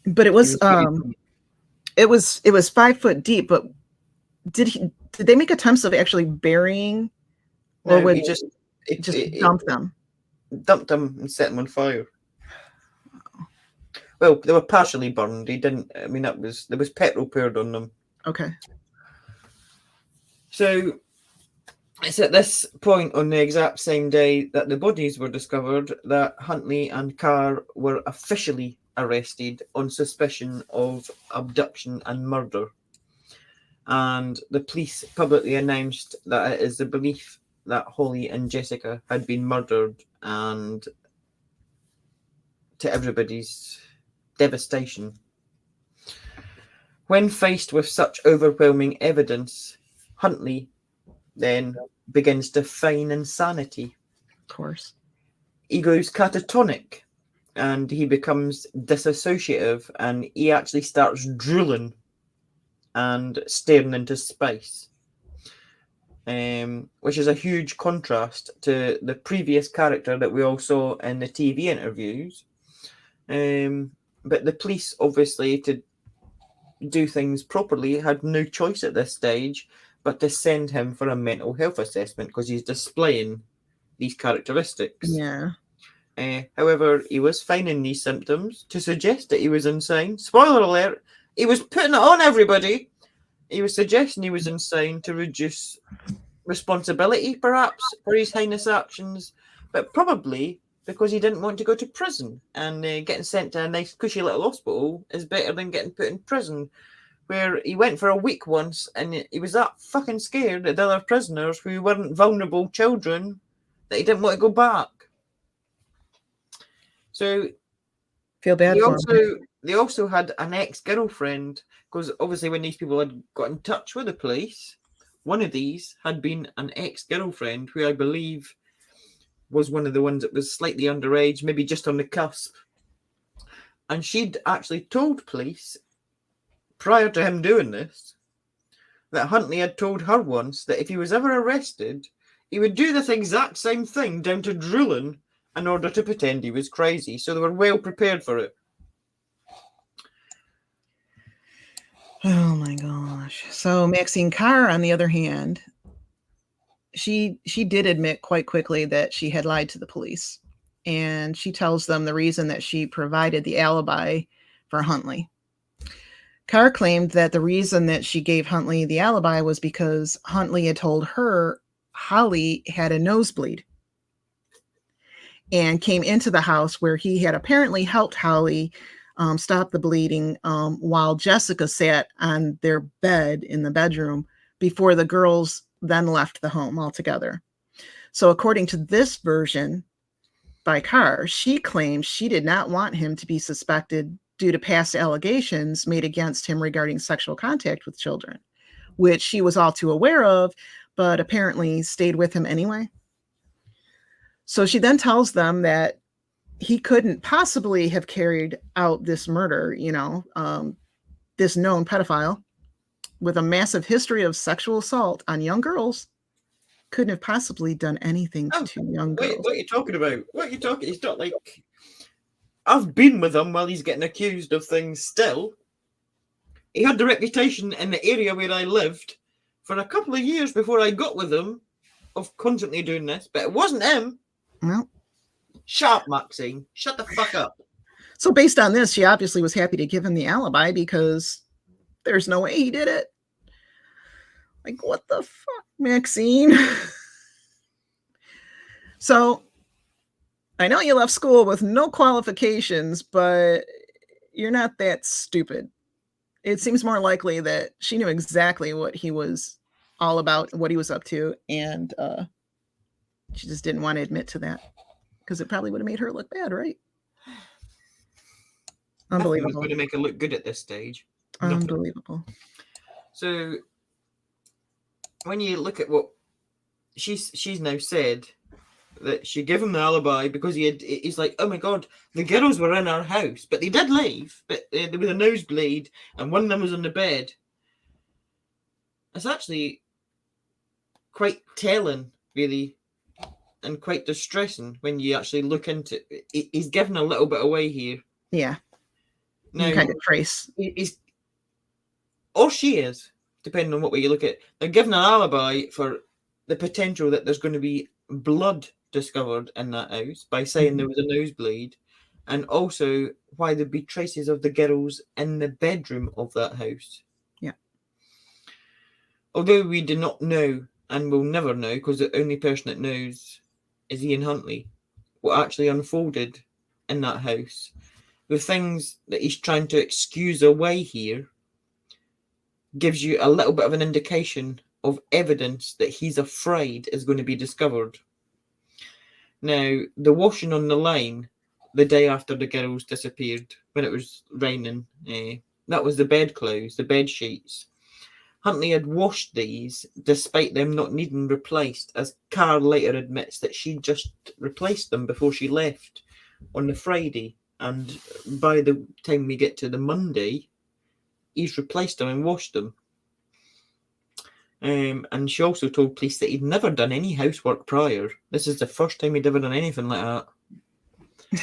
But it was it was 5 foot deep. But did they make attempts of actually burying, or No, would he just dump them? Dumped them and set them on fire. Well, they were partially burned. He didn't. I mean, there was petrol poured on them. Okay. So it's at this point on the exact same day that the bodies were discovered that Huntley and Carr were officially arrested on suspicion of abduction and murder. And the police publicly announced that it is the belief that Holly and Jessica had been murdered, and to everybody's devastation. When faced with such overwhelming evidence, Huntley then begins to feign insanity. Of course. He goes catatonic and he becomes disassociative, and he actually starts drooling and staring into space, which is a huge contrast to the previous character that we all saw in the TV interviews. But the police, obviously, to do things properly, had no choice at this stage but to send him for a mental health assessment because he's displaying these characteristics. Yeah. However, he was feigning these symptoms to suggest that he was insane. Spoiler alert, he was putting it on everybody. He was suggesting he was insane to reduce responsibility, perhaps, for his heinous actions, but probably because he didn't want to go to prison, and getting sent to a nice cushy little hospital is better than getting put in prison, where he went for a week once and he was that fucking scared of the other prisoners who weren't vulnerable children that he didn't want to go back. So feel bad for him. They also had an ex-girlfriend, because obviously when these people had got in touch with the police, one of these had been an ex-girlfriend who I believe was one of the ones that was slightly underage, maybe just on the cusp. And she'd actually told police, prior to him doing this, that Huntley had told her once that if he was ever arrested, he would do this exact same thing down to drooling in order to pretend he was crazy. So they were well prepared for it. Oh my gosh. So Maxine Carr, on the other hand, she did admit quite quickly that she had lied to the police. And she tells them the reason that she provided the alibi for Huntley. Carr claimed that the reason that she gave Huntley the alibi was because Huntley had told her Holly had a nosebleed and came into the house where he had apparently helped Holly stop the bleeding, while Jessica sat on their bed in the bedroom before the girls then left the home altogether. So according to this version by Carr, she claims she did not want him to be suspected due to past allegations made against him regarding sexual contact with children, which she was all too aware of, but apparently stayed with him anyway. So she then tells them that he couldn't possibly have carried out this murder, this known pedophile with a massive history of sexual assault on young girls couldn't have possibly done anything to young girls. What are you talking about? What are you talking? He's not like... I've been with him while he's getting accused of things still. He had the reputation in the area where I lived for a couple of years before I got with him of constantly doing this, but it wasn't him. Well, shut up, Maxine. Shut the fuck up. So based on this, she obviously was happy to give him the alibi because there's no way he did it. Like, what the fuck, Maxine? So I know you left school with no qualifications, but you're not that stupid. It seems more likely that she knew exactly what he was all about, what he was up to, and she just didn't want to admit to that because it probably would have made her look bad, right? Unbelievable. Nothing was going to make her look good at this stage. Unbelievable. Nothing. So when you look at what she's now said, that she gave him the alibi because he's like, oh my god, the girls were in our house, but they did leave, but there was a nosebleed and one of them was on the bed. It's actually quite telling, really, and quite distressing when you actually look into it. He's given a little bit away here. Yeah. Now, you kind of trace. Or she is, depending on what way you look at. They're given an alibi for the potential that there's going to be blood discovered in that house by saying there was a nosebleed, and also why there'd be traces of the girls in the bedroom of that house. Yeah. Although we do not know, and will never know, because the only person that knows is Ian Huntley, what actually unfolded in that house. The things that he's trying to excuse away here gives you a little bit of an indication of evidence that he's afraid is going to be discovered. Now, the washing on the line the day after the girls disappeared, when it was raining, that was the bedclothes, the bed sheets. Huntley had washed these despite them not needing replaced, as Carr later admits that she just replaced them before she left on the Friday. And by the time we get to the Monday, he's replaced them and washed them. And she also told police that he'd never done any housework prior. This is the first time he'd ever done anything like that.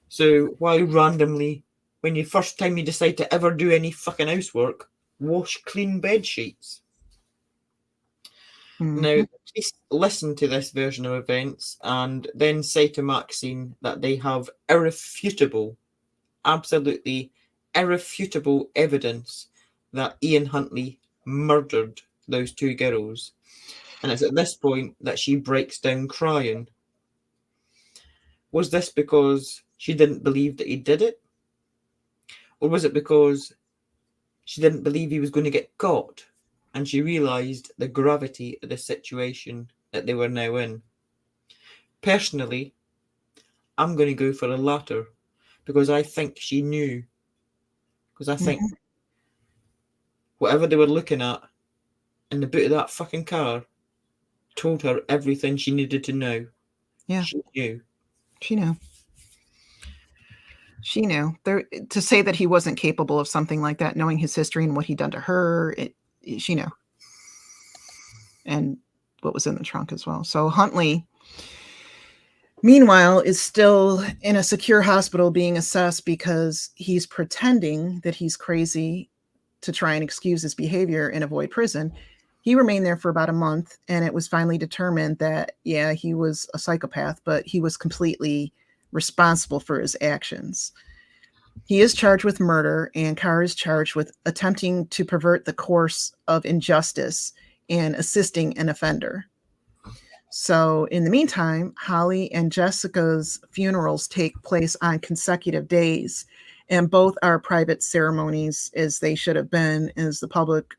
So why randomly, when you first time you decide to ever do any fucking housework, wash clean bed sheets? Mm-hmm. Now, police listen to this version of events and then say to Maxine that they have irrefutable, absolutely irrefutable evidence that Ian Huntley murdered those two girls. And it's at this point that she breaks down crying. Was this because she didn't believe that he did it? Or was it because she didn't believe he was going to get caught and she realised the gravity of the situation that they were now in? Personally, I'm going to go for the latter because I think she knew. Because I think whatever they were looking at in the boot of that fucking car told her everything she needed to know. Yeah. She knew. She knew. She knew. To say that he wasn't capable of something like that, knowing his history and what he'd done to her, she knew. And what was in the trunk as well. So Huntley, meanwhile, is still in a secure hospital being assessed because he's pretending that he's crazy to try and excuse his behavior and avoid prison. He remained there for about a month, and it was finally determined that, yeah, he was a psychopath, but he was completely responsible for his actions. He is charged with murder, and Carr is charged with attempting to pervert the course of injustice and assisting an offender. So in the meantime, Holly and Jessica's funerals take place on consecutive days, And both are private ceremonies, as they should have been, as the public,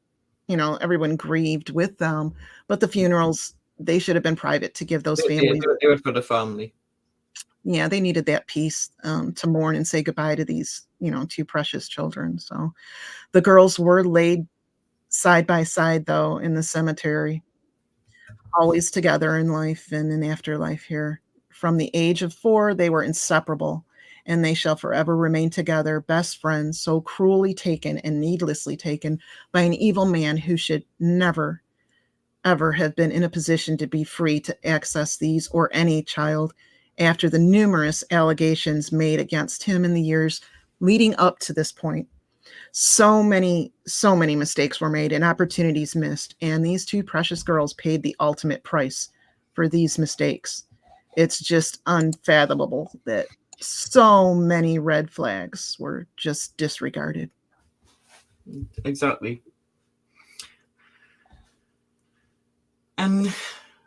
everyone grieved with them. But the funerals, they should have been private to give those families. They were for the family. Yeah, they needed that peace to mourn and say goodbye to these, two precious children. So the girls were laid side by side, though, in the cemetery, always together in life and in afterlife here. From the age of 4, they were inseparable, and they shall forever remain together, best friends, so cruelly taken and needlessly taken by an evil man who should never, ever have been in a position to be free to access these or any child after the numerous allegations made against him in the years leading up to this point. So many mistakes were made and opportunities missed, and these 2 precious girls paid the ultimate price for these mistakes. It's just unfathomable that so many red flags were just disregarded. Exactly. And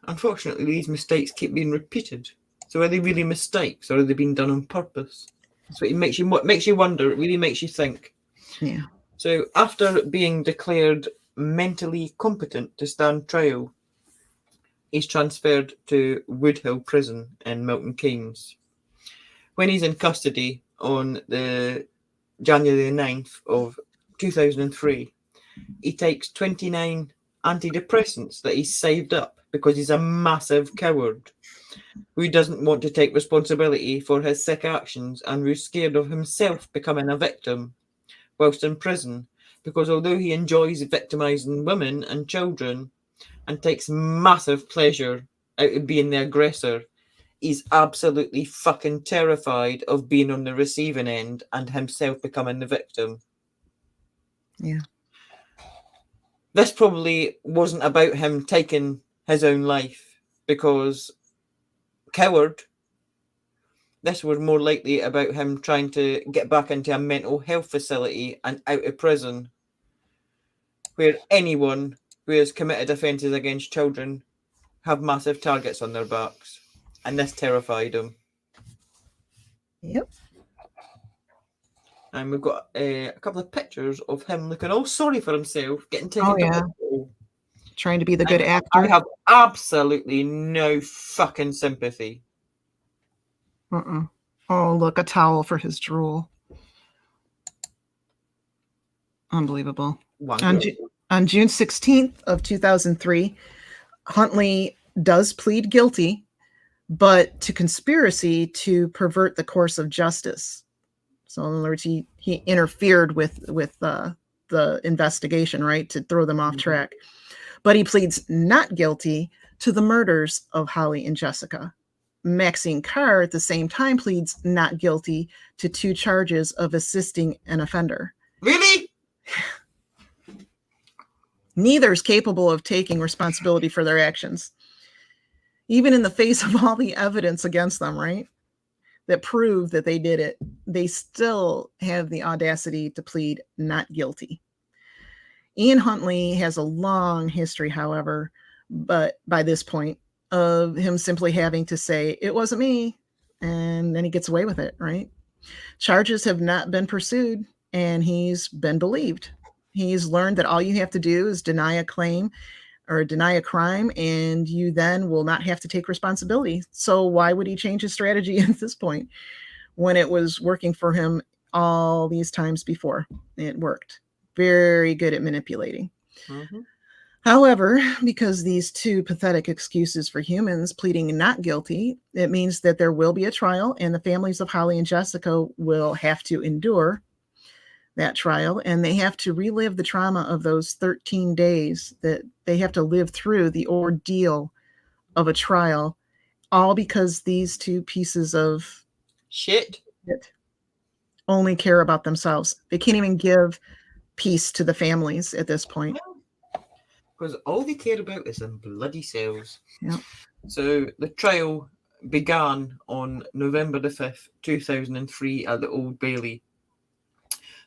unfortunately, these mistakes keep being repeated. So are they really mistakes, or are they being done on purpose? So it makes you wonder. It really makes you think. Yeah. So after being declared mentally competent to stand trial, he's transferred to Woodhill Prison in Milton Keynes. When he's in custody on the January 9th of 2003, he takes 29 antidepressants that he's saved up because he's a massive coward who doesn't want to take responsibility for his sick actions and who's scared of himself becoming a victim whilst in prison, because although he enjoys victimizing women and children and takes massive pleasure out of being the aggressor, he's absolutely fucking terrified of being on the receiving end and himself becoming the victim. Yeah. This probably wasn't about him taking his own life, because coward, this was more likely about him trying to get back into a mental health facility and out of prison, where anyone who has committed offences against children have massive targets on their backs. And this terrified him. Yep. And we've got a couple of pictures of him looking all sorry for himself, getting taken to hospital. Trying to be the good actor. I have absolutely no fucking sympathy. Oh, look, a towel for his drool. Unbelievable. On June 16th of 2003, Huntley does plead guilty, but to conspiracy to pervert the course of justice. So in other words, he interfered with the investigation, right, to throw them off track. But he pleads not guilty to the murders of Holly and Jessica. Maxine Carr at the same time pleads not guilty to 2 charges of assisting an offender. Really? Neither is capable of taking responsibility for their actions, even in the face of all the evidence against them, right, that prove that they did it. They still have the audacity to plead not guilty. Ian Huntley has a long history, however, but by this point, of him simply having to say, it wasn't me, and then he gets away with it, right? Charges have not been pursued, and he's been believed. He's learned that all you have to do is deny a claim or deny a crime, and you then will not have to take responsibility. So why would he change his strategy at this point when it was working for him all these times before? It worked. Very good at manipulating. Mm-hmm. However, because these 2 pathetic excuses for humans pleading not guilty, it means that there will be a trial, and the families of Holly and Jessica will have to endure that trial, and they have to relive the trauma of those 13 days that they have to live through the ordeal of a trial, all because these 2 pieces of shit only care about themselves. They can't even give peace to the families at this point. Because all they care about is them bloody cells. Yep. So the trial began on November the 5th, 2003 at the Old Bailey.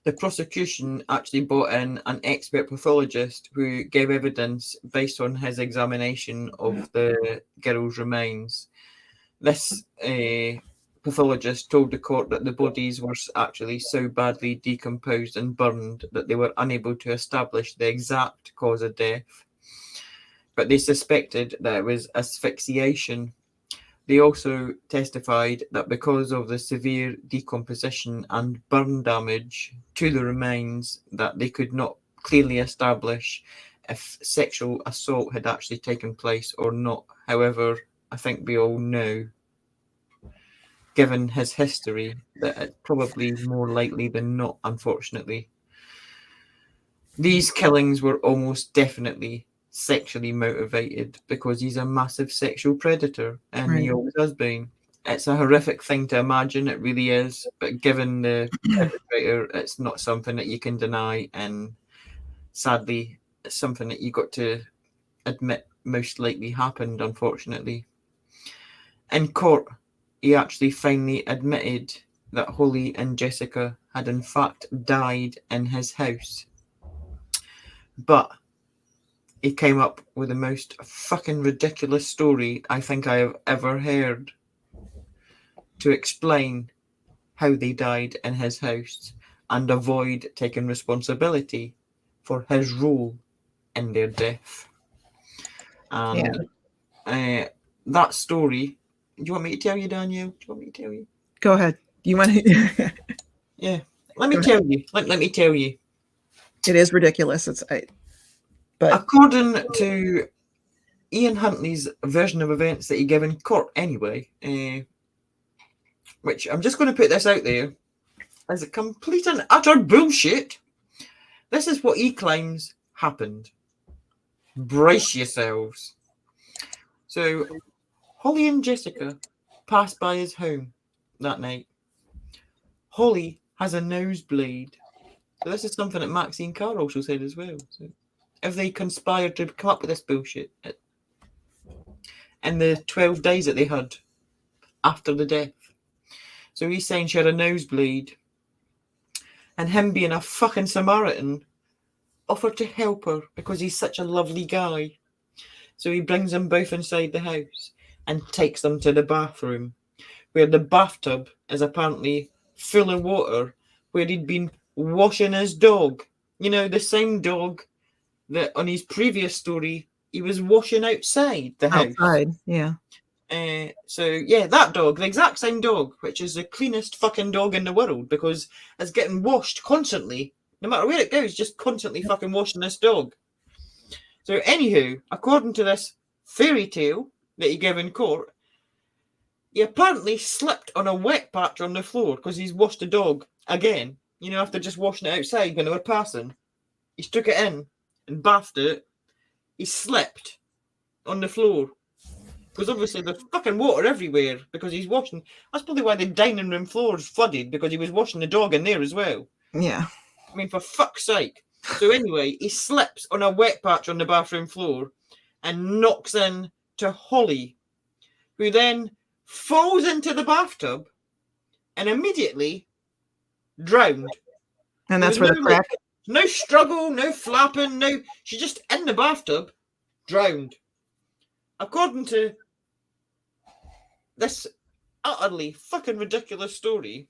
The prosecution actually brought in an expert pathologist who gave evidence based on his examination of the girls' remains. This pathologist told the court that the bodies were actually so badly decomposed and burned that they were unable to establish the exact cause of death. But they suspected that it was asphyxiation. They also testified that because of the severe decomposition and burn damage to the remains, that they could not clearly establish if sexual assault had actually taken place or not. However, I think we all know, given his history, that it's probably more likely than not, unfortunately. These killings were almost definitely sexually motivated because he's a massive sexual predator, and he always has been. It's a horrific thing to imagine, it really is, but given the perpetrator, it's not something that you can deny, and sadly, it's something that you got to admit most likely happened, unfortunately. In court, he actually finally admitted that Holly and Jessica had in fact died in his house. But he came up with the most fucking ridiculous story I think I have ever heard to explain how they died in his house and avoid taking responsibility for his role in their death. And that story, do you want me to tell you, Danielle? Do you want me to tell you? Go ahead. You want to? Yeah. Let me tell you. Let me tell you. It is ridiculous. But according to Ian Huntley's version of events that he gave in court anyway, which I'm just going to put this out there as a complete and utter bullshit. This is what he claims happened. Brace yourselves. So, Holly and Jessica passed by his home that night. Holly has a nosebleed. So this is something that Maxine Carr also said as well. So if they conspired to come up with this bullshit in the 12 days that they had after the death. So he's saying she had a nosebleed, and him being a fucking Samaritan offered to help her because he's such a lovely guy. So he brings them both inside the house and takes them to the bathroom, where the bathtub is apparently full of water, where he'd been washing his dog. You know, the same dog that on his previous story he was washing outside the house. Outside, yeah. So yeah, that dog, the exact same dog, which is the cleanest fucking dog in the world because it's getting washed constantly. No matter where it goes, just constantly fucking washing this dog. So anywho, according to this fairy tale that he gave in court, he apparently slipped on a wet patch on the floor because he's washed the dog again. You know, after just washing it outside when they were passing. He took it in and bathed it. He slipped on the floor. Because obviously there's fucking water everywhere because he's washing. That's probably why the dining room floor is flooded, because he was washing the dog in there as well. Yeah. I mean, for fuck's sake. So anyway, he slips on a wet patch on the bathroom floor and knocks in to Holly, who then falls into the bathtub and immediately drowned. And that's where the crack. No struggle, no flapping, no. She's just in the bathtub, drowned. According to this utterly fucking ridiculous story,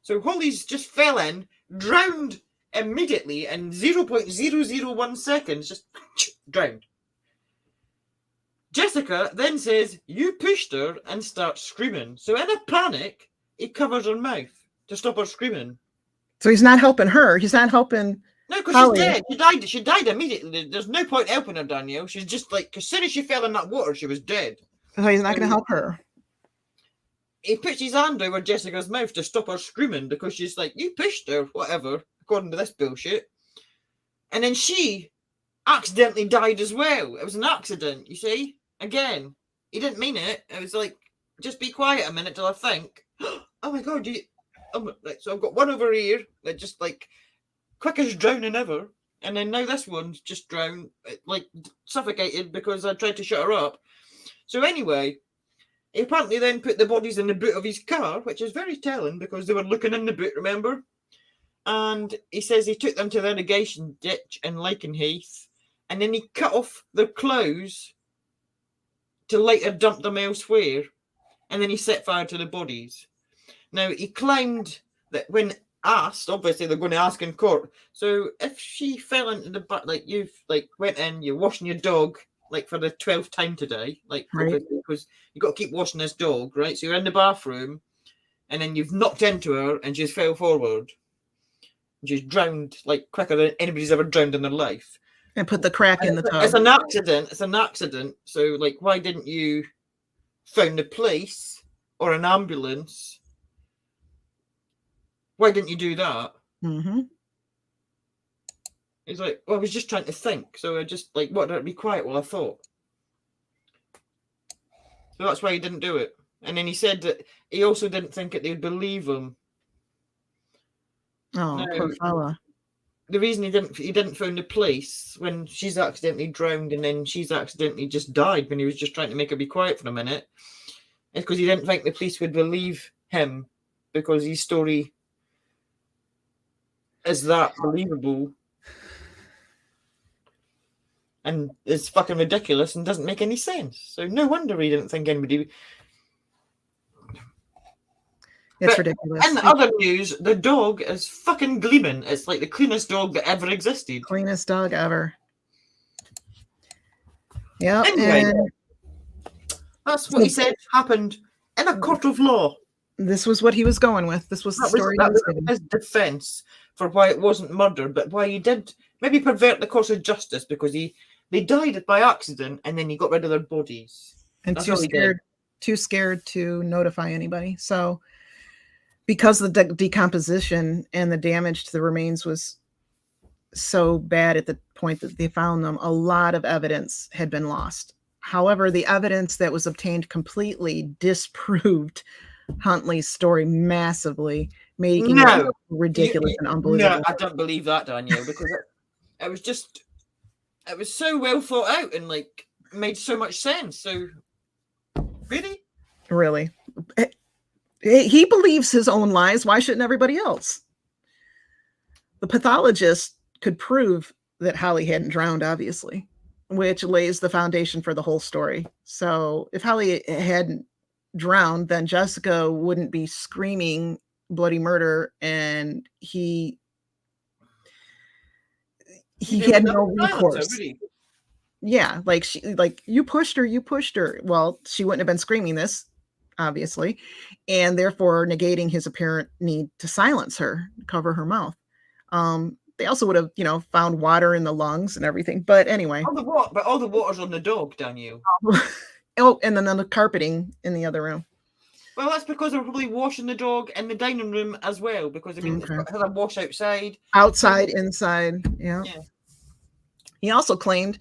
so Holly's just fell in, drowned immediately in 0.001 seconds, just drowned. Jessica then says, "You pushed her," and starts screaming. So in a panic, he covers her mouth to stop her screaming. So he's not helping her. He's not helping. No, because she's dead. She died immediately. There's no point helping her, Danielle. She's just like, as soon as she fell in that water, she was dead. So he's not going to help her. He puts his hand over Jessica's mouth to stop her screaming because she's like, "You pushed her," whatever, according to this bullshit. And then she accidentally died as well. It was an accident, you see? Again, he didn't mean it. It was like, just be quiet a minute till I think. Oh my God, so I've got one over here that just like, quickest drowning ever, and then now this one's just drowned, like suffocated because I tried to shut her up. So anyway, he apparently then put the bodies in the boot of his car, which is very telling because they were looking in the boot, remember? And he says he took them to the irrigation ditch in Lakenheath, and then he cut off their clothes to later dump them elsewhere, and then he set fire to the bodies. Now, he claimed that when asked, obviously they're going to ask in court. So if she fell into the butt, like you've like went in, you're washing your dog like for the 12th time today, like Right. because you got to keep washing this dog, right? So you're in the bathroom, and then you've knocked into her, and she's fell forward. She's drowned like quicker than anybody's ever drowned in their life. And put the crack in the tub. It's an accident. It's an accident. So, like, why didn't you phone the police or an ambulance? Why didn't you do that? Mm-hmm. He's like, well, I was just trying to think. So I just, like, what, did it be quiet while I thought? So that's why he didn't do it. And then he said that he also didn't think that they'd believe him. Oh, No. poor fella. The reason he didn't phone the police when she's accidentally drowned and then she's accidentally just died when he was just trying to make her be quiet for a minute is because he didn't think the police would believe him because his story is that believable and is fucking ridiculous and doesn't make any sense. So no wonder he didn't think anybody. It's But ridiculous. in other news, the dog is fucking gleaming. It's like the cleanest dog that ever existed. Cleanest dog ever. Yeah. Anyway. And That's what he said happened in a court of law. this was what he was going with. This was the story. That he was was giving. his defense for why it wasn't murder, but why he did maybe pervert the course of justice because they died by accident and then he got rid of their bodies. And That's too all he did. scared to notify anybody. So because the decomposition and the damage to the remains was so bad at the point that they found them, a lot of evidence had been lost. However, the evidence that was obtained completely disproved Huntley's story massively, making it ridiculous and unbelievable. No, I don't believe that, Danielle, because it was so well thought out and like made so much sense. So really? Really. He believes his own lies. Why shouldn't everybody else? The pathologist could prove that Holly hadn't drowned, obviously, which lays the foundation for the whole story. So if Holly hadn't drowned, then Jessica wouldn't be screaming bloody murder, and he had no recourse. Yeah, like you pushed her. Well, she wouldn't have been screaming this, obviously, and therefore negating his apparent need to silence her, cover her mouth. They also would have, found water in the lungs and everything. But anyway, all the water's on the dog, Danielle. Oh, and then the carpeting in the other room. Well, that's because they're probably washing the dog in the dining room as well, because I mean, it has a wash outside, inside. Yeah. He also claimed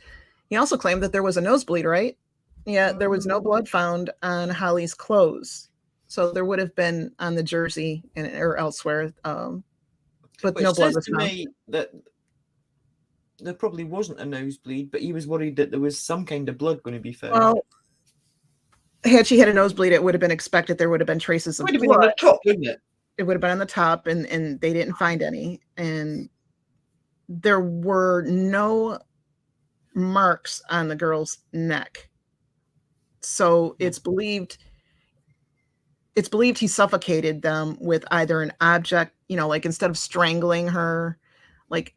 that there was a nosebleed, right? Yeah, there was no blood found on Holly's clothes, so there would have been on the jersey or elsewhere, but no blood was found. Me that there probably wasn't a nosebleed, but he was worried that there was some kind of blood going to be found. Well, had she had a nosebleed, it would have been expected. There would have been traces of blood. It would have been on the top, wouldn't it? It would have been on the top, and they didn't find any. And there were no marks on the girl's neck. So it's believed he suffocated them with either an object, like instead of strangling her, like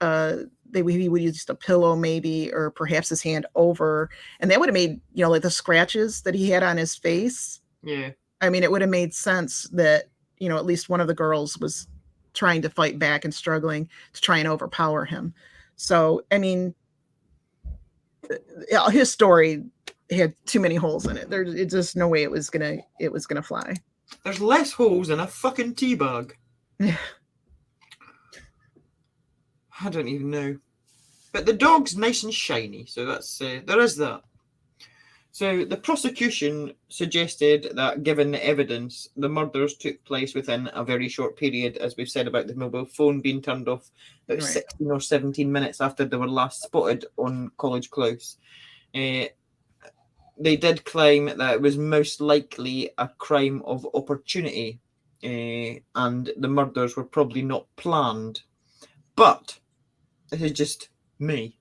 he would use a pillow maybe, or perhaps his hand over, and that would have made, like the scratches that he had on his face. Yeah. I mean, it would have made sense that, at least one of the girls was trying to fight back and struggling to try and overpower him. So, I mean, his story had too many holes in it. There's just no way it was gonna fly. There's less holes in a fucking tea bag. Yeah. I don't even know. But the dog's nice and shiny, so that's there is that. So the prosecution suggested that given the evidence, the murders took place within a very short period, as we've said about the mobile phone being turned off about 16 or 17 minutes after they were last spotted on College Close. They did claim that it was most likely a crime of opportunity, and the murders were probably not planned. But this is just me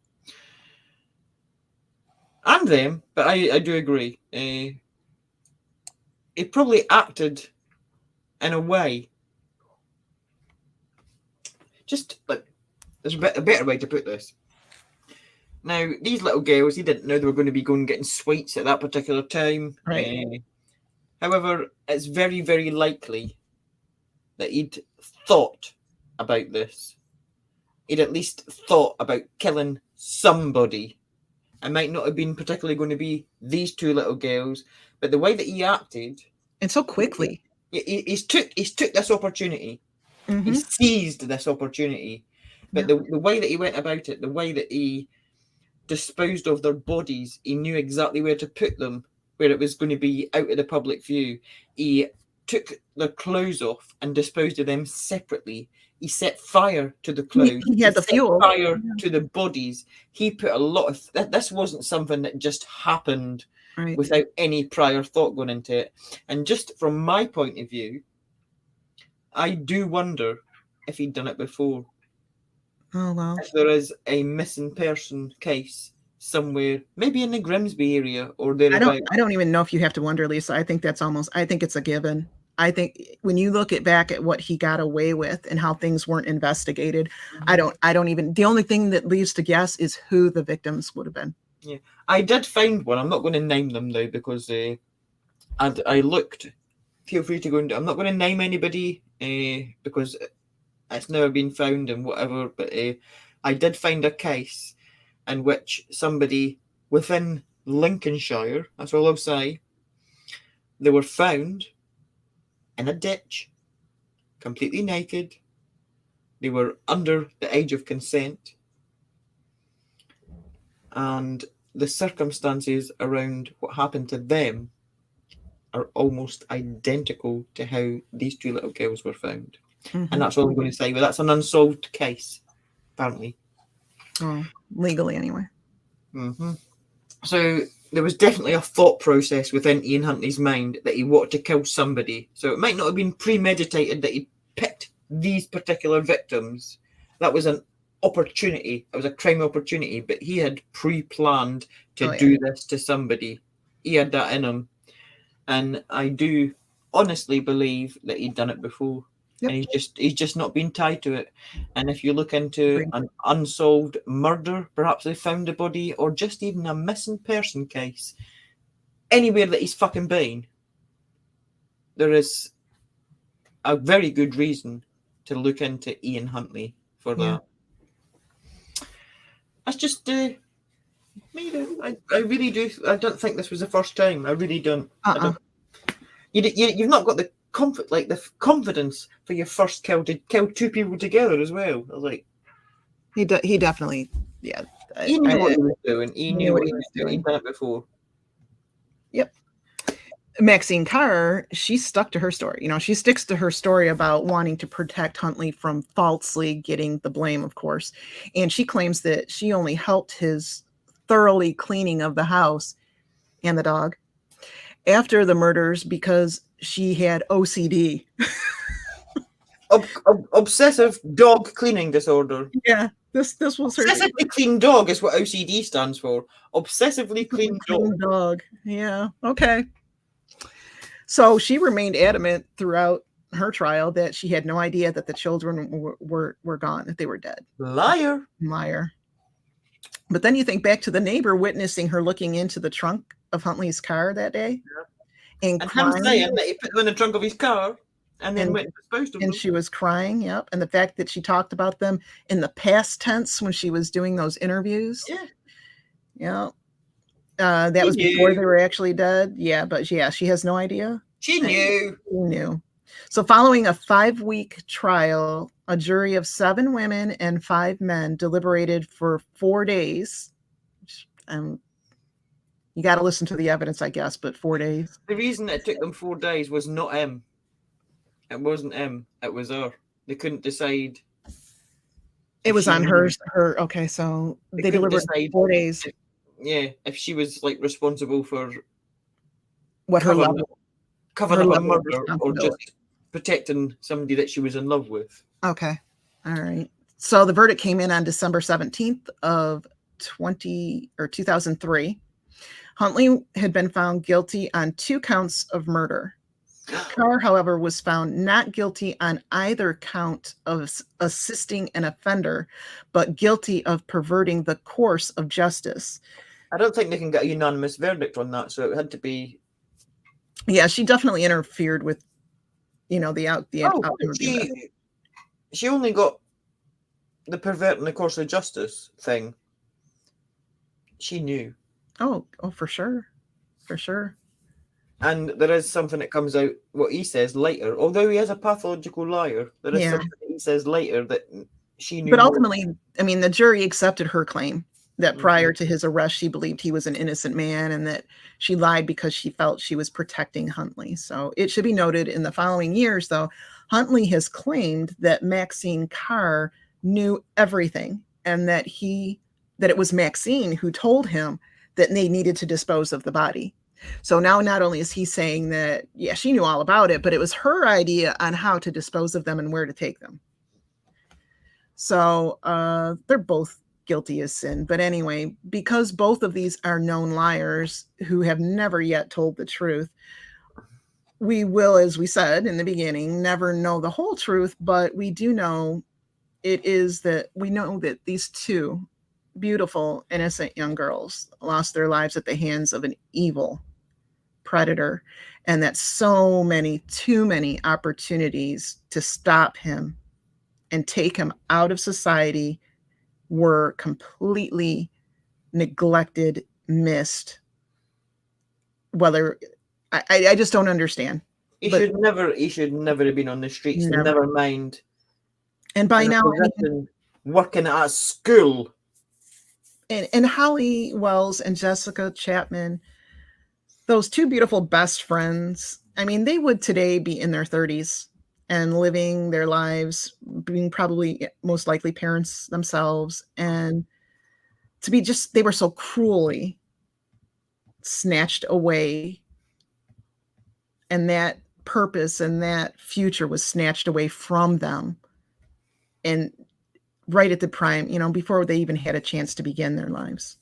and them, but I do agree. He probably acted in a way, just like, there's a better way to put this. Now, these little girls, he didn't know they were going to be going getting sweets at that particular time. Right. However, it's very, very likely that he'd thought about this. He'd at least thought about killing somebody. It might not have been particularly going to be these two little girls, but the way that he acted, And so quickly. he's took this opportunity. Mhm. He seized this opportunity. But Yeah. the way that he went about it, the way that he disposed of their bodies, he knew exactly where to put them, where it was going to be out of the public view. He took their clothes off and disposed of them separately. He set fire to the clothes. He had the set fuel. fire to the bodies. He put a lot of this wasn't something that just happened Right. without any prior thought going into it. And just from my point of view, I do wonder if he'd done it before. Oh, well. If there is a missing person case somewhere, maybe in the Grimsby area or thereabouts. I don't even know if you have to wonder, Lisa. I think it's a given. I think when you look back at what he got away with and how things weren't investigated, I don't even, the only thing that leaves to guess is who the victims would have been. Yeah, I did find one. I'm not going to name them though because I looked. Feel free to go into. I'm not going to name anybody because it's never been found and whatever. But I did find a case in which somebody within Lincolnshire, that's all I'll say, they were found in a ditch, completely naked. They were under the age of consent. And the circumstances around what happened to them are almost identical to how these two little girls were found. Mhm. And that's all I'm going to say. But that's an unsolved case, apparently. Oh, legally anyway. Mm-hmm. So there was definitely a thought process within Ian Huntley's mind that he wanted to kill somebody. So it might not have been premeditated that he picked these particular victims. That was an opportunity. It was a crime opportunity, but he had pre-planned to do this to somebody. He had that in him. And I do honestly believe that he'd done it before. Yep. And he's just not been tied to it. And if you look into an unsolved murder, perhaps they found a body, or just even a missing person case, anywhere that he's fucking been, there is a very good reason to look into Ian Huntley for that. That's just me. I really do. I don't think this was the first time. I really don't. You've not got the comfort, like the confidence for your first kill to kill two people together as well. I was like, he definitely, yeah. He knew what he was doing. He knew what he was doing. He'd done it before. Yep. Maxine Carr, she stuck to her story. You know, she sticks to her story about wanting to protect Huntley from falsely getting the blame, of course. And she claims that she only helped his thoroughly cleaning of the house and the dog after the murders because she had OCD. Obsessive dog cleaning disorder. Yeah, this was her. Obsessively clean dog is what OCD stands for. Obsessively clean dog. Yeah. Okay. So she remained adamant throughout her trial that she had no idea that the children were gone, that they were dead. Liar. But then you think back to the neighbor witnessing her looking into the trunk of Huntley's car that day. Yeah. And him saying that he put them in the trunk of his car and then went and disposed of them. And she was crying, yep. And the fact that she talked about them in the past tense when she was doing those interviews. Yeah. Yeah. That was before they were actually dead. Yeah, but yeah, she has no idea. She knew. She knew. So following a 5-week trial, a jury of 7 women and 5 men deliberated for 4 days. You got to listen to the evidence, I guess, but 4 days. The reason it took them 4 days was not him. It wasn't him. It was her. They couldn't decide. It was on her. Okay, so they delivered 4 days. If she was like responsible for what her level, covering up a murder, or just protecting somebody that she was in love with. Okay, all right. So the verdict came in on December 17th of 2003. Huntley had been found guilty on 2 counts of murder. Carr, however, was found not guilty on either count of assisting an offender, but guilty of perverting the course of justice. I don't think they can get a unanimous verdict on that, so it had to be. Yeah, she definitely interfered with, the outcome of the event. She only got the perverting the course of justice thing. She knew. Oh, for sure. For sure. And there is something that comes out, what he says later, although he is a pathological liar, there is something that he says later that she knew. But ultimately, the jury accepted her claim that prior to his arrest, she believed he was an innocent man and that she lied because she felt she was protecting Huntley. So it should be noted in the following years, though, Huntley has claimed that Maxine Carr knew everything and that it was Maxine who told him that they needed to dispose of the body. So now not only is he saying that, yeah, she knew all about it, but it was her idea on how to dispose of them and where to take them. So they're both guilty as sin. But anyway, because both of these are known liars who have never yet told the truth, we will, as we said in the beginning, never know the whole truth, but we do know we know that these two beautiful, innocent young girls lost their lives at the hands of an evil predator, and that too many opportunities to stop him and take him out of society were completely neglected, missed. Whether I just don't understand. He should never have been on the streets. Never mind. And by now, working at a school. And Holly Wells and Jessica Chapman, those two beautiful best friends, they would today be in their 30s and living their lives, being probably most likely parents themselves, and they were so cruelly snatched away, and that purpose and that future was snatched away from them, and right at the prime, before they even had a chance to begin their lives.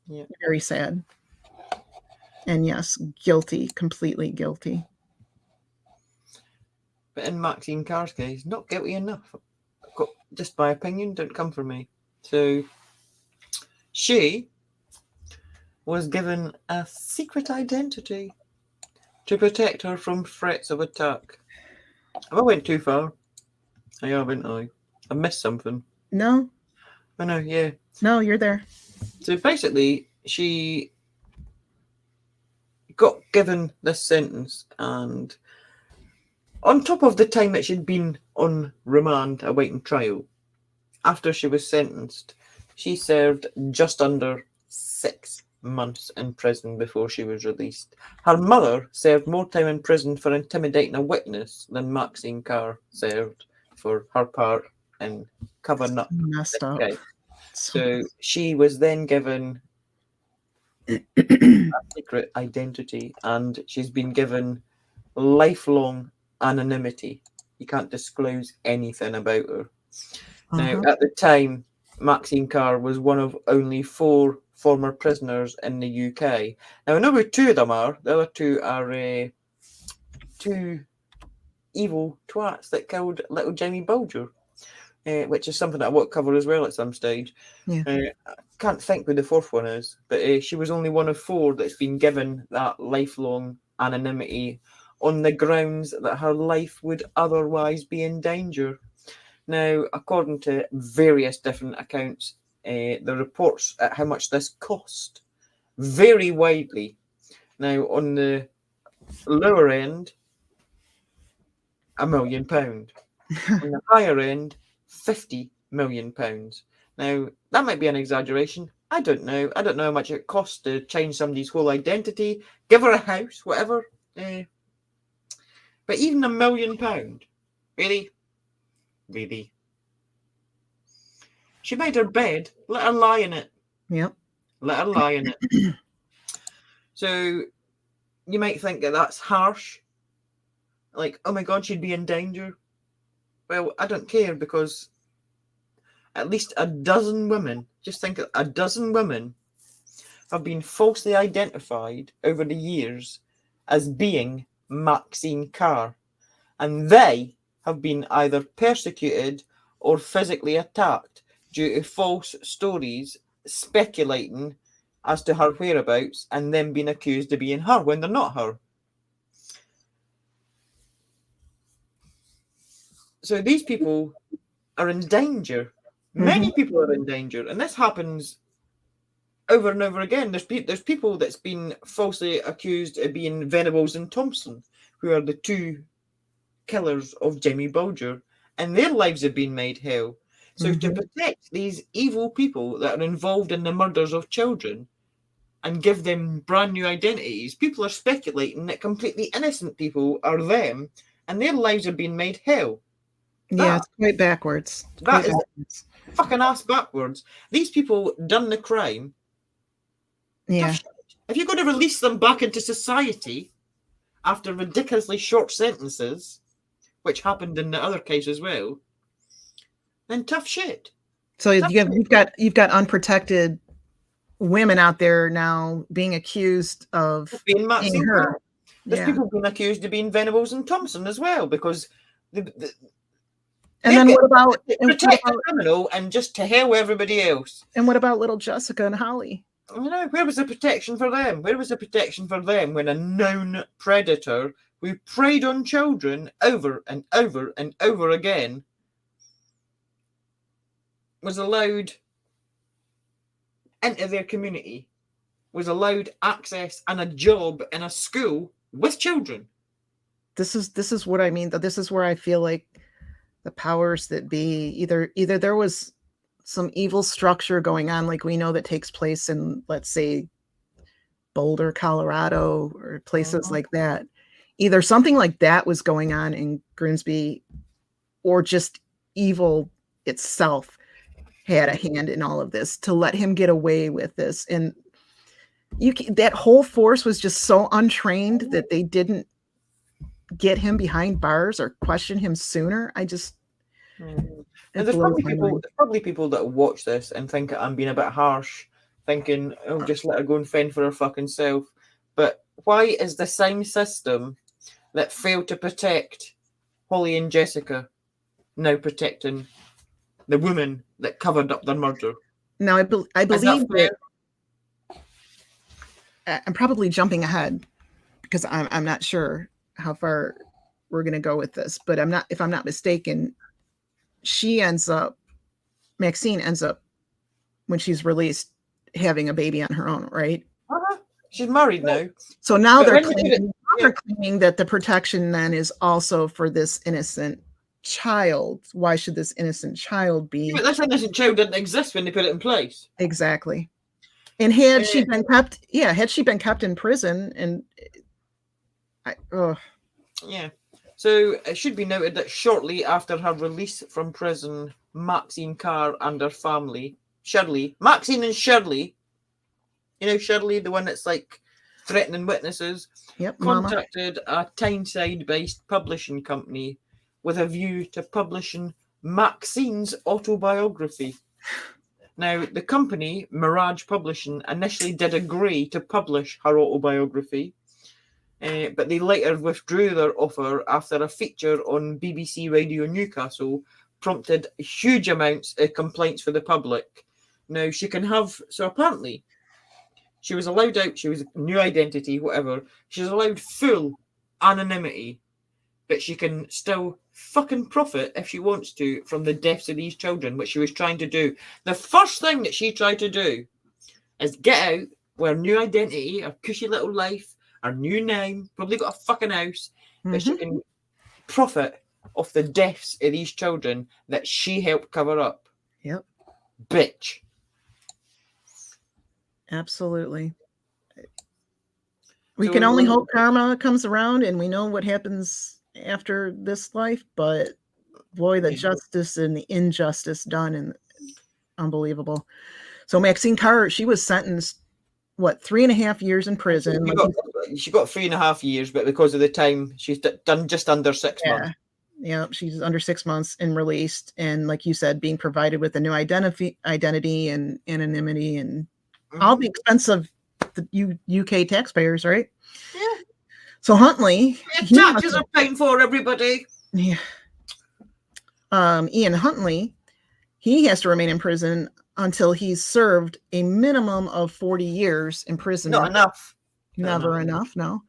Yeah. Very sad. And yes, guilty, completely guilty. But in Maxine Carr's case, not guilty enough. Just my opinion, don't come from me. So she was given a secret identity to protect her from threats of attack. Have I went too far? I haven't I? I missed something. No. I know, yeah. No, you're there. So basically, she got given this sentence, and on top of the time that she'd been on remand awaiting trial, after she was sentenced, she served just under 6 months in prison before she was released. Her mother served more time in prison for intimidating a witness than Maxine Carr served for her part in covering up. Messed up. So she was then given a secret identity, and she's been given lifelong anonymity. You can't disclose anything about her. Now, at the time, Maxine Carr was one of only 4 former prisoners in the UK. Now, I know who 2 of them are. The other 2 are 2 evil twats that killed little Jamie Bulger, which is something that I want to cover as well at some stage. Yeah. I can't think who the 4th one is, but she was only one of 4 that's been given that lifelong anonymity on the grounds that her life would otherwise be in danger. Now, according to various different accounts, the reports at how much this cost vary widely. Now, on the lower end, £1 million. On the higher end, £50 million. Now, that might be an exaggeration. I don't know. I don't know how much it costs to change somebody's whole identity, give her a house, whatever. But even £1 million, really? Really? She made her bed, let her lie in it. Yep. Let her lie in it. So you might think that that's harsh. Like, oh my God, she'd be in danger. Well, I don't care, because at least a dozen women, just think a dozen women, have been falsely identified over the years as being Maxine Carr, and they have been either persecuted or physically attacked due to false stories speculating as to her whereabouts and then being accused of being her when they're not her. So these people are in danger. Many people are in danger, and this happens over and over again. There's people that's been falsely accused of being Venables and Thompson, who are the two killers of Jamie Bulger, and their lives have been made hell. So to protect these evil people that are involved in the murders of children and give them brand new identities, people are speculating that completely innocent people are them and their lives are being made hell. Yeah, it's quite backwards. That is fucking ass backwards. These people done the crime. Yeah. If you're going to release them back into society after ridiculously short sentences, which happened in the other case as well, then tough shit. So you've got unprotected women out there now being accused of being Maxine Carr. There's Yeah. people being accused of being Venables and Thompson as well, because and then what about protect the criminal and just to hell with everybody else? And what about little Jessica and Holly? You know, where was the protection for them? Where was the protection for them when a known predator who preyed on children over and over and over again was allowed into their community, was allowed access and a job in a school with children? This is what I mean. This is where I feel like the powers that be, either there was some evil structure going on, like we know that takes place in, let's say, Boulder, Colorado, or places like that. Either something like that was going on in Grimsby, or just evil itself had a hand in all of this to let him get away with this. And that whole force was just so untrained that they didn't get him behind bars or question him sooner. And there's probably people that watch this and think I'm being a bit harsh, thinking, oh, just let her go and fend for her fucking self. But why is the same system that failed to protect Holly and Jessica now protecting the woman that covered up their murder? Now, I believe that I'm probably jumping ahead because I'm not sure how far we're going to go with this, but if I'm not mistaken, Maxine ends up, when she's released, having a baby on her own, right? She's married now. So now they're claiming that the protection then is also for this innocent child. Why should this innocent child be? But this innocent child didn't exist when they put it in place. Exactly. And had she been kept in prison, and yeah. So it should be noted that shortly after her release from prison, Maxine Carr and her family, Maxine and Shirley, you know Shirley, the one that's like threatening witnesses, contacted a Tyneside-based publishing company with a view to publishing Maxine's autobiography. Now, the company, Mirage Publishing, initially did agree to publish her autobiography, but they later withdrew their offer after a feature on BBC Radio Newcastle prompted huge amounts of complaints for the public. Now, apparently, she was allowed out, she was a new identity, whatever. She was allowed full anonymity, but she can still fucking profit if she wants to from the deaths of these children, which she was trying to do. The first thing that she tried to do is get out with her new identity, her cushy little life, her new name, probably got a fucking house, but she can profit off the deaths of these children that she helped cover up. Yep. Bitch. Absolutely. We can only hope karma comes around and we know what happens after this life, but boy, the justice and the injustice done, and unbelievable. So Maxine Carr, she was sentenced, 3.5 years in prison? She got 3.5 years, but because of the time, she's done just under 6 months. Yeah, she's under 6 months and released. And like you said, being provided with a new identity and anonymity and all the expense of the UK taxpayers, right? Yeah. So Huntley, Taxes are paid for, everybody. Yeah. Ian Huntley, he has to remain in prison until he's served a minimum of 40 years imprisonment. Not enough. Never enough, no.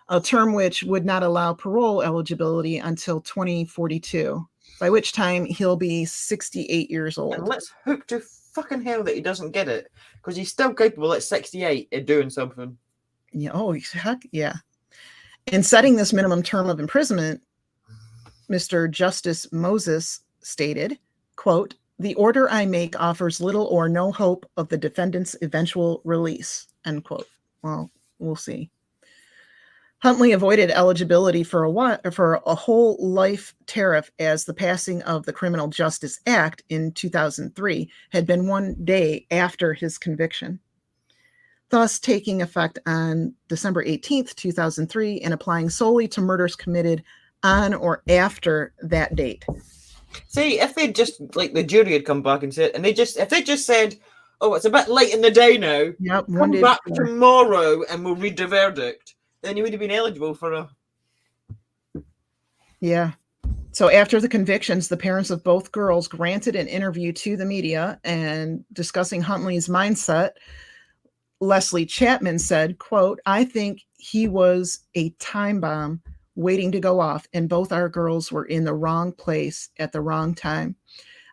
A term which would not allow parole eligibility until 2042, by which time he'll be 68 years old. And let's hope to fucking hell that he doesn't get it, because he's still capable at 68 of doing something. Yeah. Oh, heck yeah. In setting this minimum term of imprisonment, Mr. Justice Moses stated, quote, "The order I make offers little or no hope of the defendant's eventual release," end quote. Well, we'll see. Huntley avoided eligibility for a whole life tariff, as the passing of the Criminal Justice Act in 2003 had been one day after his conviction, thus taking effect on December 18th, 2003, and applying solely to murders committed on or after that date. See, if they just, like, the jury had come back and said, and if they just said, oh, it's a bit late in the day now, Yep, come back tomorrow and we'll read the verdict, then you would have been eligible for a... Yeah. So after the convictions, the parents of both girls granted an interview to the media, and discussing Huntley's mindset, Leslie Chapman said, quote, "I think he was a time bomb waiting to go off, and both our girls were in the wrong place at the wrong time.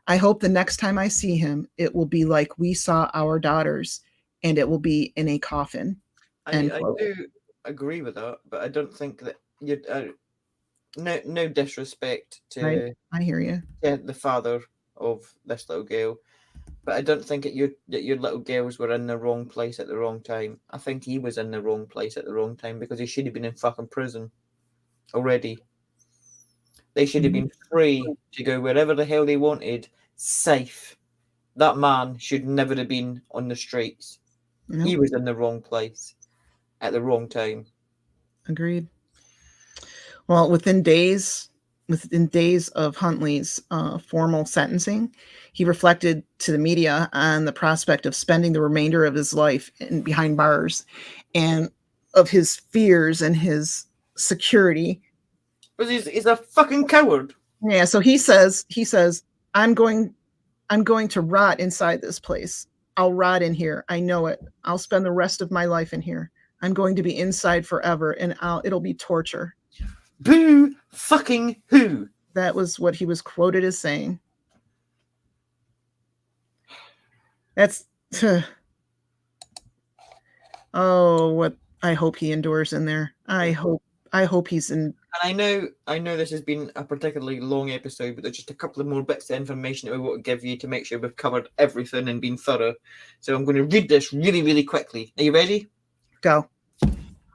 I hope the next time I see him, it will be like we saw our daughters, and it will be in a coffin." I do agree with that, but I don't think that you... no disrespect to... Right. I hear you. The father of this little girl, but I don't think that your little girls were in the wrong place at the wrong time. I think he was in the wrong place at the wrong time, because he should have been in fucking prison already. They should have been free to go wherever the hell they wanted, safe. That man should never have been on the streets. Nope. He was in the wrong place at the wrong time. Agreed. Well, within days of Huntley's formal sentencing, he reflected to the media on the prospect of spending the remainder of his life behind bars, and of his fears and his security. But he's a fucking coward. Yeah, so he says, I'm going to rot inside this place. I'll rot in here. I know it. I'll spend the rest of my life in here. I'm going to be inside forever, and it'll be torture. Boo fucking who? That was what he was quoted as saying. That's what I hope he endures in there. I hope he's in. And I know this has been a particularly long episode, but there's just a couple of more bits of information that we want to give you to make sure we've covered everything and been thorough. So I'm going to read this really, really quickly. Are you ready? Go.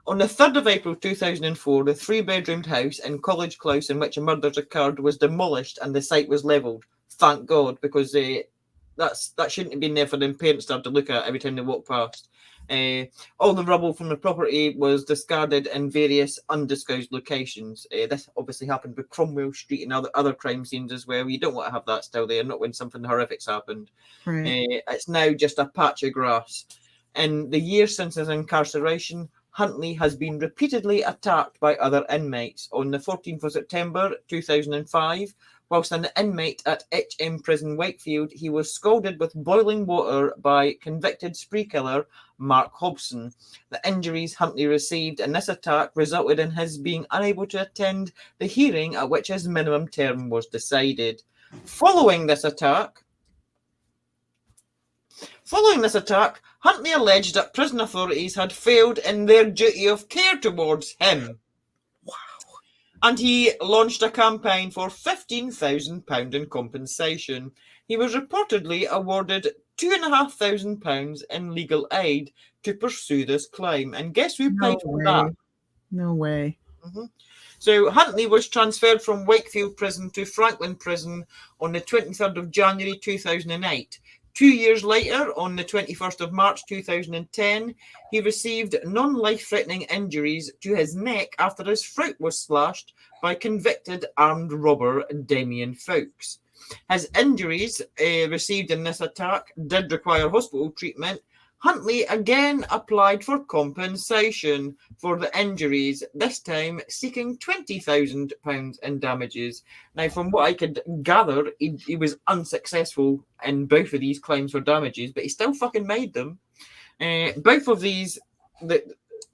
On the 3rd of April 2004, the 3-bedroomed house in College Close in which a murders occurred was demolished and the site was levelled. Thank God, because that shouldn't have been there for the parents to have to look at every time they walk past. All the rubble from the property was discarded in various undisclosed locations. This obviously happened with Cromwell Street and other crime scenes as well. You don't want to have that still there, not when something horrific's happened. Right. It's now just a patch of grass. In the years since his incarceration, Huntley has been repeatedly attacked by other inmates. On the 14th of September 2005, whilst an inmate at HM Prison Wakefield, he was scalded with boiling water by convicted spree killer Mark Hobson. The injuries Huntley received in this attack resulted in his being unable to attend the hearing at which his minimum term was decided. Following this attack, Huntley alleged that prison authorities had failed in their duty of care towards him. Wow. And he launched a campaign for £15,000 in compensation. He was reportedly awarded £2,500 in legal aid to pursue this claim. And guess who paid for that? No way. Mm-hmm. So Huntley was transferred from Wakefield Prison to Franklin Prison on the 23rd of January 2008. 2 years later, on the 21st of March 2010, he received non-life-threatening injuries to his neck after his throat was slashed by convicted armed robber Damien Fowkes. His injuries received in this attack did require hospital treatment. Huntley again applied for compensation for the injuries, this time seeking £20,000 in damages. Now, from what I could gather, he was unsuccessful in both of these claims for damages, but he still fucking made them. Both of these that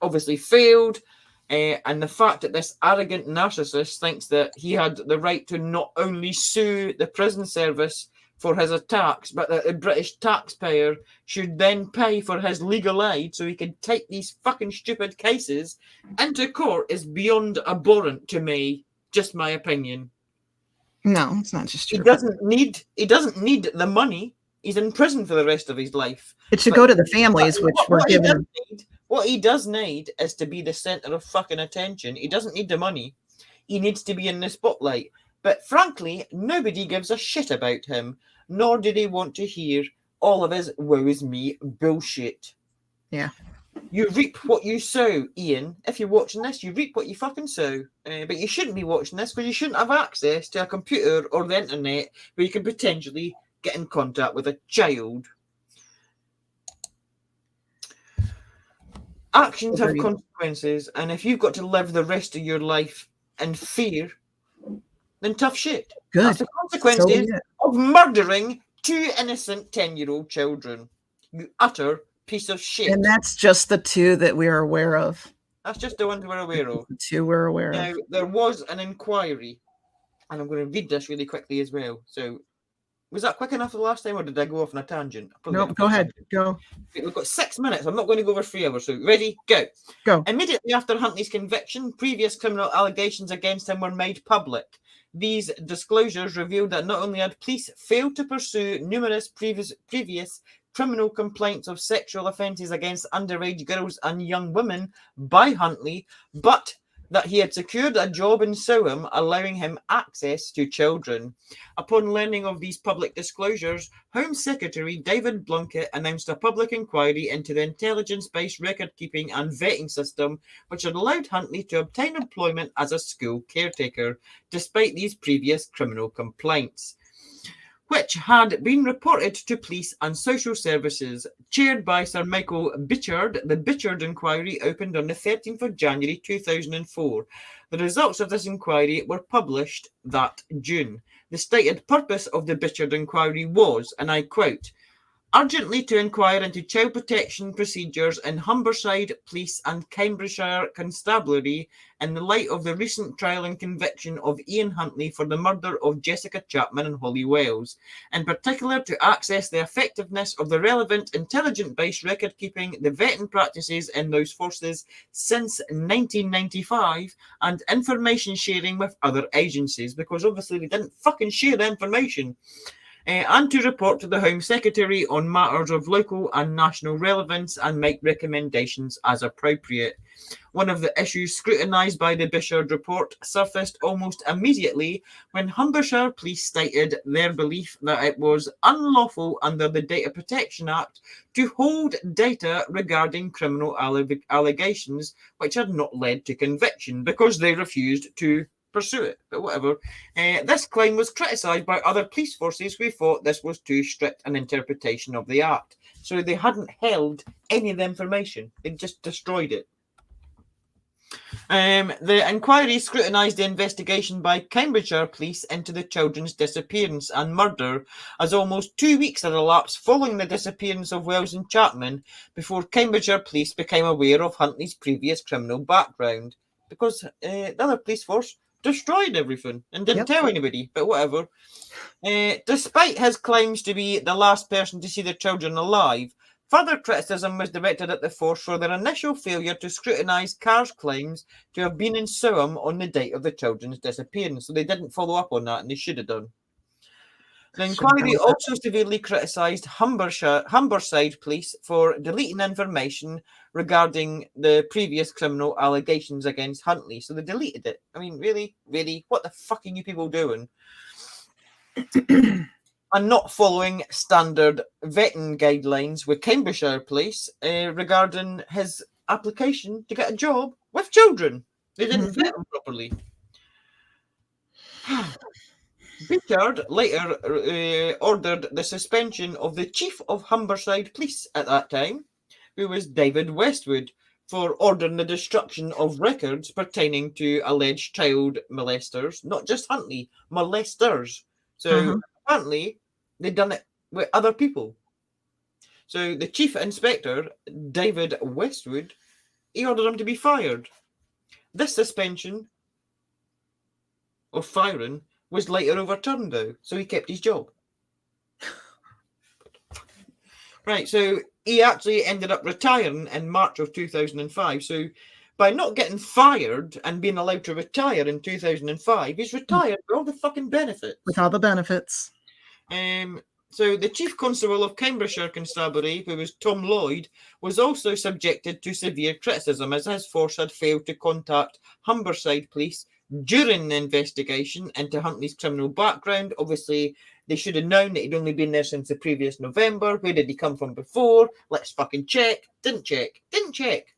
obviously failed, and the fact that this arrogant narcissist thinks that he had the right to not only sue the prison service for his attacks, but that the British taxpayer should then pay for his legal aid so he could take these fucking stupid cases into court is beyond abhorrent to me. Just my opinion. No, it's not just true. He doesn't need the money. He's in prison for the rest of his life. It should go to the families, which were given. What he does need is to be the center of fucking attention. He doesn't need the money. He needs to be in the spotlight. But frankly, nobody gives a shit about him, nor do they want to hear all of his woe is me bullshit. Yeah. You reap what you sow, Ian. If you're watching this, you reap what you fucking sow. But you shouldn't be watching this because you shouldn't have access to a computer or the internet where you can potentially get in contact with a child. Actions have consequences, and if you've got to live the rest of your life in fear, then tough shit. Good. That's the consequences of murdering 2 innocent 10-year-old children. You utter piece of shit. And that's just the 2 that we are aware of. That's just the ones we're aware of. The 2 we're aware now, of. There was an inquiry, and I'm going to read this really quickly as well. So, was that quick enough the last time, or did I go off on a tangent? No, go ahead. Go. We've got 6 minutes. I'm not going to go over 3 hours. So, ready? Go. Go. Immediately after Huntley's conviction, previous criminal allegations against him were made public. These disclosures revealed that not only had police failed to pursue numerous previous criminal complaints of sexual offences against underage girls and young women by Huntley, but that he had secured a job in Soham, allowing him access to children. Upon learning of these public disclosures, Home Secretary David Blunkett announced a public inquiry into the intelligence-based record-keeping and vetting system, which had allowed Huntley to obtain employment as a school caretaker, despite these previous criminal complaints, which had been reported to police and social services. Chaired by Sir Michael Bichard, the Bichard inquiry opened on the 13th of January 2004. The results of this inquiry were published that June. The stated purpose of the Bichard inquiry was, and I quote, urgently to inquire into child protection procedures in Humberside Police and Cambridgeshire Constabulary in the light of the recent trial and conviction of Ian Huntley for the murder of Jessica Chapman and Holly Wells, in particular to access the effectiveness of the relevant intelligence-based record-keeping, the vetting practices in those forces since 1995, and information sharing with other agencies, because obviously they didn't fucking share the information. And to report to the Home Secretary on matters of local and national relevance and make recommendations as appropriate. One of the issues scrutinised by the Bichard report surfaced almost immediately when Humbershire Police stated their belief that it was unlawful under the Data Protection Act to hold data regarding criminal allegations which had not led to conviction because they refused to pursue it, but whatever. This claim was criticised by other police forces who thought this was too strict an interpretation of the Act. So they hadn't held any of the information, they just destroyed it. The inquiry scrutinised the investigation by Cambridgeshire Police into the children's disappearance and murder, as almost 2 weeks had elapsed following the disappearance of Wells and Chapman before Cambridgeshire Police became aware of Huntley's previous criminal background, because the other police force destroyed everything and didn't tell anybody, but whatever. Despite his claims to be the last person to see the children alive, further criticism was directed at the force for their initial failure to scrutinise Carr's claims to have been in Soham on the date of the children's disappearance. So they didn't follow up on that, and they should have done. The inquiry also severely criticised Humberside Police for deleting information regarding the previous criminal allegations against Huntley. So they deleted it. I mean, really? What the fuck are you people doing? And not following standard vetting guidelines with Cambridgeshire Police regarding his application to get a job with children. They didn't vet him properly. Bichard later ordered the suspension of the chief of Humberside Police at that time, who was David Westwood, for ordering the destruction of records pertaining to alleged child molesters, not just Huntley, molesters. So apparently they'd done it with other people. So the chief inspector, David Westwood, he ordered him to be fired. This suspension or firing was later overturned, though, so he kept his job. Right, so he actually ended up retiring in March of 2005. So by not getting fired and being allowed to retire in 2005, he's retired with all the fucking benefits. With all the benefits. So the Chief Constable of Cambridgeshire Constabulary, who was Tom Lloyd, was also subjected to severe criticism as his force had failed to contact Humberside Police during the investigation into Huntley's criminal background. Obviously, they should have known that he'd only been there since the previous November. Where did he come from before? Let's fucking check. Didn't check.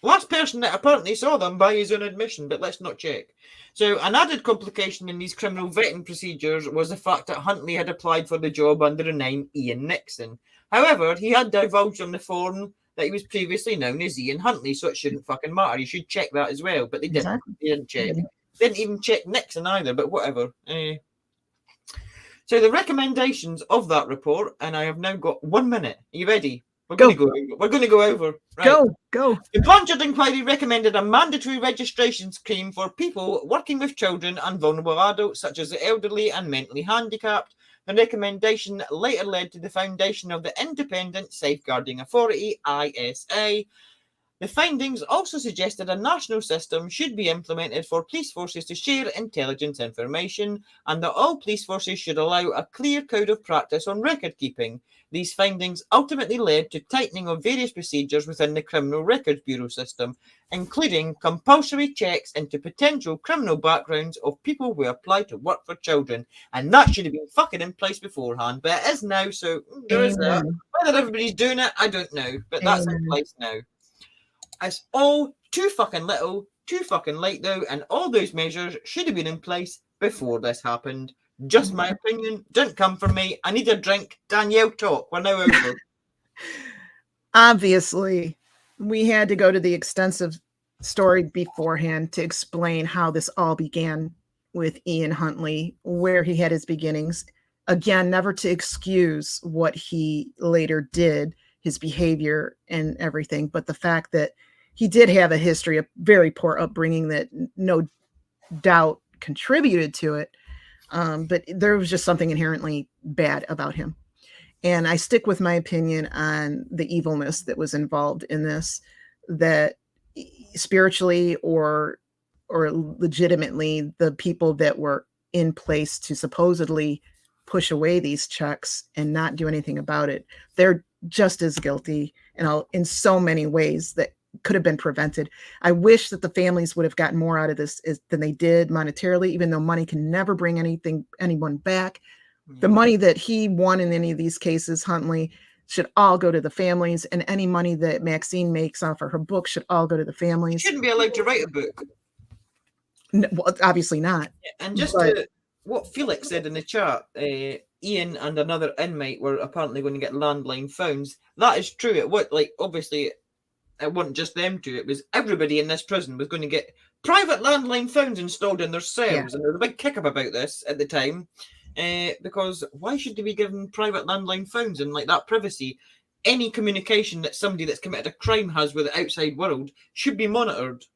Last person that apparently saw them by his own admission, but let's not check. So an added complication in these criminal vetting procedures was the fact that Huntley had applied for the job under the name Ian Nixon. However, he had divulged on the form that he was previously known as Ian Huntley, so it shouldn't fucking matter. You should check that as well, but they didn't. Exactly. They didn't check. Didn't even check Nixon either, but whatever. So the recommendations of that report, and I have now got 1 minute. Are you ready? We're going to go over. Right. Go. The Blanchard inquiry recommended a mandatory registration scheme for people working with children and vulnerable adults, such as the elderly and mentally handicapped. The recommendation later led to the foundation of the Independent Safeguarding Authority, ISA. The findings also suggested a national system should be implemented for police forces to share intelligence information, and that all police forces should allow a clear code of practice on record keeping. These findings ultimately led to tightening of various procedures within the Criminal Records Bureau system, including compulsory checks into potential criminal backgrounds of people who apply to work for children. And that should have been fucking in place beforehand, but it is now, so there is that. Whether everybody's doing it, I don't know, but that's in place now. It's all too fucking little, too fucking late though, and all those measures should have been in place before this happened. Just my opinion. Don't come for me. I need a drink. Danielle, talk. We're now over. Obviously, we had to go to the extensive story beforehand to explain how this all began with Ian Huntley, where he had his beginnings. Again, never to excuse what he later did, his behavior and everything, but the fact that he did have a history of very poor upbringing that no doubt contributed to it. But there was just something inherently bad about him. And I stick with my opinion on the evilness that was involved in this, that spiritually or legitimately the people that were in place to supposedly push away these checks and not do anything about it, they're just as guilty in so many ways that could have been prevented. I wish that the families would have gotten more out of this than they did monetarily, even though money can never bring anyone back. The money that he won in any of these cases, Huntley, should all go to the families, and any money that Maxine makes off of her book should all go to the families. Shouldn't be allowed to write a book. No, well, obviously not. And just to what Felix said in the chat, Ian and another inmate were apparently going to get landline phones. That is true. It would, obviously, it wasn't just them two. It was everybody in this prison was going to get private landline phones installed in their cells. Yeah. And there was a big kick up about this at the time. Because why should they be given private landline phones and that privacy? Any communication that somebody that's committed a crime has with the outside world should be monitored.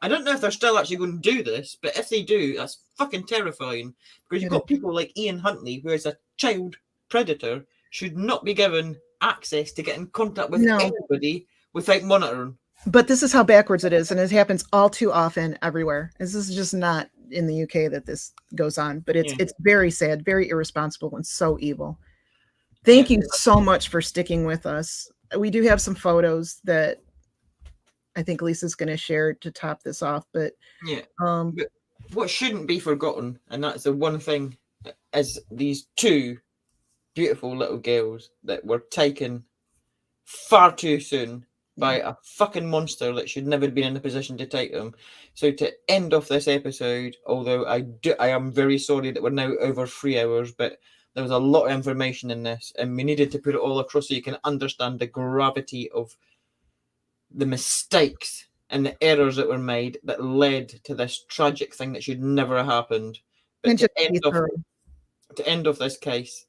I don't know if they're still actually going to do this, but if they do, that's fucking terrifying. Because you've got people like Ian Huntley, who is a child predator, should not be given access to get in contact with anybody without monitoring. But this is how backwards it is, and it happens all too often everywhere. This is just not in the UK that this goes on, but it's very sad, very irresponsible, and so evil. Thank you so much for sticking with us. We do have some photos that I think Lisa's going to share to top this off, but but what shouldn't be forgotten, and that's the one thing, is these two beautiful little girls that were taken far too soon by a fucking monster that should never have been in a position to take them. So to end off this episode, although I am very sorry that we're now over 3 hours, but there was a lot of information in this, and we needed to put it all across so you can understand the gravity of the mistakes and the errors that were made that led to this tragic thing that should never have happened. But And to just be thorough. end off this case,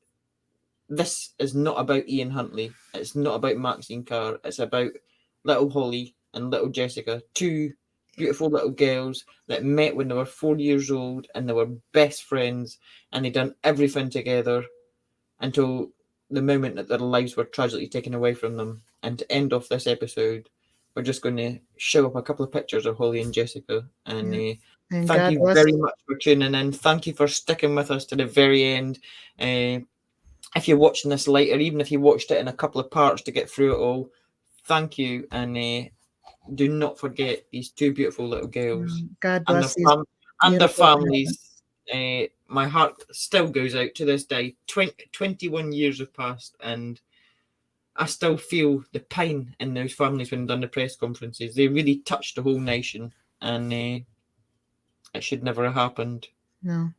this is not about Ian Huntley. It's not about Maxine Carr. It's about little Holly and little Jessica, two beautiful little girls that met when they were 4 years old, and they were best friends, and they done everything together until the moment that their lives were tragically taken away from them. And to end off this episode, we're just going to show up a couple of pictures of Holly and Jessica. And, And thank God you bless very you. much for tuning in. Thank you for sticking with us to the very end. If you're watching this later, even if you watched it in a couple of parts to get through it all, thank you. And do not forget these two beautiful little girls God and bless their, and their beautiful families. My heart still goes out to this day. 21 years have passed, and I still feel the pain in those families when they've done the press conferences. They really touched the whole nation, and it should never have happened. No,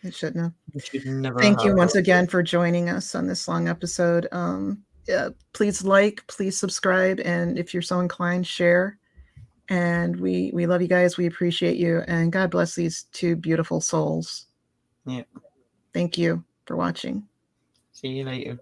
it shouldn't have. It should never Thank have you once happened. again for joining us on this long episode. Please please subscribe, and if you're so inclined, share. And we love you guys. We appreciate you, and God bless these two beautiful souls. Yeah. Thank you for watching. See you later.